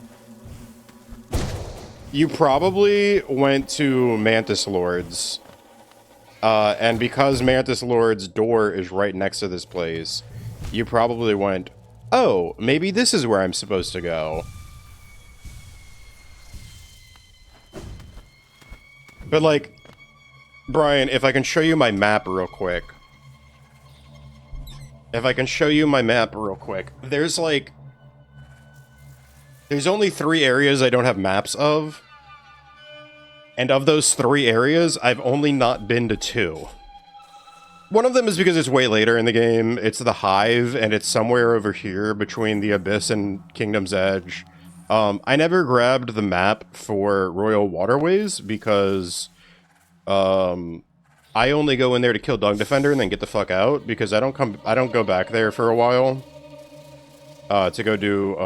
You probably went to Mantis Lord's. And because Mantis Lord's door is right next to this place, you probably went, oh, maybe this is where I'm supposed to go. But like, Brian, if I can show you my map real quick. If I can show you my map real quick. There's like... There's only 3 areas I don't have maps of. And of those 3 areas, I've only not been to 2. One of them is because it's way later in the game. It's the Hive, and it's somewhere over here between the Abyss and Kingdom's Edge. I never grabbed the map for Royal Waterways because... I only go in there to kill Dung Defender and then get the fuck out because I don't go back there for a while to go do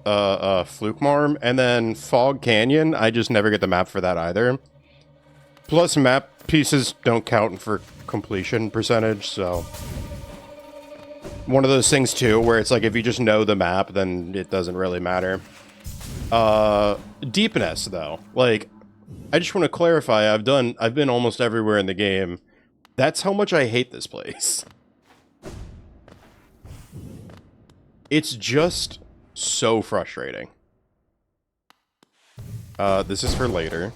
Flukmarm, and then Fog Canyon. I just never get the map for that either. Plus, map pieces don't count for completion percentage, so one of those things too where it's like if you just know the map, then it doesn't really matter. Deepness though, like. I just want to clarify, I've been almost everywhere in the game. That's how much I hate this place. It's just so frustrating. This is for later.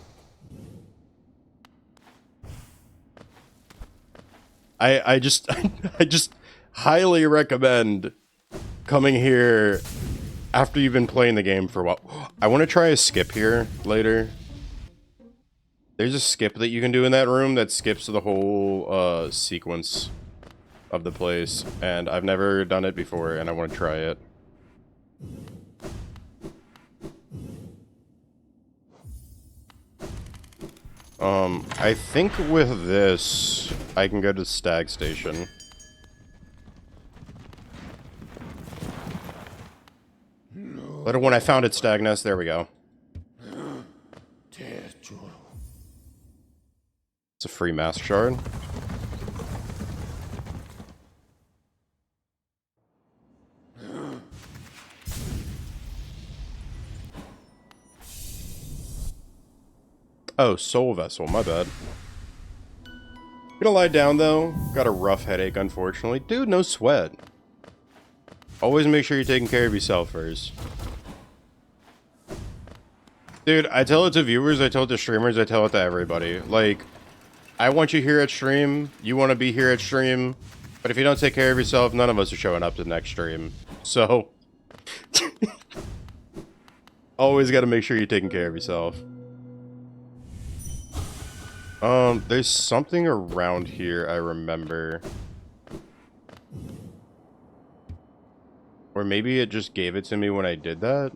I just highly recommend coming here after you've been playing the game for a while. I want to try a skip here later. There's a skip that you can do in that room that skips the whole sequence of the place, and I've never done it before, and I want to try it. I think with this, I can go to Stag Station. Later when I found it, Stag Nest, there we go. It's a free Master Shard. Oh, Soul Vessel, my bad. Gonna lie down though. Got a rough headache, unfortunately. Dude, no sweat. Always make sure you're taking care of yourself first. Dude, I tell it to viewers, I tell it to streamers, I tell it to everybody. Like, I want you here at stream, you want to be here at stream, but if you don't take care of yourself, none of us are showing up to the next stream. So, always got to make sure you're taking care of yourself. There's something around here I remember. Or maybe it just gave it to me when I did that.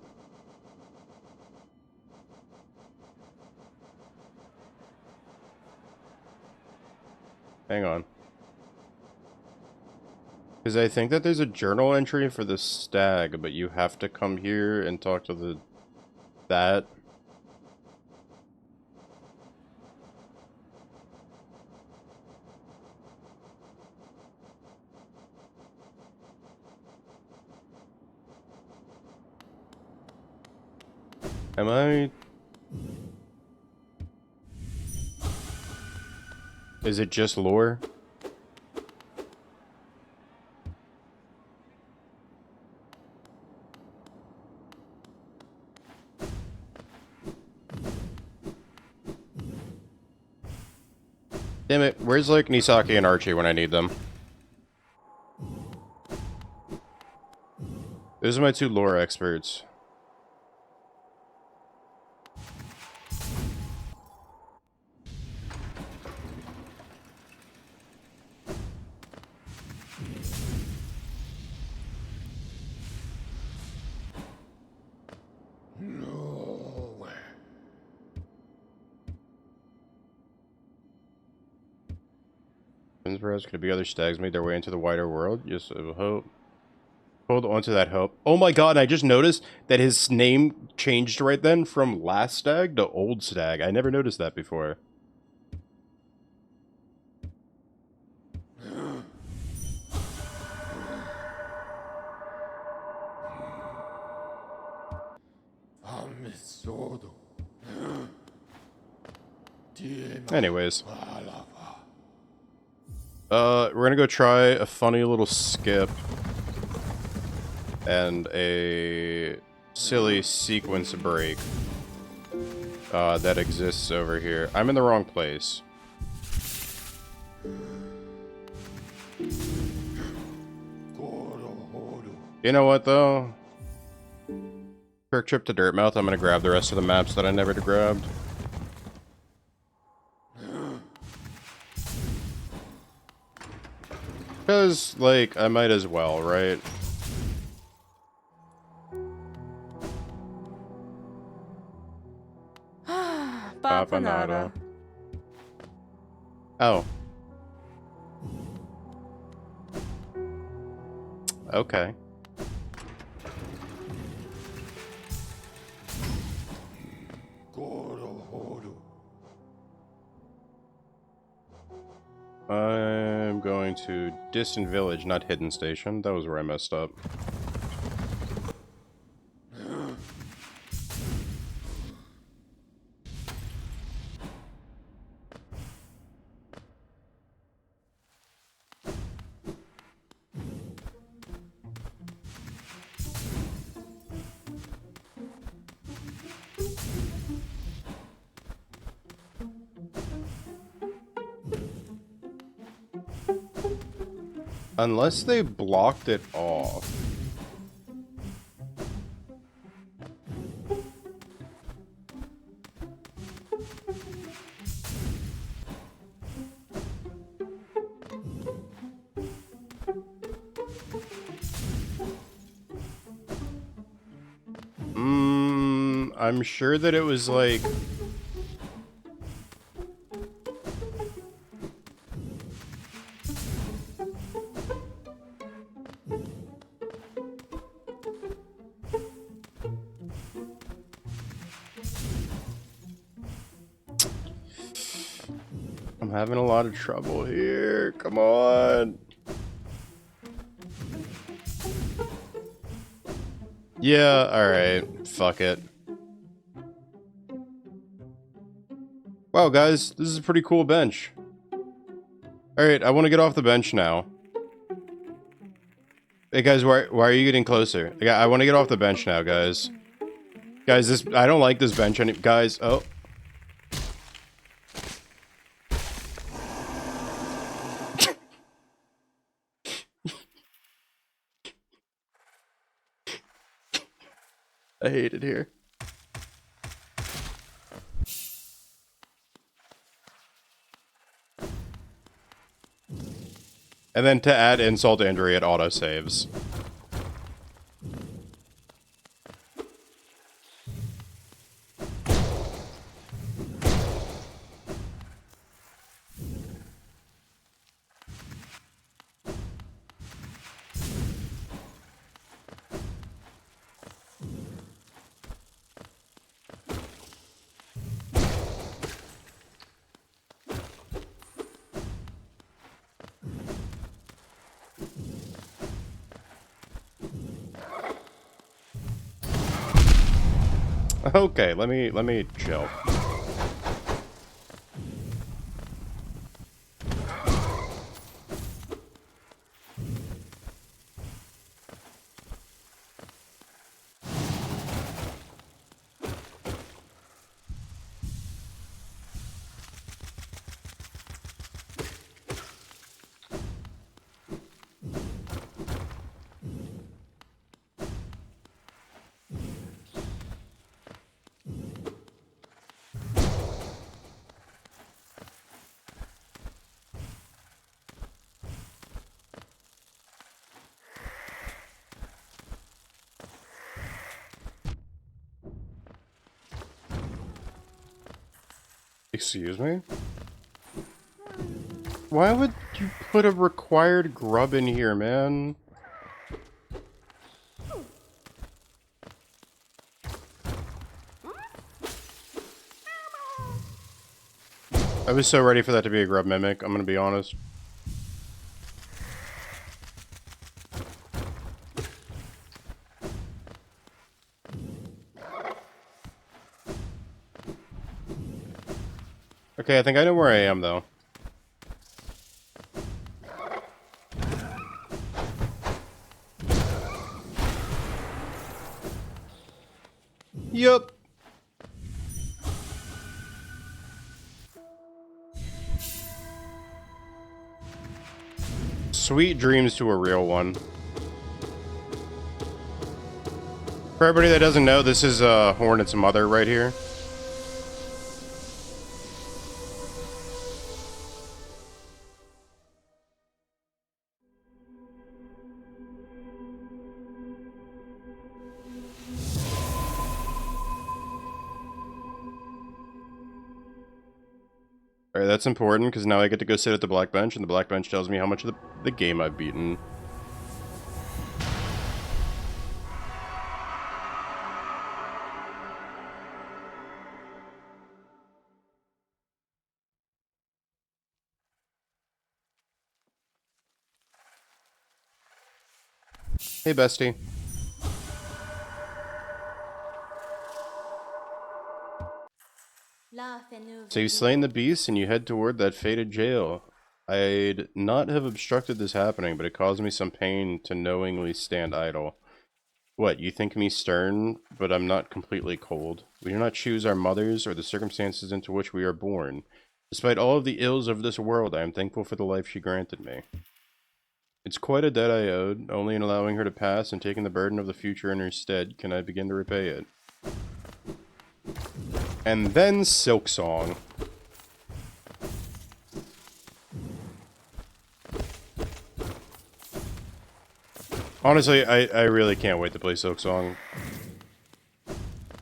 Hang on. Because I think that there's a journal entry for the stag, but you have to come here and talk to that. Am I... Is it just lore? Damn it, where's like Nisaki and Archie when I need them? Those are my 2 lore experts. Could it be other stags made their way into the wider world? Yes, I hope. Hold on to that hope. Oh my god, I just noticed that his name changed right then from Last Stag to Old Stag. I never noticed that before. Anyways. We're gonna go try a funny little skip and a silly sequence break that exists over here. I'm in the wrong place. You know what though? Quick trip to Dirtmouth. I'm gonna grab the rest of the maps that I never grabbed. Because, like, I might as well, right? Papanada. Oh. Okay. I'm going to Distant Village, not Hidden Station. That was where I messed up. Unless they blocked it off. I'm sure that it was like... I'm having a lot of trouble here. Come on. Yeah, alright. Fuck it. Wow, guys, this is a pretty cool bench. Alright, I want to get off the bench now. Hey, guys, why are you getting closer? I want to get off the bench now, guys. Guys, I don't like this bench any- Guys, oh. I hate it here. And then to add insult to injury, it auto-saves. Okay, let me chill. Excuse me? Why would you put a required grub in here, man? I was so ready for that to be a grub mimic, I'm gonna be honest. Okay, I think I know where I am, though. Yup. Sweet dreams to a real one. For everybody that doesn't know, this is Hornet's mother right here. Alright, that's important, because now I get to go sit at the black bench, and the black bench tells me how much of the game I've beaten. Hey, bestie. So you've slain the beast and you head toward that fated jail. I'd not have obstructed this happening, but it caused me some pain to knowingly stand idle. What, you think me stern, but I'm not completely cold. We do not choose our mothers or the circumstances into which we are born. Despite all of the ills of this world, I am thankful for the life she granted me. It's quite a debt I owed. Only in allowing her to pass and taking the burden of the future in her stead can I begin to repay it. And then Silksong. Honestly, I really can't wait to play Silksong.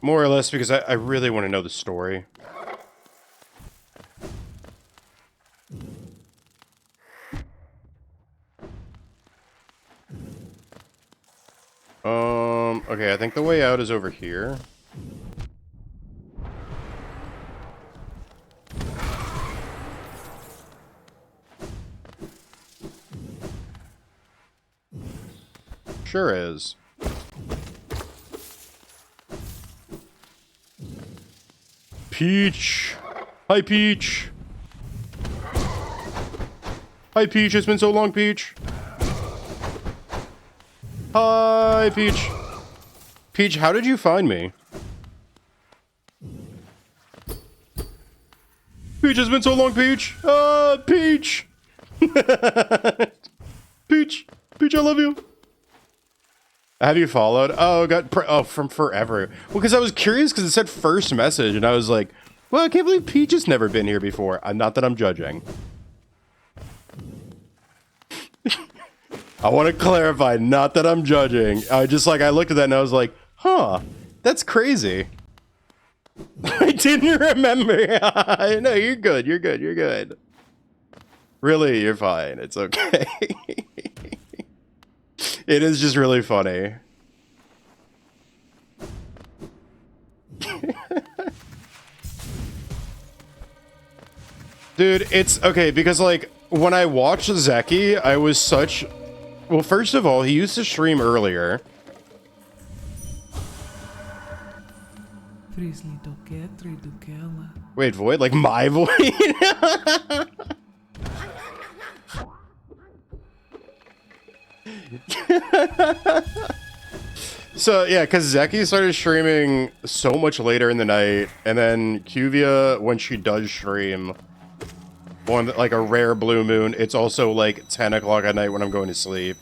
More or less because I really want to know the story. Okay, I think the way out is over here. Sure is. Peach! Hi, Peach! Hi, Peach, it's been so long, Peach! Hi, Peach! Peach, how did you find me? Peach, it's been so long, Peach! Peach! Peach! Peach, I love you! Have you followed? Oh, from forever. Well, because I was curious because it said first message, and I was like, well, I can't believe Peach has never been here before. Not that I'm judging. I want to clarify, not that I'm judging. I looked at that and I was like, huh, that's crazy. I didn't remember. No, you're good, you're good, you're good. Really, you're fine. It's okay. It is just really funny. Dude, it's okay because like when I watched Zeki, I was such... Well, first of all, he used to stream earlier. Wait, Void? Like my Void? So yeah, because Zeki started streaming so much later in the night, and then Cuvia, when she does stream on like a rare blue moon, it's also like 10 o'clock at night when I'm going to sleep.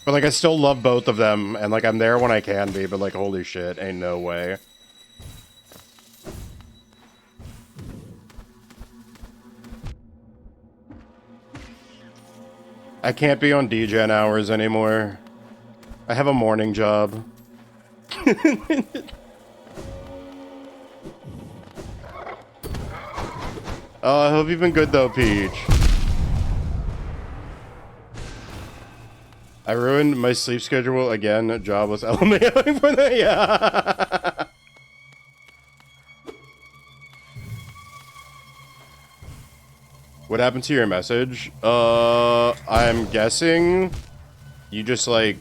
But like I still love both of them, and like I'm there when I can be, but like holy shit, ain't no way. I can't be on DGen hours anymore. I have a morning job. Oh, I hope you've been good though, Peach. I ruined my sleep schedule again. Jobless LMAO for that. Yeah. What happened to your message? I'm guessing you just like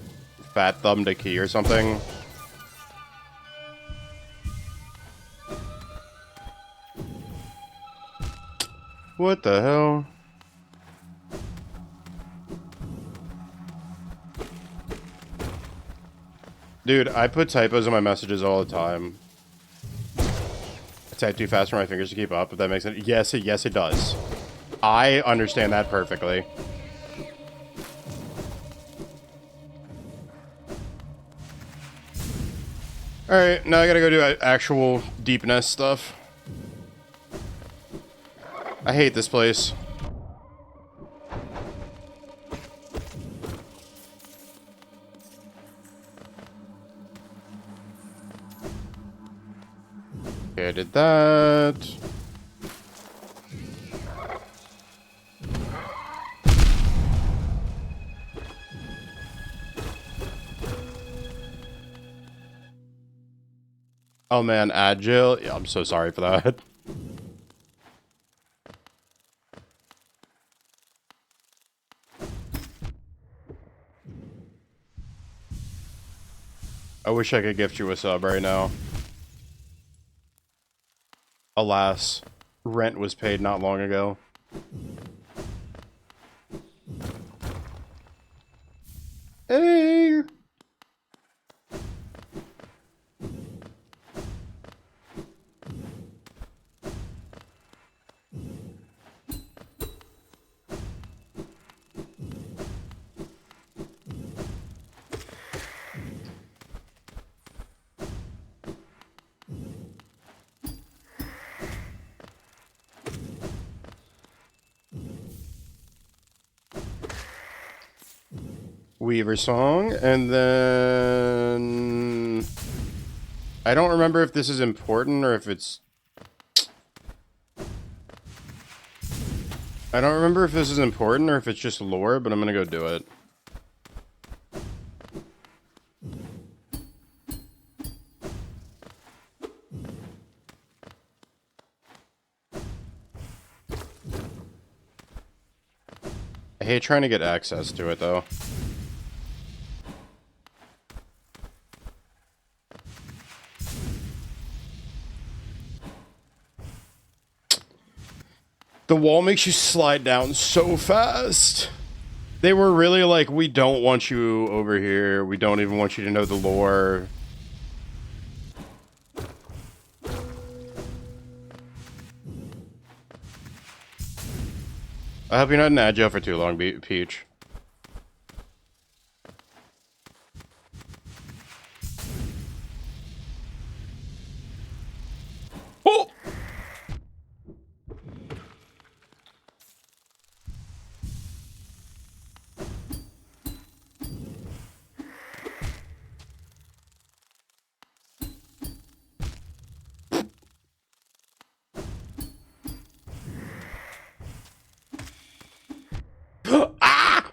fat thumbed a key or something. What the hell? Dude, I put typos in my messages all the time. I type too fast for my fingers to keep up, if that makes sense. Yes, it does. I understand that perfectly. Alright, now I gotta go do actual deepness stuff. I hate this place. Okay, I did that. Oh man, Agile. Yeah, I'm so sorry for that. I wish I could gift you a sub right now. Alas, rent was paid not long ago. Hey! Weaver song, and then I don't remember if this is important or if it's I don't remember if this is important or if it's just lore, but I'm gonna go do it. I hate trying to get access to it though. The wall makes you slide down so fast. They were really like, we don't want you over here. We don't even want you to know the lore. I hope you're not in Agile for too long, Peach. Oh! Ah!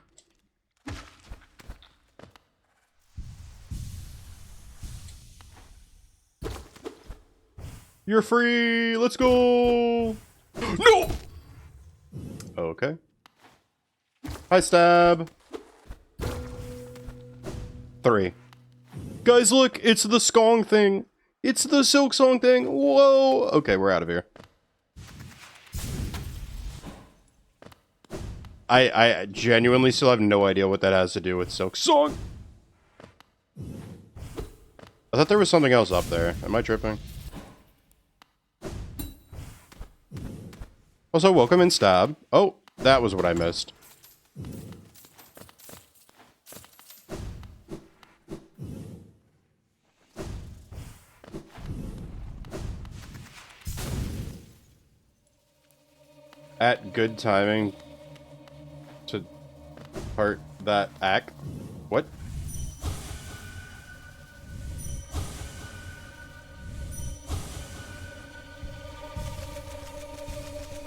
You're free. Let's go. No. Okay. Hi, Stab. 3. Guys, look. It's the Skong thing. It's the Silk Song thing. Whoa. Okay, we're out of here. I genuinely still have no idea what that has to do with Silk Song. I thought there was something else up there. Am I tripping? Also, welcome in, Stab. Oh, that was what I missed. At good timing to part that act. What?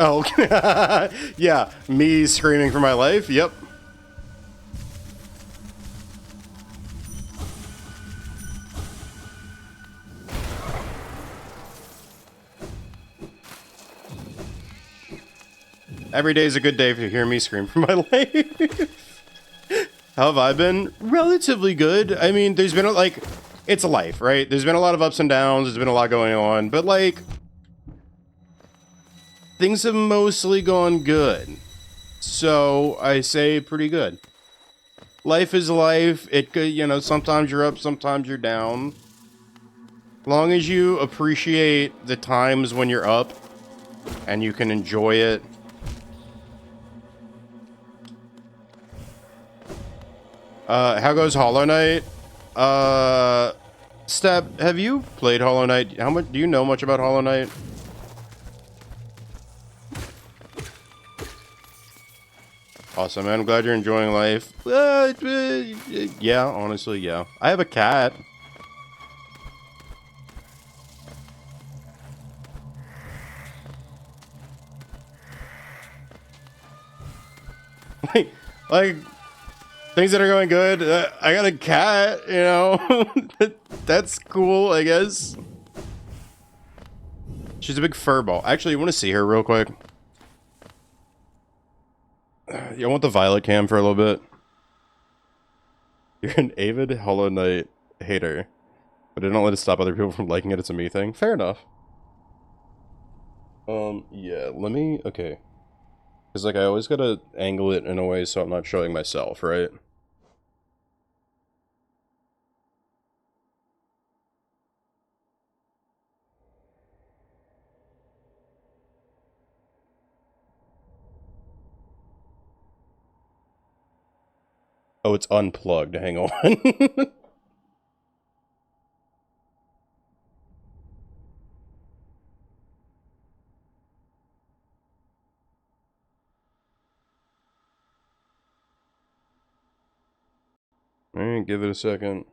Oh, yeah, me screaming for my life. Yep. Every day is a good day to hear me scream for my life. How have I been? Relatively good. I mean, there's been like, it's a life, right? There's been a lot of ups and downs. There's been a lot going on, but like, things have mostly gone good. So I say pretty good. Life is life. It could, you know, sometimes you're up, sometimes you're down. Long as you appreciate the times when you're up and you can enjoy it. How goes Hollow Knight? Step, have you played Hollow Knight? How much do you know much about Hollow Knight? Awesome, man. I'm glad you're enjoying life. Yeah, honestly, yeah. I have a cat. like things that are going good. I got a cat, you know. That's cool, I guess. She's a big fur ball. Actually, you want to see her real quick? I want the Violet cam for a little bit. You're an avid Hollow Knight hater, but I don't let it stop other people from liking it. It's a me thing. Fair enough. Yeah, let me, okay. Because, like, I always gotta angle it in a way so I'm not showing myself, right? Oh, it's unplugged. Hang on. Alright, give it a second.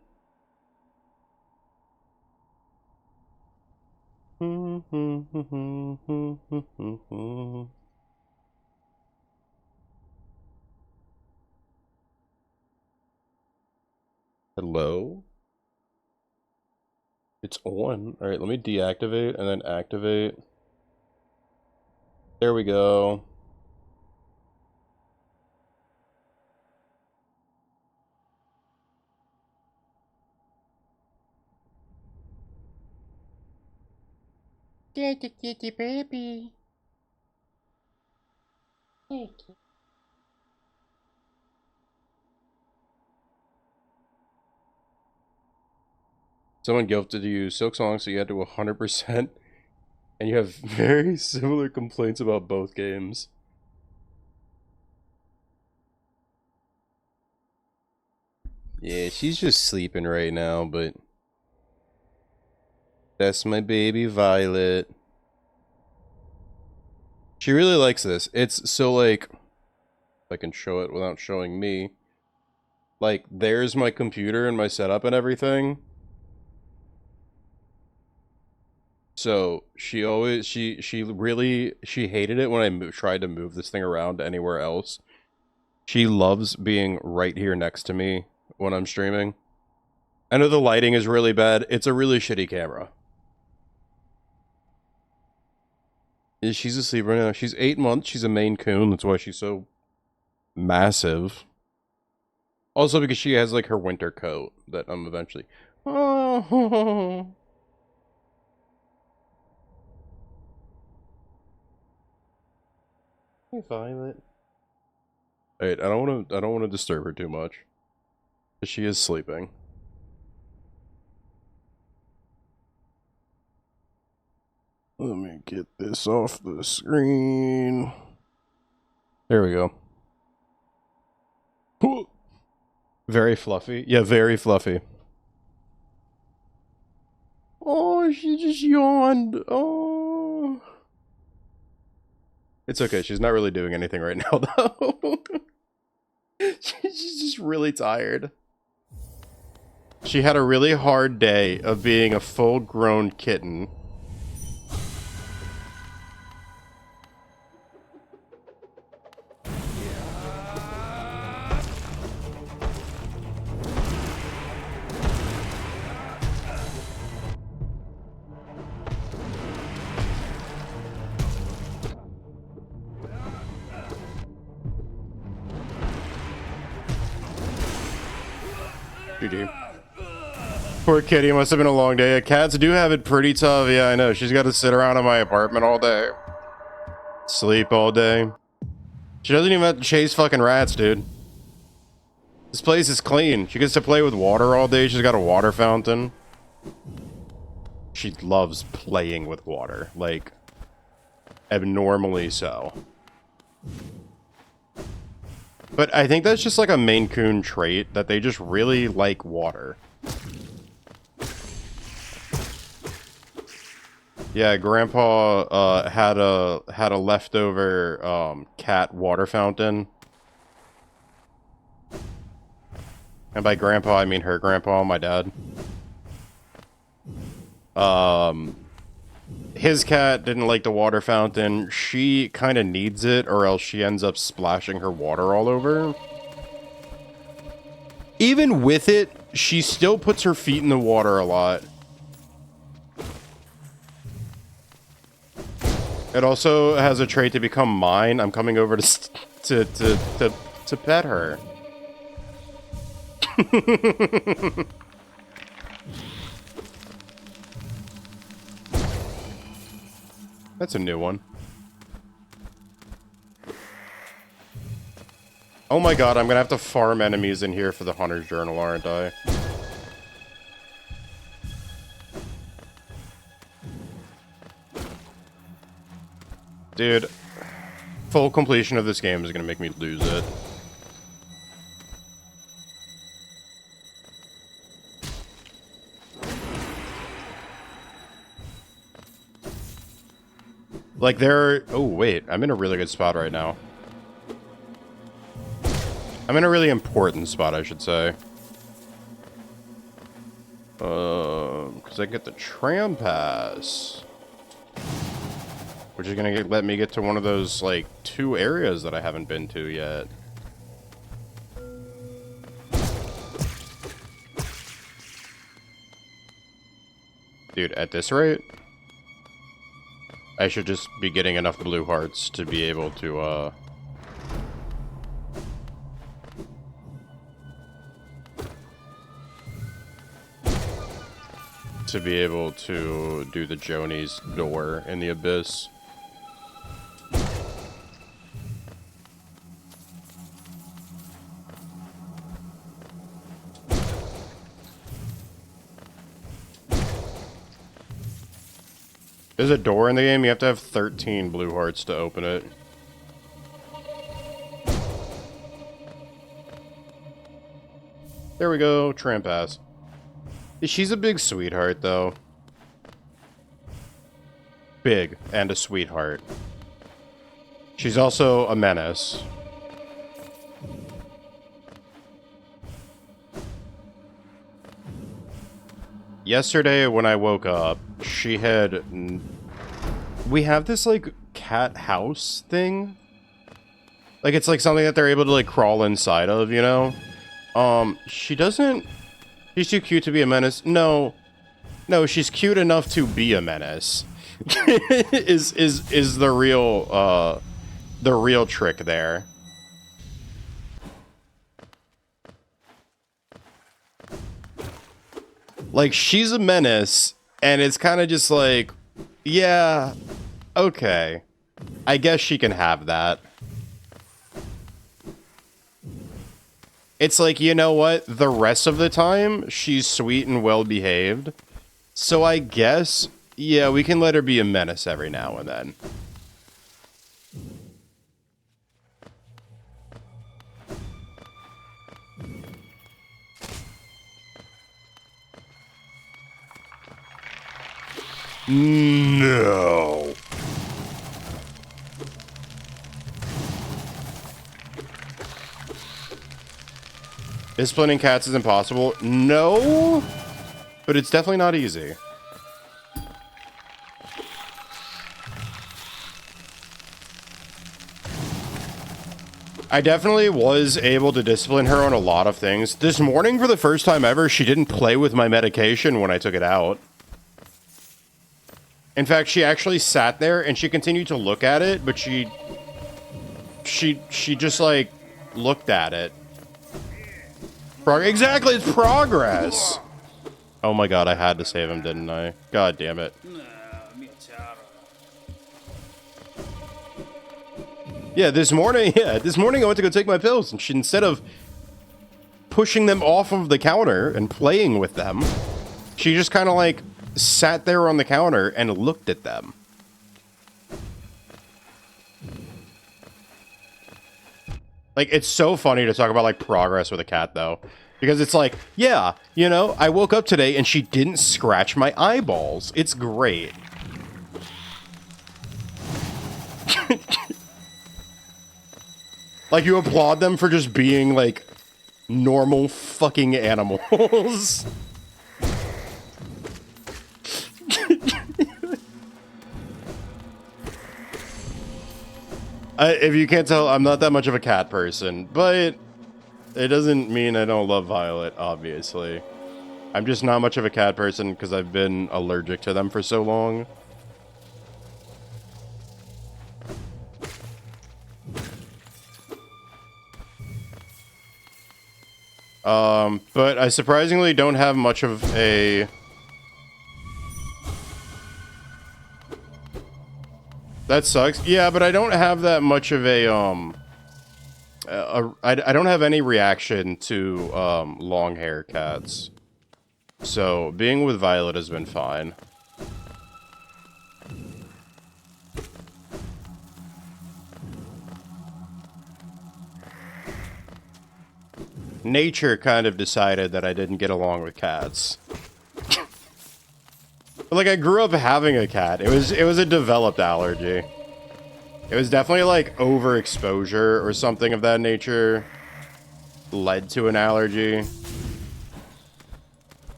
Hello? It's on. Alright, let me deactivate and then activate. There we go. Kitty, kitty, baby. Thank you. Someone gifted you Silk Song, so you had to 100%, and you have very similar complaints about both games. Yeah, she's just sleeping right now, but that's my baby Violet. She really likes this. It's so, like, if I can show it without showing me. Like, there's my computer and my setup and everything. So she hated it when I tried to move this thing around anywhere else. She loves being right here next to me when I'm streaming. I know the lighting is really bad. It's a really shitty camera. She's asleep right now. She's 8 months. She's a Maine Coon. That's why she's so massive. Also because she has like her winter coat that I'm eventually... Oh. Hey, Violet. Alright, I don't want to disturb her too much. She is sleeping. Let me get this off the screen. There we go. Very fluffy. Yeah, very fluffy. Oh, she just yawned. Oh. It's okay. She's not really doing anything right now, though. She's just really tired. She had a really hard day of being a full-grown kitten. GG. Poor kitty, must have been a long day. Cats do have it pretty tough. Yeah, I know. She's got to sit around in my apartment all day. Sleep all day. She doesn't even have to chase fucking rats, dude. This place is clean. She gets to play with water all day. She's got a water fountain. She loves playing with water. Like, abnormally so. But I think that's just like a Maine Coon trait, that they just really like water. Yeah, Grandpa had a leftover cat water fountain. And by grandpa, I mean her grandpa, my dad. His cat didn't like the water fountain. She kind of needs it, or else she ends up splashing her water all over. Even with it, she still puts her feet in the water a lot. It also has a trait to become mine. I'm coming over to pet her. That's a new one. Oh my god, I'm gonna have to farm enemies in here for the Hunter's Journal, aren't I? Dude, full completion of this game is gonna make me lose it. Like oh wait, I'm in a really good spot right now. I'm in a really important spot, I should say. Because I get the tram pass. Which is gonna let me get to one of those, like, 2 areas that I haven't been to yet. Dude, at this rate, I should just be getting enough blue hearts to be able to, do the Joni's door in the abyss. There's a door in the game, you have to have 13 blue hearts to open it. There we go, tram pass. She's a big sweetheart, though. Big, and a sweetheart. She's also a menace. Yesterday, when I woke up, she had... We have this, like, cat house thing. Like, it's like something that they're able to, like, crawl inside of, you know? She doesn't... She's too cute to be a menace. No, she's cute enough to be a menace. is the real trick there. Like, she's a menace, and it's kind of just like, yeah, okay, I guess she can have that. It's like, you know what? The rest of the time, she's sweet and well-behaved. So I guess, yeah, we can let her be a menace every now and then. No. Disciplining cats is impossible. No, but it's definitely not easy. I definitely was able to discipline her on a lot of things. This morning, for the first time ever, she didn't play with my medication when I took it out. In fact, she actually sat there and she continued to look at it, but she just, like, looked at it. Exactly, it's progress. Oh my god, I had to save him, didn't I? God damn it. Yeah, this morning I went to go take my pills, and she, instead of pushing them off of the counter and playing with them, she just kind of like sat there on the counter and looked at them. Like, it's so funny to talk about like progress with a cat though, because it's like, yeah, you know, I woke up today and she didn't scratch my eyeballs. It's great. Like, you applaud them for just being like normal fucking animals. If you can't tell, I'm not that much of a cat person, but it doesn't mean I don't love Violet, obviously. I'm just not much of a cat person because I've been allergic to them for so long. But I surprisingly don't have much of a... That sucks. Yeah, but I don't have that much of a, I don't have any reaction to, long hair cats. So, being with Violet has been fine. Nature kind of decided that I didn't get along with cats. But, like, I grew up having a cat. It was a developed allergy. It was definitely like overexposure or something of that nature led to an allergy.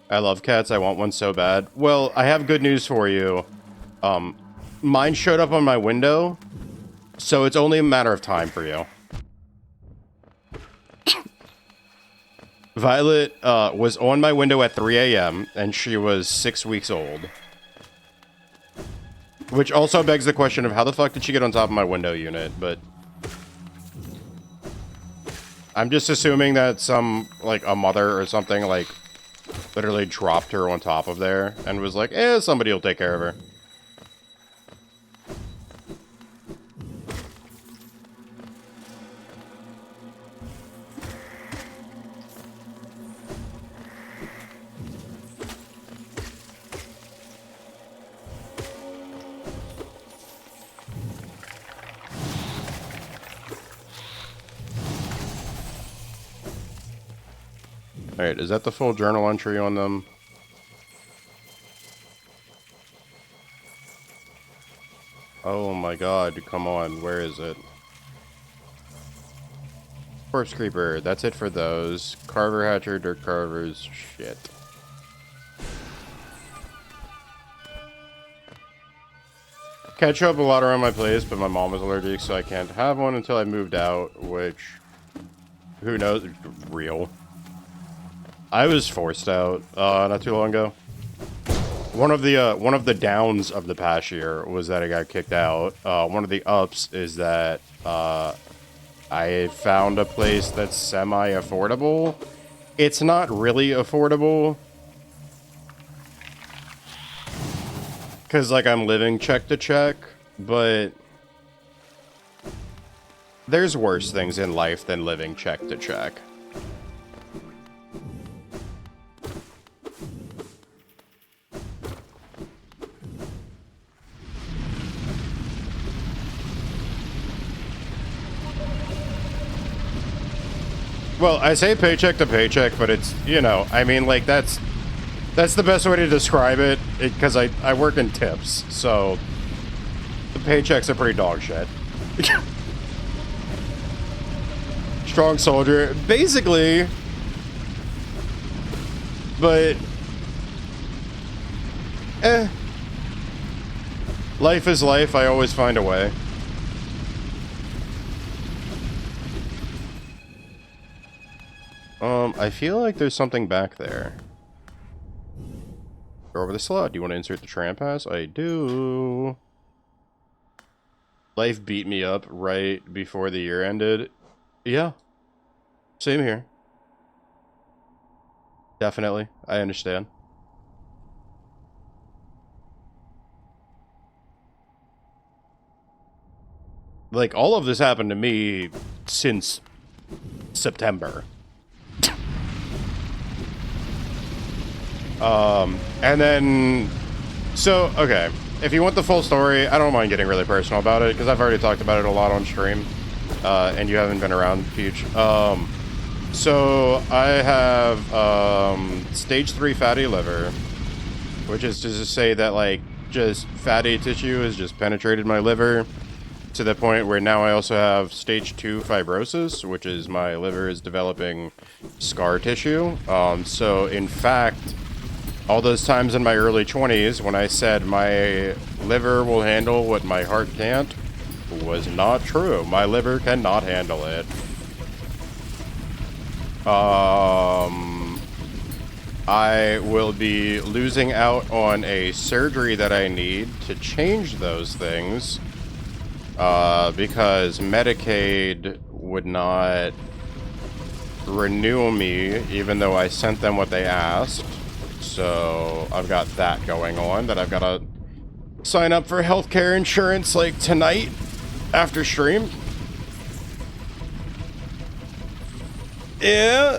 I love cats. I want one so bad. Well, I have good news for you. Mine showed up on my window, so it's only a matter of time for you. Violet was on my window at 3 a.m. and she was 6 weeks old. Which also begs the question of how the fuck did she get on top of my window unit, but... I'm just assuming that some, like, a mother or something, like, literally dropped her on top of there and was like, somebody will take care of her. Alright, is that the full journal entry on them? Oh my god, come on, where is it? Corpse Creeper, that's it for those. Carver Hatcher, Dirt Carvers, shit. Ketchup a lot around my place, but my mom is allergic, so I can't have one until I moved out, which... Who knows? Real. I was forced out not too long ago. One of the downs of the past year was that I got kicked out. One of the ups is that I found a place that's semi-affordable. It's not really affordable. Because, like, I'm living check to check, but there's worse things in life than living check to check. Well, I say paycheck to paycheck, but it's, you know, I mean, like, that's the best way to describe it, because I work in tips, so the paychecks are pretty dog shit. Strong soldier, basically, but, life is life, I always find a way. I feel like there's something back there. Go over the slot. Do you want to insert the tram pass? I do. Life beat me up right before the year ended. Yeah. Same here. Definitely. I understand. Like, all of this happened to me since September. And then, so, okay, if you want the full story, I don't mind getting really personal about it, because I've already talked about it a lot on stream, and you haven't been around, Peach. So, I have, stage 3 fatty liver, which is to just say that, like, just fatty tissue has just penetrated my liver, to the point where now I also have stage 2 fibrosis, which is my liver is developing scar tissue. So, in fact, all those times in my early 20s when I said my liver will handle what my heart can't was not true. My liver cannot handle it. I will be losing out on a surgery that I need to change those things because Medicaid would not renew me even though I sent them what they asked. So I've got that going on, that I've got to sign up for healthcare insurance like tonight after stream. Yeah,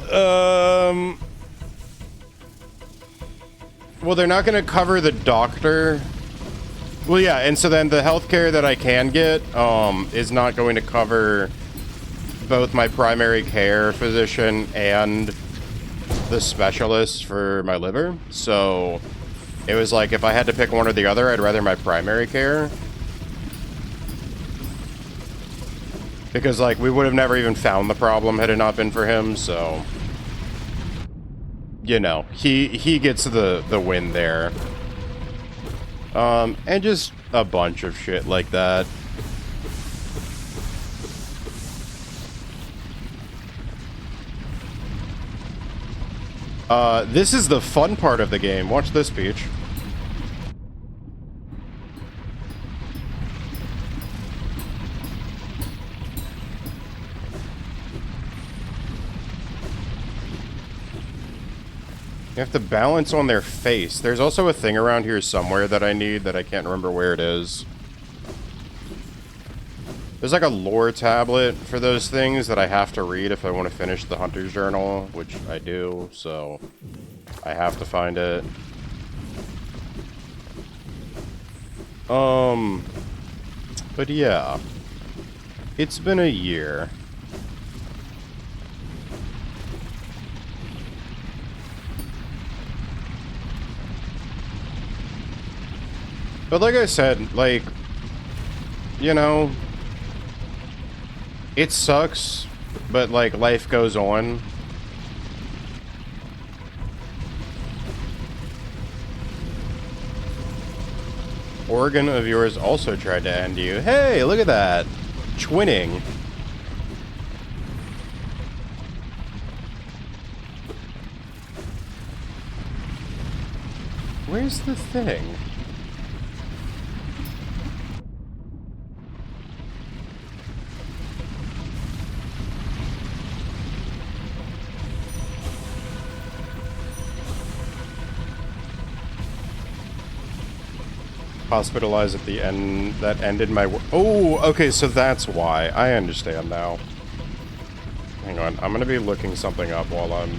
well, they're not going to cover the doctor. Well, yeah, and so then the healthcare that I can get is not going to cover both my primary care physician and the specialist for my liver. So it was like, if I had to pick one or the other, I'd rather my primary care, because like we would have never even found the problem had it not been for him. So, you know, he gets the win there. And just a bunch of shit like that. This is the fun part of the game. Watch this, Peach. You have to balance on their face. There's also a thing around here somewhere that I need that I can't remember where it is. There's like a lore tablet for those things that I have to read if I want to finish the Hunter's Journal, which I do, so I have to find it. But yeah. It's been a year. But like I said, like, you know, it sucks, but like life goes on. Organ of yours also tried to end you. Hey, look at that. Twinning. Where's the thing? Hospitalized at the end. That ended my oh, okay, so that's why. I understand now. Hang on, I'm gonna be looking something up while I'm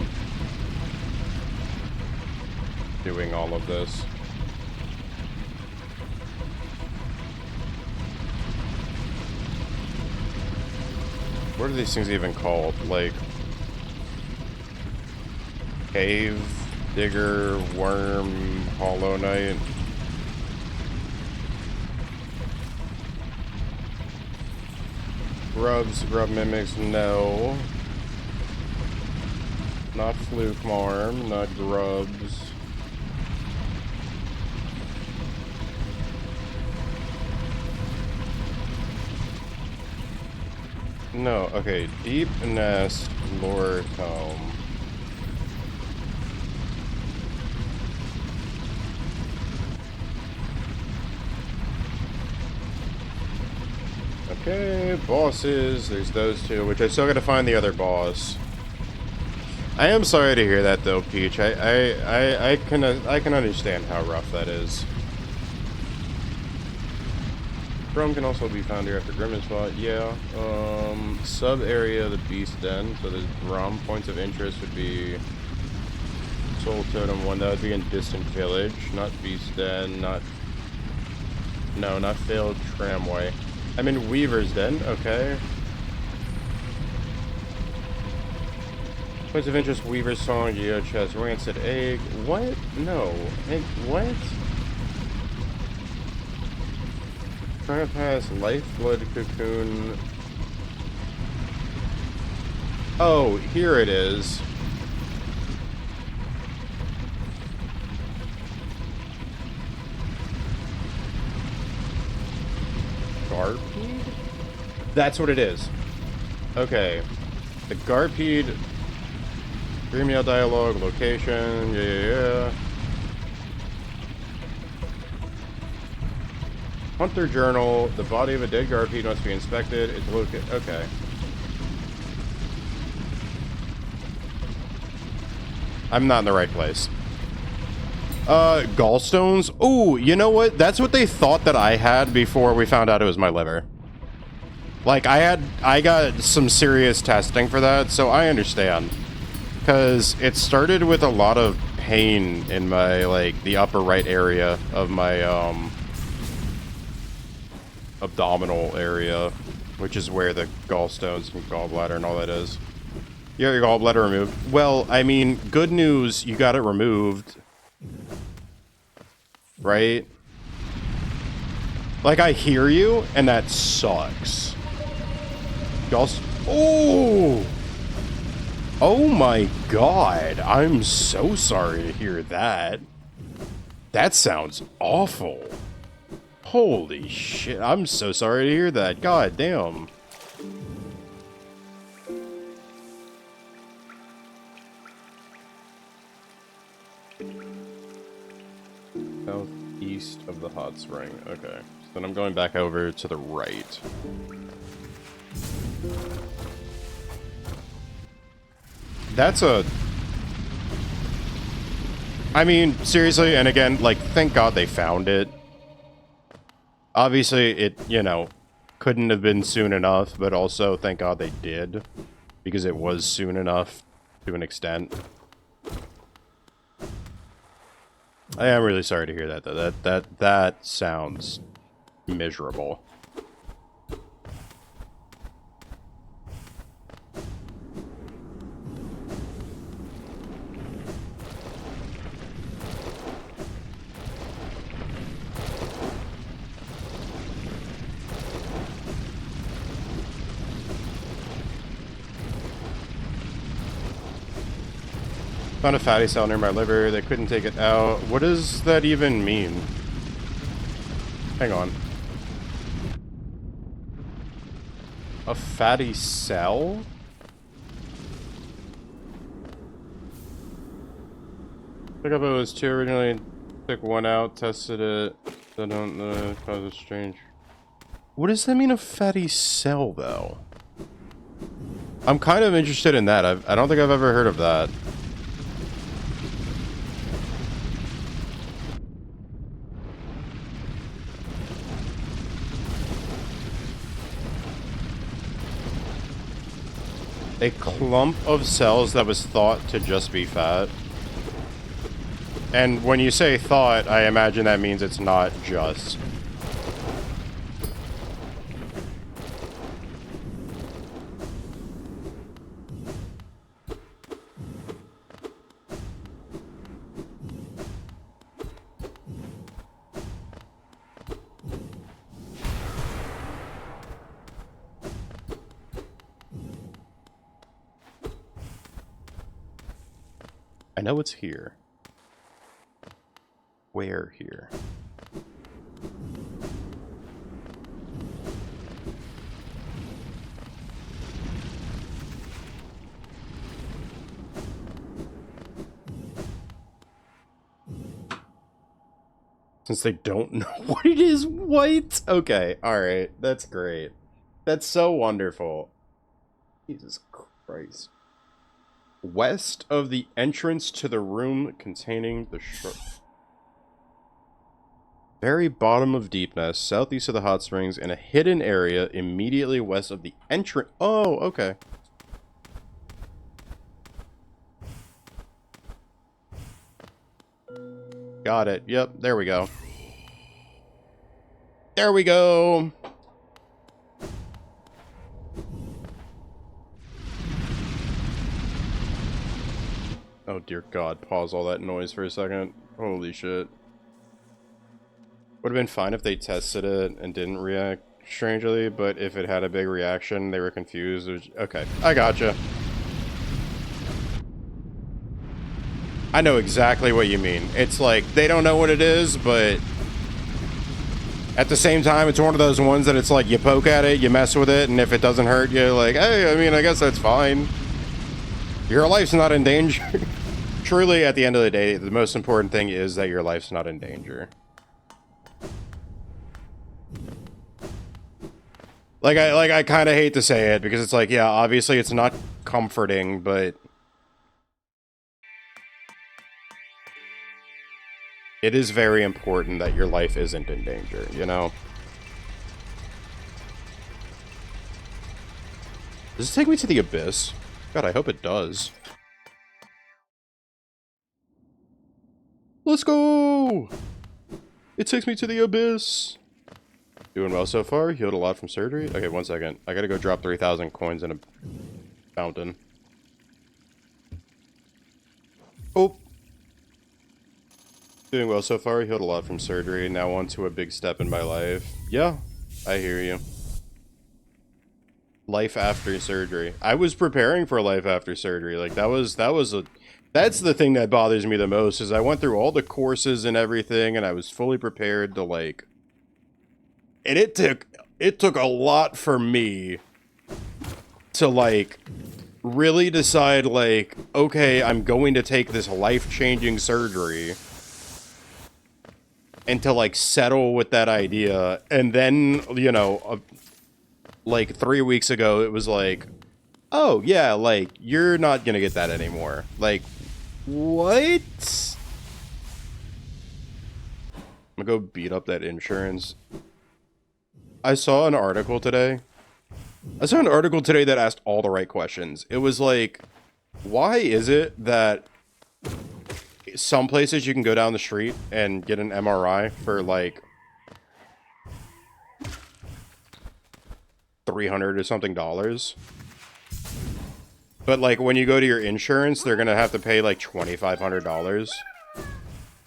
doing all of this. What are these things even called? Like cave digger, worm, hollow knight. Grubs, grub mimics, no. Not fluke marm, not grubs. No, okay, deep nest, lore tome. Okay, bosses, there's those two, which I still gotta find the other boss. I am sorry to hear that though, Peach. I can understand how rough that is. Chrome can also be found here after Grimm's fought. Yeah. Sub area of the Beast Den. So the ROM points of interest would be Soul Totem 1. That would be in Distant Village, not Beast Den, not Failed Tramway. I'm in Weaver's Den. Okay. Points of interest: Weaver's Song, Geochest, Rancid Egg. What? No. Hey, what? Trying to pass Lifeblood Cocoon. Oh, here it is. Garpede? That's what it is. Okay. The Garpede. Dreamyell dialogue, location, yeah. Hunter journal, the body of a dead Garpede must be inspected. It's located. Okay. I'm not in the right place. Gallstones? Ooh, you know what? That's what they thought that I had before we found out it was my liver. Like, I got some serious testing for that, so I understand. Because it started with a lot of pain in my, like, the upper right area of my, abdominal area, which is where the gallstones and gallbladder and all that is. You got your gallbladder removed. Well, I mean, good news, you got it removed. Right? Like, I hear you, and that sucks. Oh! Oh my god, I'm so sorry to hear that. That sounds awful. Holy shit, I'm so sorry to hear that. God damn. Southeast of the hot spring. Okay. So then I'm going back over to the right. That's a... I mean, seriously, and again, like, thank God they found it. Obviously, it, you know, couldn't have been soon enough, but also thank God they did. Because it was soon enough to an extent. I am really sorry to hear that, though. That sounds miserable. Found a fatty cell near my liver. They couldn't take it out. What does that even mean? Hang on. A fatty cell? Pick up it was 2 originally. Took 1 out. Tested it. I don't know. Cause it's strange. What does that mean, a fatty cell, though? I'm kind of interested in that. I don't think I've ever heard of that. A clump of cells that was thought to just be fat. And when you say thought, I imagine that means it's not just. I know it's here. Where here? Since they don't know what it is, white? Okay, alright, that's great. That's so wonderful. Jesus Christ. west of the entrance to the room containing the short. Very bottom of Deepness, southeast of the hot springs, in a hidden area immediately west of the entrance. Oh, okay. Got it. Yep, there we go. There we go. Oh dear God, pause all that noise for a second. Holy shit. Would have been fine if they tested it and didn't react strangely, but if it had a big reaction, they were confused. Okay, I gotcha. I know exactly what you mean. It's like, they don't know what it is, but at the same time, it's one of those ones that it's like, you poke at it, you mess with it, and if it doesn't hurt you, like, hey, I mean, I guess that's fine. Your life's not in danger. Truly, at the end of the day, the most important thing is that your life's not in danger. I kind of hate to say it, because it's like, yeah, obviously it's not comforting, but it is very important that your life isn't in danger, you know? Does this take me to the abyss? God, I hope it does. Let's go! It takes me to the abyss. Doing well so far. Healed a lot from surgery. Okay, 1 second. I gotta go drop 3,000 coins in a fountain. Oh. Doing well so far. Healed a lot from surgery. Now on to a big step in my life. Yeah, I hear you. Life after surgery. I was preparing for life after surgery. Like, that's the thing that bothers me the most, is I went through all the courses and everything, and I was fully prepared to, like... And it took a lot for me to, like, really decide, like, okay, I'm going to take this life-changing surgery, and to, like, settle with that idea. And then, you know, like, 3 weeks ago, it was like, oh, yeah, like, you're not gonna get that anymore. Like, what? I'm gonna go beat up that insurance. I saw an article today that asked all the right questions. It was like, why is it that some places you can go down the street and get an MRI for like $300 or something, but like when you go to your insurance, they're gonna have to pay like $2,500.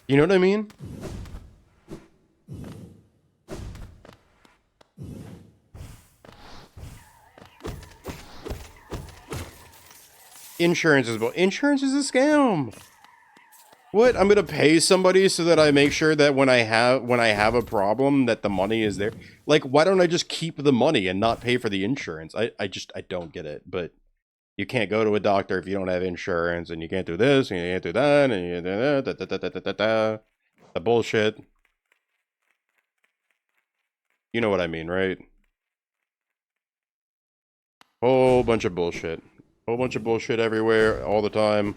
You know what I mean? Insurance is a scam. What? I'm gonna pay somebody so that I make sure that when I have a problem that the money is there. Like, why don't I just keep the money and not pay for the insurance? I don't get it. But you can't go to a doctor if you don't have insurance, and you can't do this, and you can't do that, and you do that, the bullshit. You know what I mean, right? Whole bunch of bullshit. Whole bunch of bullshit everywhere, all the time.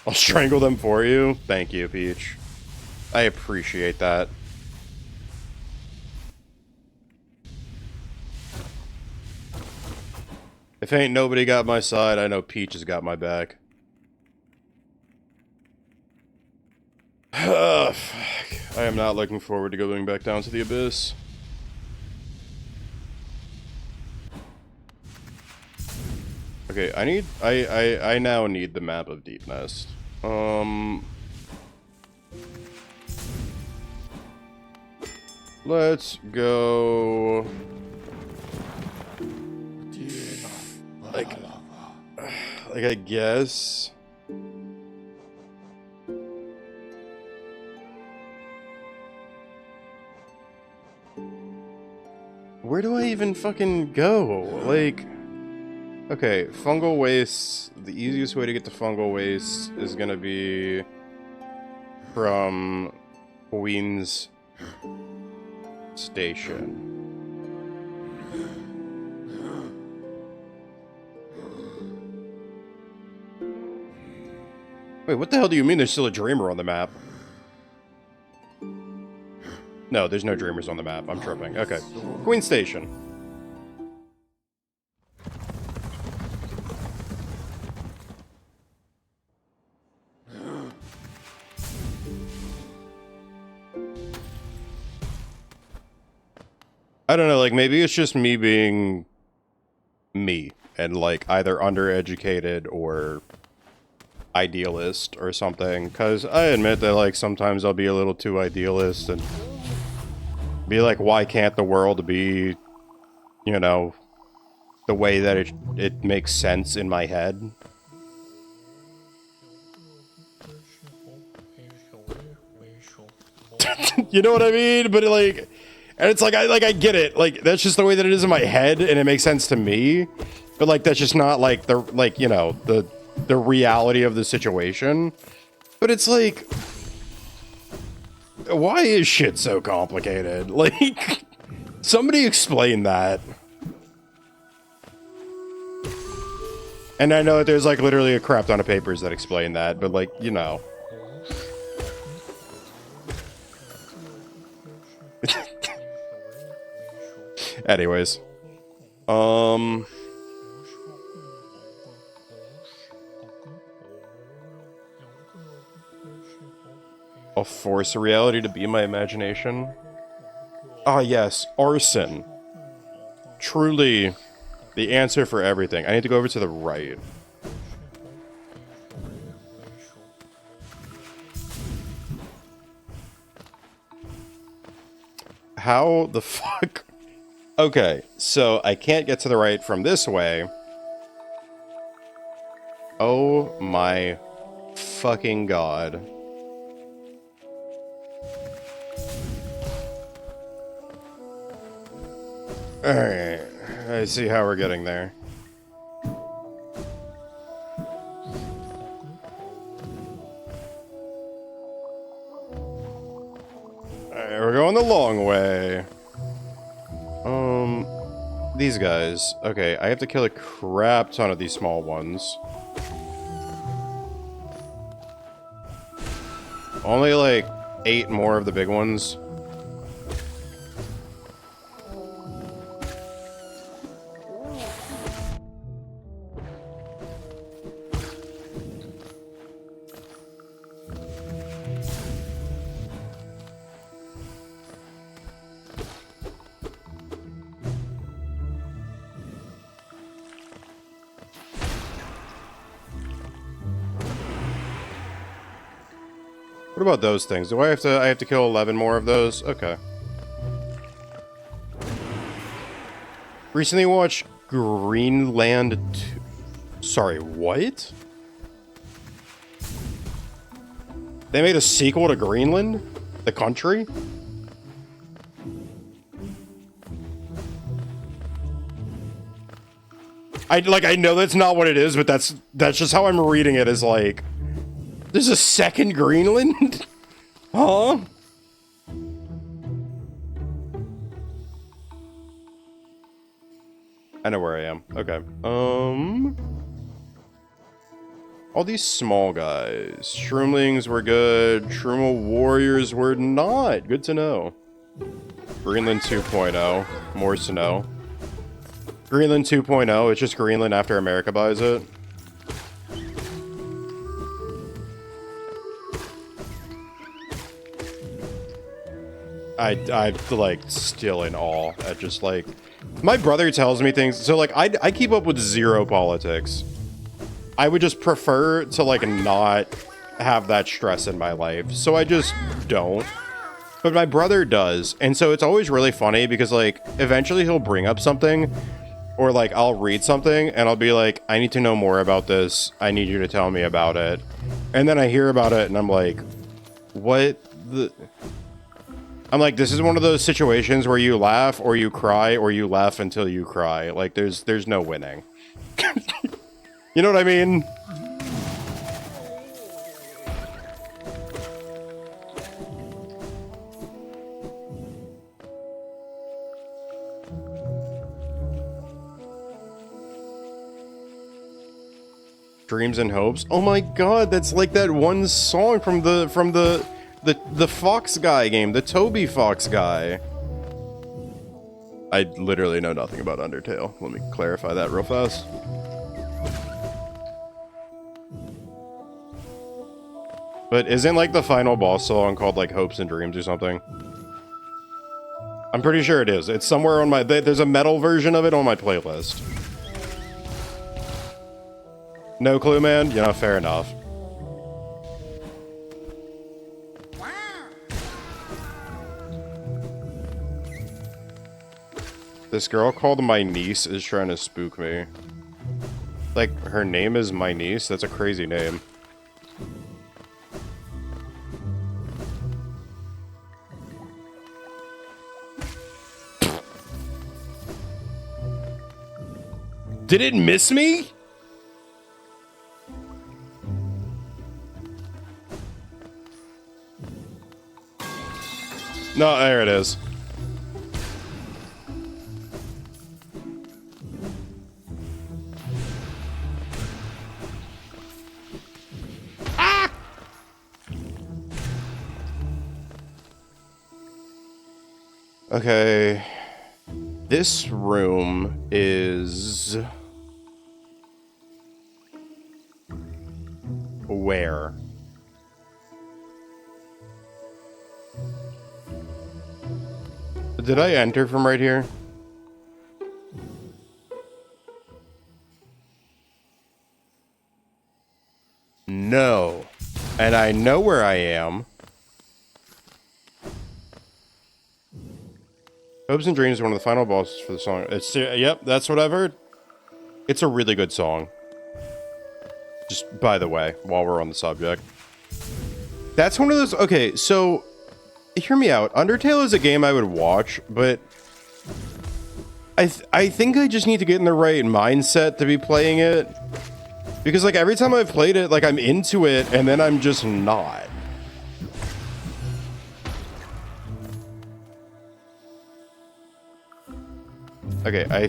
I'll strangle them for you. Thank you, Peach. I appreciate that. If ain't nobody got my side, I know Peach has got my back. Fuck. I am not looking forward to going back down to the abyss. Okay, I now need the map of Deepnest. Let's go. Like I guess. Where do I even fucking go? Like, okay, fungal waste. The easiest way to get to fungal waste is gonna be from Queen's Station. Wait, what the hell do you mean there's still a dreamer on the map? No, there's no dreamers on the map. I'm tripping. Okay. Queen Station. I don't know, like, maybe it's just me being me and, like, either undereducated or idealist or something, because I admit that, like, sometimes I'll be a little too idealist and be like, why can't the world be, you know, the way that it makes sense in my head? You know what I mean? But, like, and it's like, I get it. Like, that's just the way that it is in my head, and it makes sense to me. But, like, that's just not, like, the, like, you know, the reality of the situation. But it's like, why is shit so complicated? Like, somebody explain that. And I know that there's, like, literally a crap ton of papers that explain that, but, like, you know. Anyways. I'll force a reality to be my imagination. Ah, yes, arson. Truly the answer for everything. I need to go over to the right. How the fuck? Okay, so I can't get to the right from this way. Oh my fucking god. Alright, I see how we're getting there. Alright, we're going the long way. These guys. Okay, I have to kill a crap ton of these small ones. Only like 8 more of the big ones. What about those things? Do I have to kill 11 more of those? Okay. Recently watched Greenland 2. Sorry, what? They made a sequel to Greenland? The country? I know that's not what it is, but that's just how I'm reading it, is like, there's a second Greenland? Huh? I know where I am. Okay. All these small guys. Shroomlings were good. Shroomal warriors were not. Good to know. Greenland 2.0. More to know. Greenland 2.0. It's just Greenland after America buys it. I'm like still in awe at just like, my brother tells me things, so like I keep up with zero politics. I would just prefer to like not have that stress in my life, so I just don't. But my brother does, and so it's always really funny because like eventually he'll bring up something, or like I'll read something and I'll be like, I need to know more about this. I need you to tell me about it. And then I hear about it and I'm like, what the... I'm like, this is one of those situations where you laugh or you cry or you laugh until you cry. Like, there's no winning. You know what I mean? Dreams and Hopes. Oh my god, that's like that one song from the Fox guy game, the Toby Fox guy. I literally know nothing about Undertale. Let me clarify that real fast. But isn't like the final boss song called like Hopes and Dreams or something? I'm pretty sure it is. It's somewhere on my... There's a metal version of it on my playlist. No clue, man? Yeah, fair enough. This girl called my niece is trying to spook me. Like, her name is my niece? That's a crazy name. Did it miss me? No, there it is. Ah! Okay. This room is... where? Did I enter from right here? No. And I know where I am. Hopes and Dreams is one of the final bosses for the song. It's, yep, that's what I've heard. It's a really good song. Just by the way, while we're on the subject. That's one of those... Okay, so... Hear me out. Undertale is a game I would watch, but... I think I just need to get in the right mindset to be playing it. Because, like, every time I've played it, like, I'm into it, and then I'm just not. Okay, I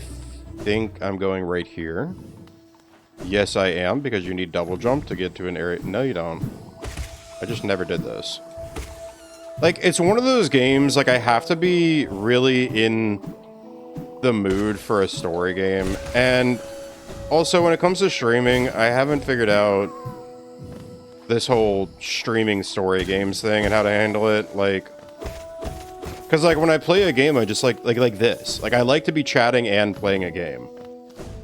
think I'm going right here. Yes, I am, because you need double jump to get to an area. No, you don't. I just never did this. Like, it's one of those games, like, I have to be really in the mood for a story game. And also, when it comes to streaming, I haven't figured out this whole streaming story games thing and how to handle it. Like, because, like, when I play a game, I just like this. Like, I like to be chatting and playing a game.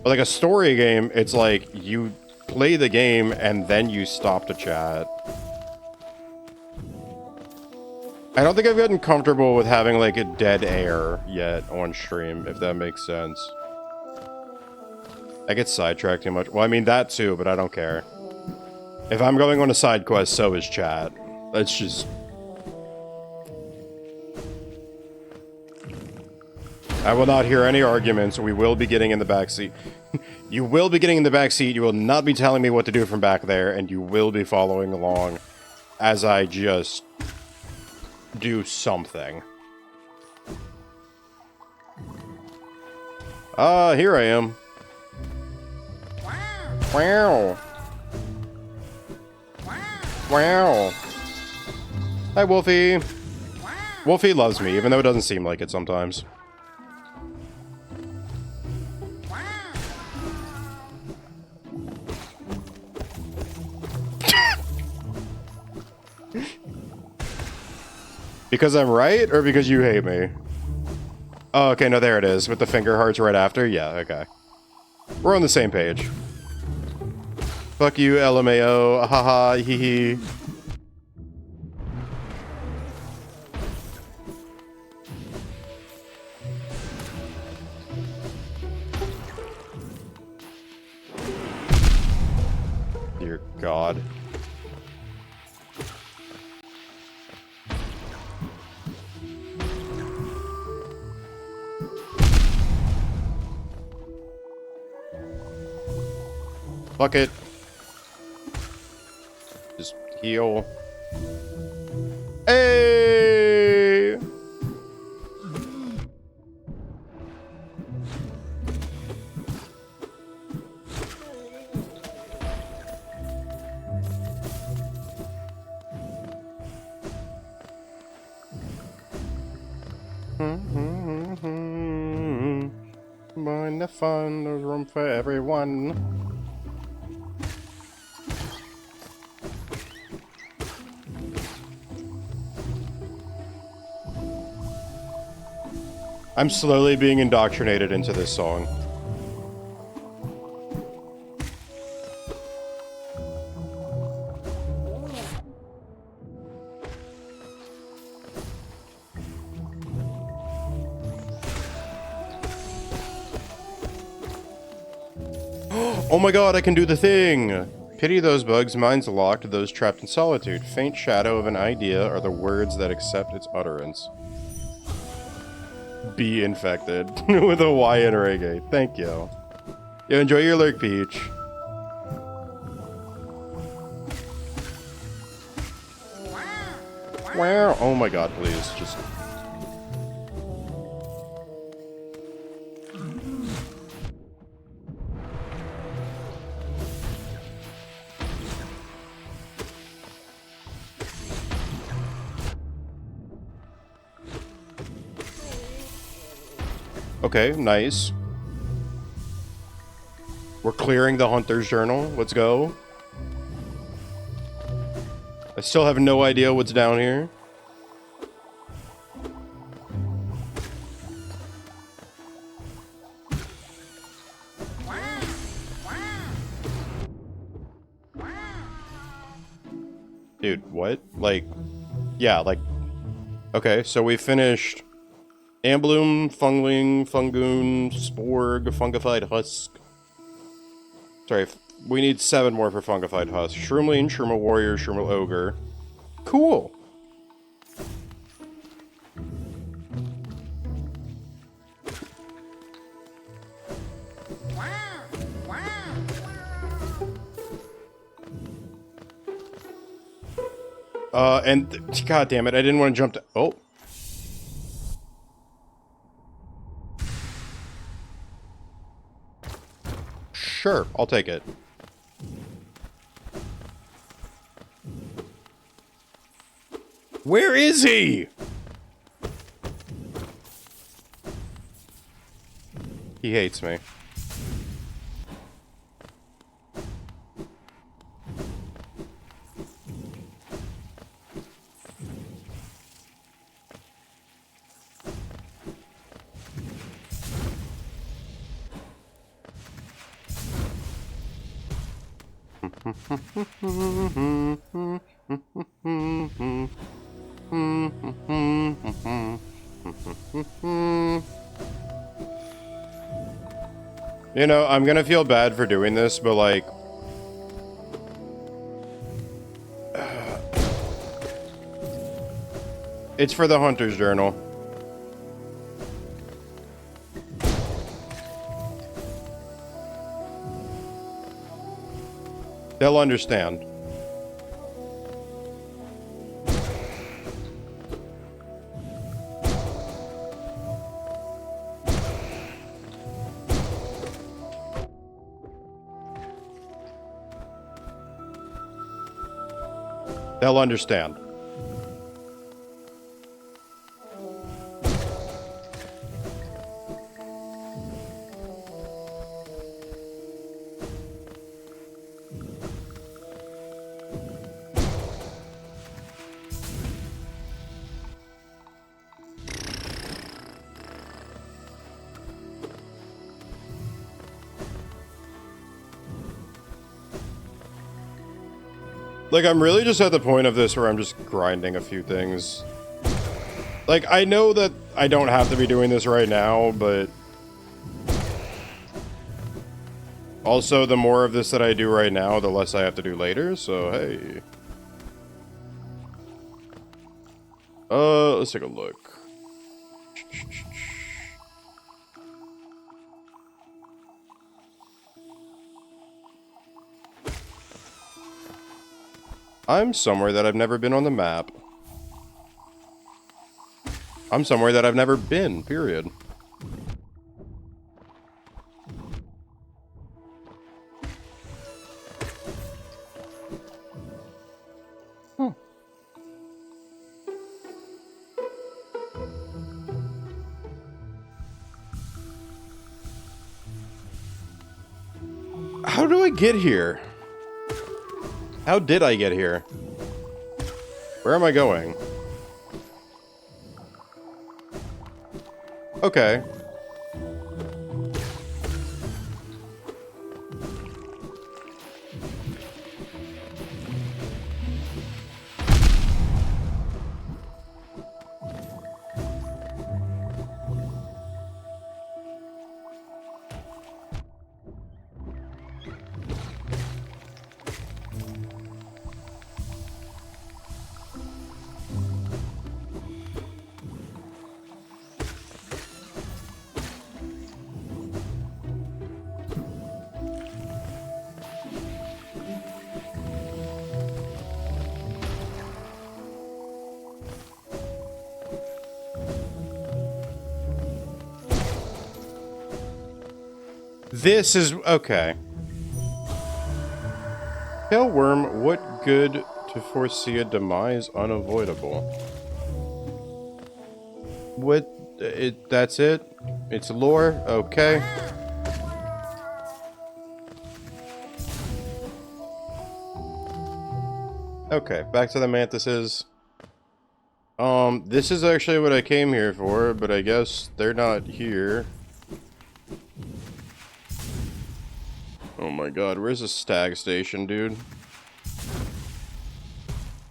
But, like, a story game, it's like, you play the game and then you stop to chat. I don't think I've gotten comfortable with having, like, a dead air yet on stream, if that makes sense. I get sidetracked too much. Well, I mean, that too, but I don't care. If I'm going on a side quest, so is chat. That's just... I will not hear any arguments. We will be getting in the backseat. You will be getting in the backseat. You will not be telling me what to do from back there, and you will be following along as I just do something. Here I am. Wow. Wow. Hi, Wolfie. Wolfie loves me, even though it doesn't seem like it sometimes. Because I'm right, or because you hate me? Oh, okay, no, there it is, with the finger hearts right after. Yeah, okay. We're on the same page. Fuck you, LMAO. Haha, hee hee. Dear God. Fuck it. Just heal. Hey! Join the fun, there's room for everyone. I'm slowly being indoctrinated into this song. Oh my god, I can do the thing! Pity those bugs, minds locked, those trapped in solitude. Faint shadow of an idea are the words that accept its utterance. Be infected. With a Y in reggae. Thank you. Yo, enjoy your lurk, Peach. Wow. Oh my god, please. Just... Okay, nice. We're clearing the Hunter's Journal. Let's go. I still have no idea what's down here. Dude, what? Like, yeah, like... Okay, so we finished... Ambloom, Fungling, Fungoon, Sporg, Fungified Husk. Sorry, we need 7 more for Fungified Husk. Shroomling, Shroomal Warrior, Shroomal Ogre. Cool! And... God damn it, I didn't want to jump to... Oh. Sure, I'll take it. Where is he? He hates me. You know, I'm gonna feel bad for doing this, but like... It's for the Hunter's Journal. They'll understand. They'll understand. Like, I'm really just at the point of this where I'm just grinding a few things. Like, I know that I don't have to be doing this right now, but... Also, the more of this that I do right now, the less I have to do later, so hey. Let's take a look. I'm somewhere that I've never been on the map. I'm somewhere that I've never been, period. How do I get here? How did I get here? Where am I going? Okay. This is okay. Pale worm, what good to foresee a demise unavoidable? What? That's it? It's lore? Okay. Okay, back to the mantises. This is actually what I came here for, but I guess they're not here. Oh my god, where's the stag station, dude?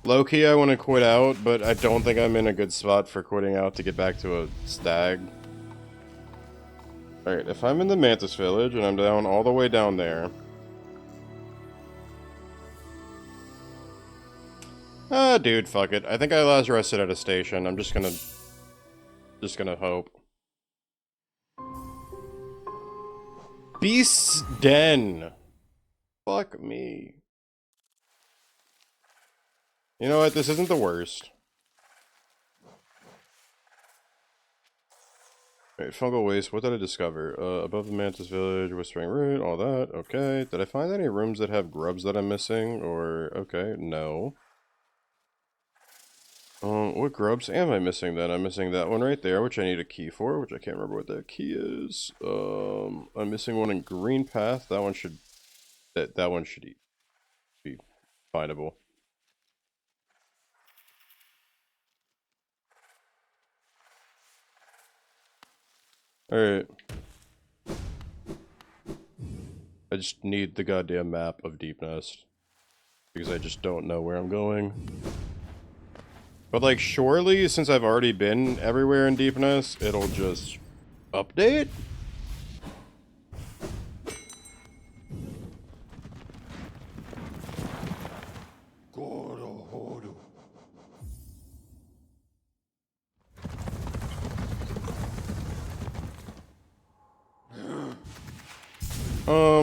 Low-key, I want to quit out, but I don't think I'm in a good spot for quitting out to get back to a stag. Alright, if I'm in the Mantis Village, and I'm down all the way down there... Ah, dude, fuck it. I think I last rested at a station. I'm just gonna hope. Beast's Den. Fuck me. You know what? This isn't the worst. Wait, fungal waste. What did I discover? Above the Mantis Village, Whispering Root, all that. Okay. Did I find any rooms that have grubs that I'm missing? Or, okay, no. What grubs am I missing then? I'm missing that one right there, which I need a key for, which I can't remember what that key is. I'm missing one in Green Path. That one should... That one should be findable. Alright. I just need the goddamn map of Deep Nest. Because I just don't know where I'm going. But like, surely, since I've already been everywhere in Deep Nest, it'll just update?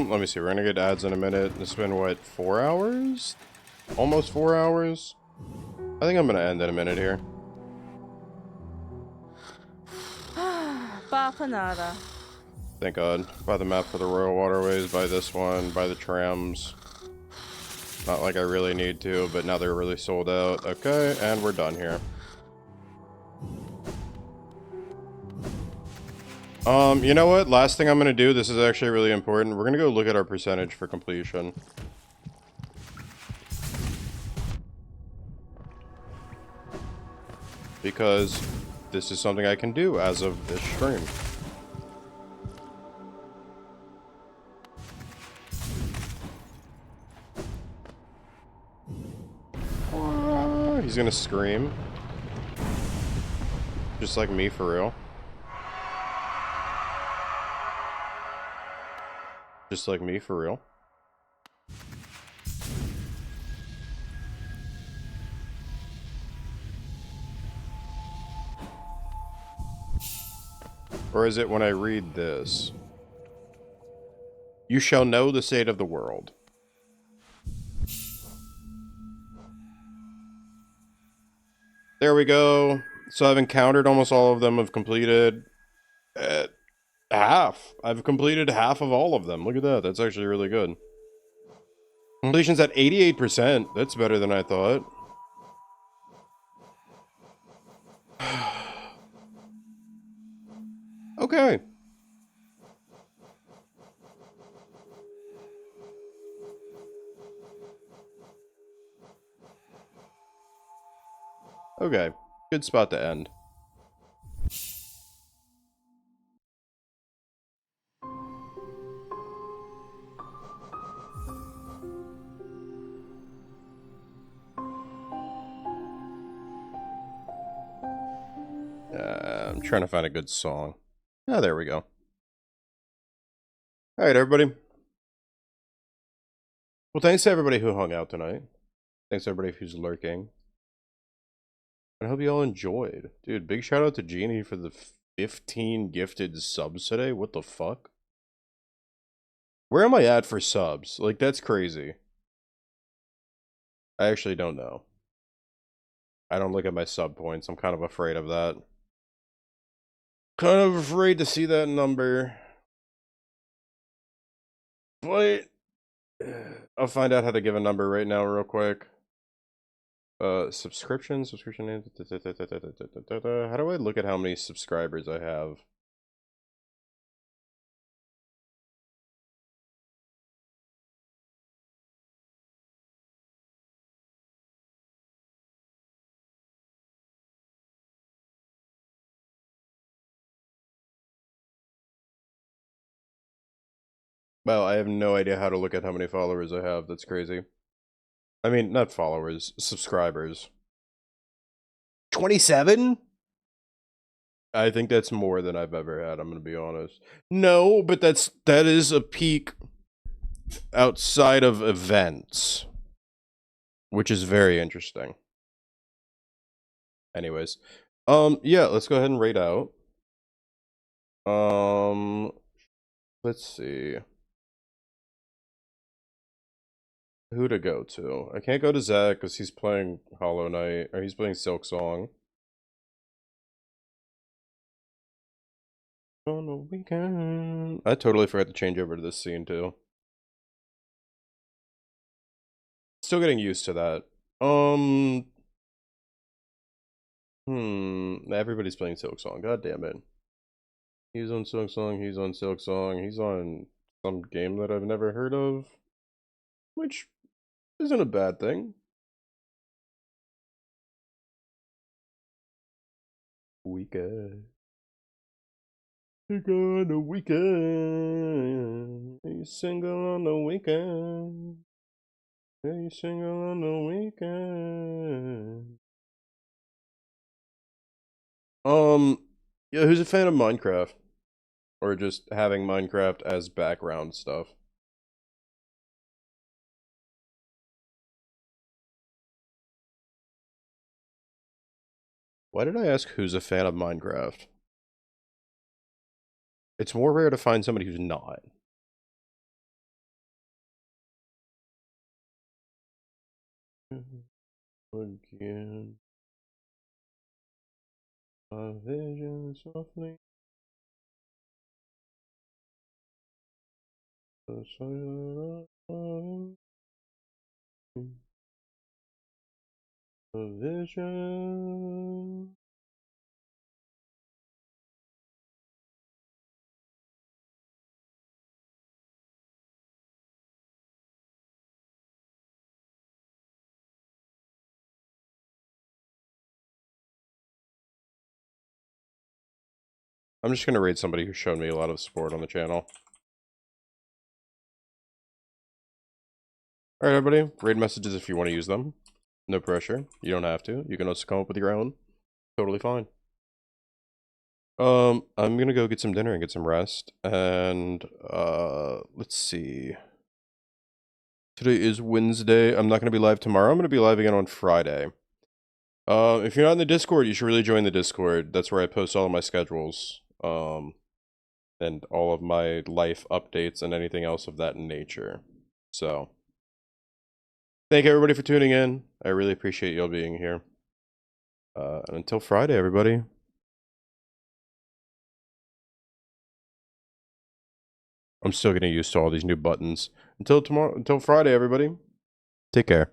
Let me see, we're gonna get ads in a minute. It's been, what, 4 hours? Almost 4 hours? I think I'm gonna end in a minute here. Bapanada. Thank God. Buy the map for the Royal Waterways, buy this one, buy the trams. Not like I really need to, but now they're really sold out. Okay, and we're done here. You know what? Last thing I'm gonna do, this is actually really important. We're gonna go look at our percentage for completion. Because this is something I can do as of this stream. He's gonna scream. Just like me, for real. Just like me, for real. Or is it when I read this? You shall know the state of the world. There we go. So I've encountered almost all of them. I've completed half. I've completed half of all of them. Look at that. That's actually really good. Completion's at 88%. That's better than I thought. Okay. Okay, good spot to end. I'm trying to find a good song. Ah, there we go. Alright, everybody. Well, thanks to everybody who hung out tonight. Thanks to everybody who's lurking. I hope you all enjoyed. Dude, big shout out to Genie for the 15 gifted subs today. What the fuck? Where am I at for subs? Like, that's crazy. I actually don't know. I don't look at my sub points. I'm kind of afraid of that. Kind of afraid to see that number. But I'll find out how to give a number right now real quick. Subscription. How do I look at how many subscribers I have? Well, I have no idea how to look at how many followers I have. That's crazy. I mean, not followers, subscribers. 27? I think that's more than I've ever had, I'm gonna be honest. No, but that is a peak outside of events, which is very interesting. Anyways, yeah, let's go ahead and rate out. Let's see. Who to go to? I can't go to Zach because he's playing Hollow Knight, or he's playing Silk Song. On a weekend. I totally forgot to change over to this scene too. Still getting used to that. Everybody's playing Silk Song. God damn it. He's on Silk Song, he's on Silk Song, he's on some game that I've never heard of. Which isn't a bad thing. Weekend. Single on the weekend. You single on the weekend. Yeah, you single on the weekend. Yeah, who's a fan of Minecraft? Or just having Minecraft as background stuff? Why did I ask who's a fan of Minecraft? It's more rare to find somebody who's not. Again. A vision softly. The silent a vision. I'm just gonna rate somebody who's shown me a lot of support on the channel. Alright, everybody. Raid messages if you want to use them. No pressure. You don't have to. You can also come up with your own. Totally fine. I'm gonna go get some dinner and get some rest. And, let's see. Today is Wednesday. I'm not gonna be live tomorrow. I'm gonna be live again on Friday. If you're not in the Discord, you should really join the Discord. That's where I post all of my schedules. And all of my life updates and anything else of that nature. So, thank everybody for tuning in. I really appreciate y'all being here. And until Friday, everybody. I'm still getting used to all these new buttons. Until tomorrow, until Friday, everybody. Take care.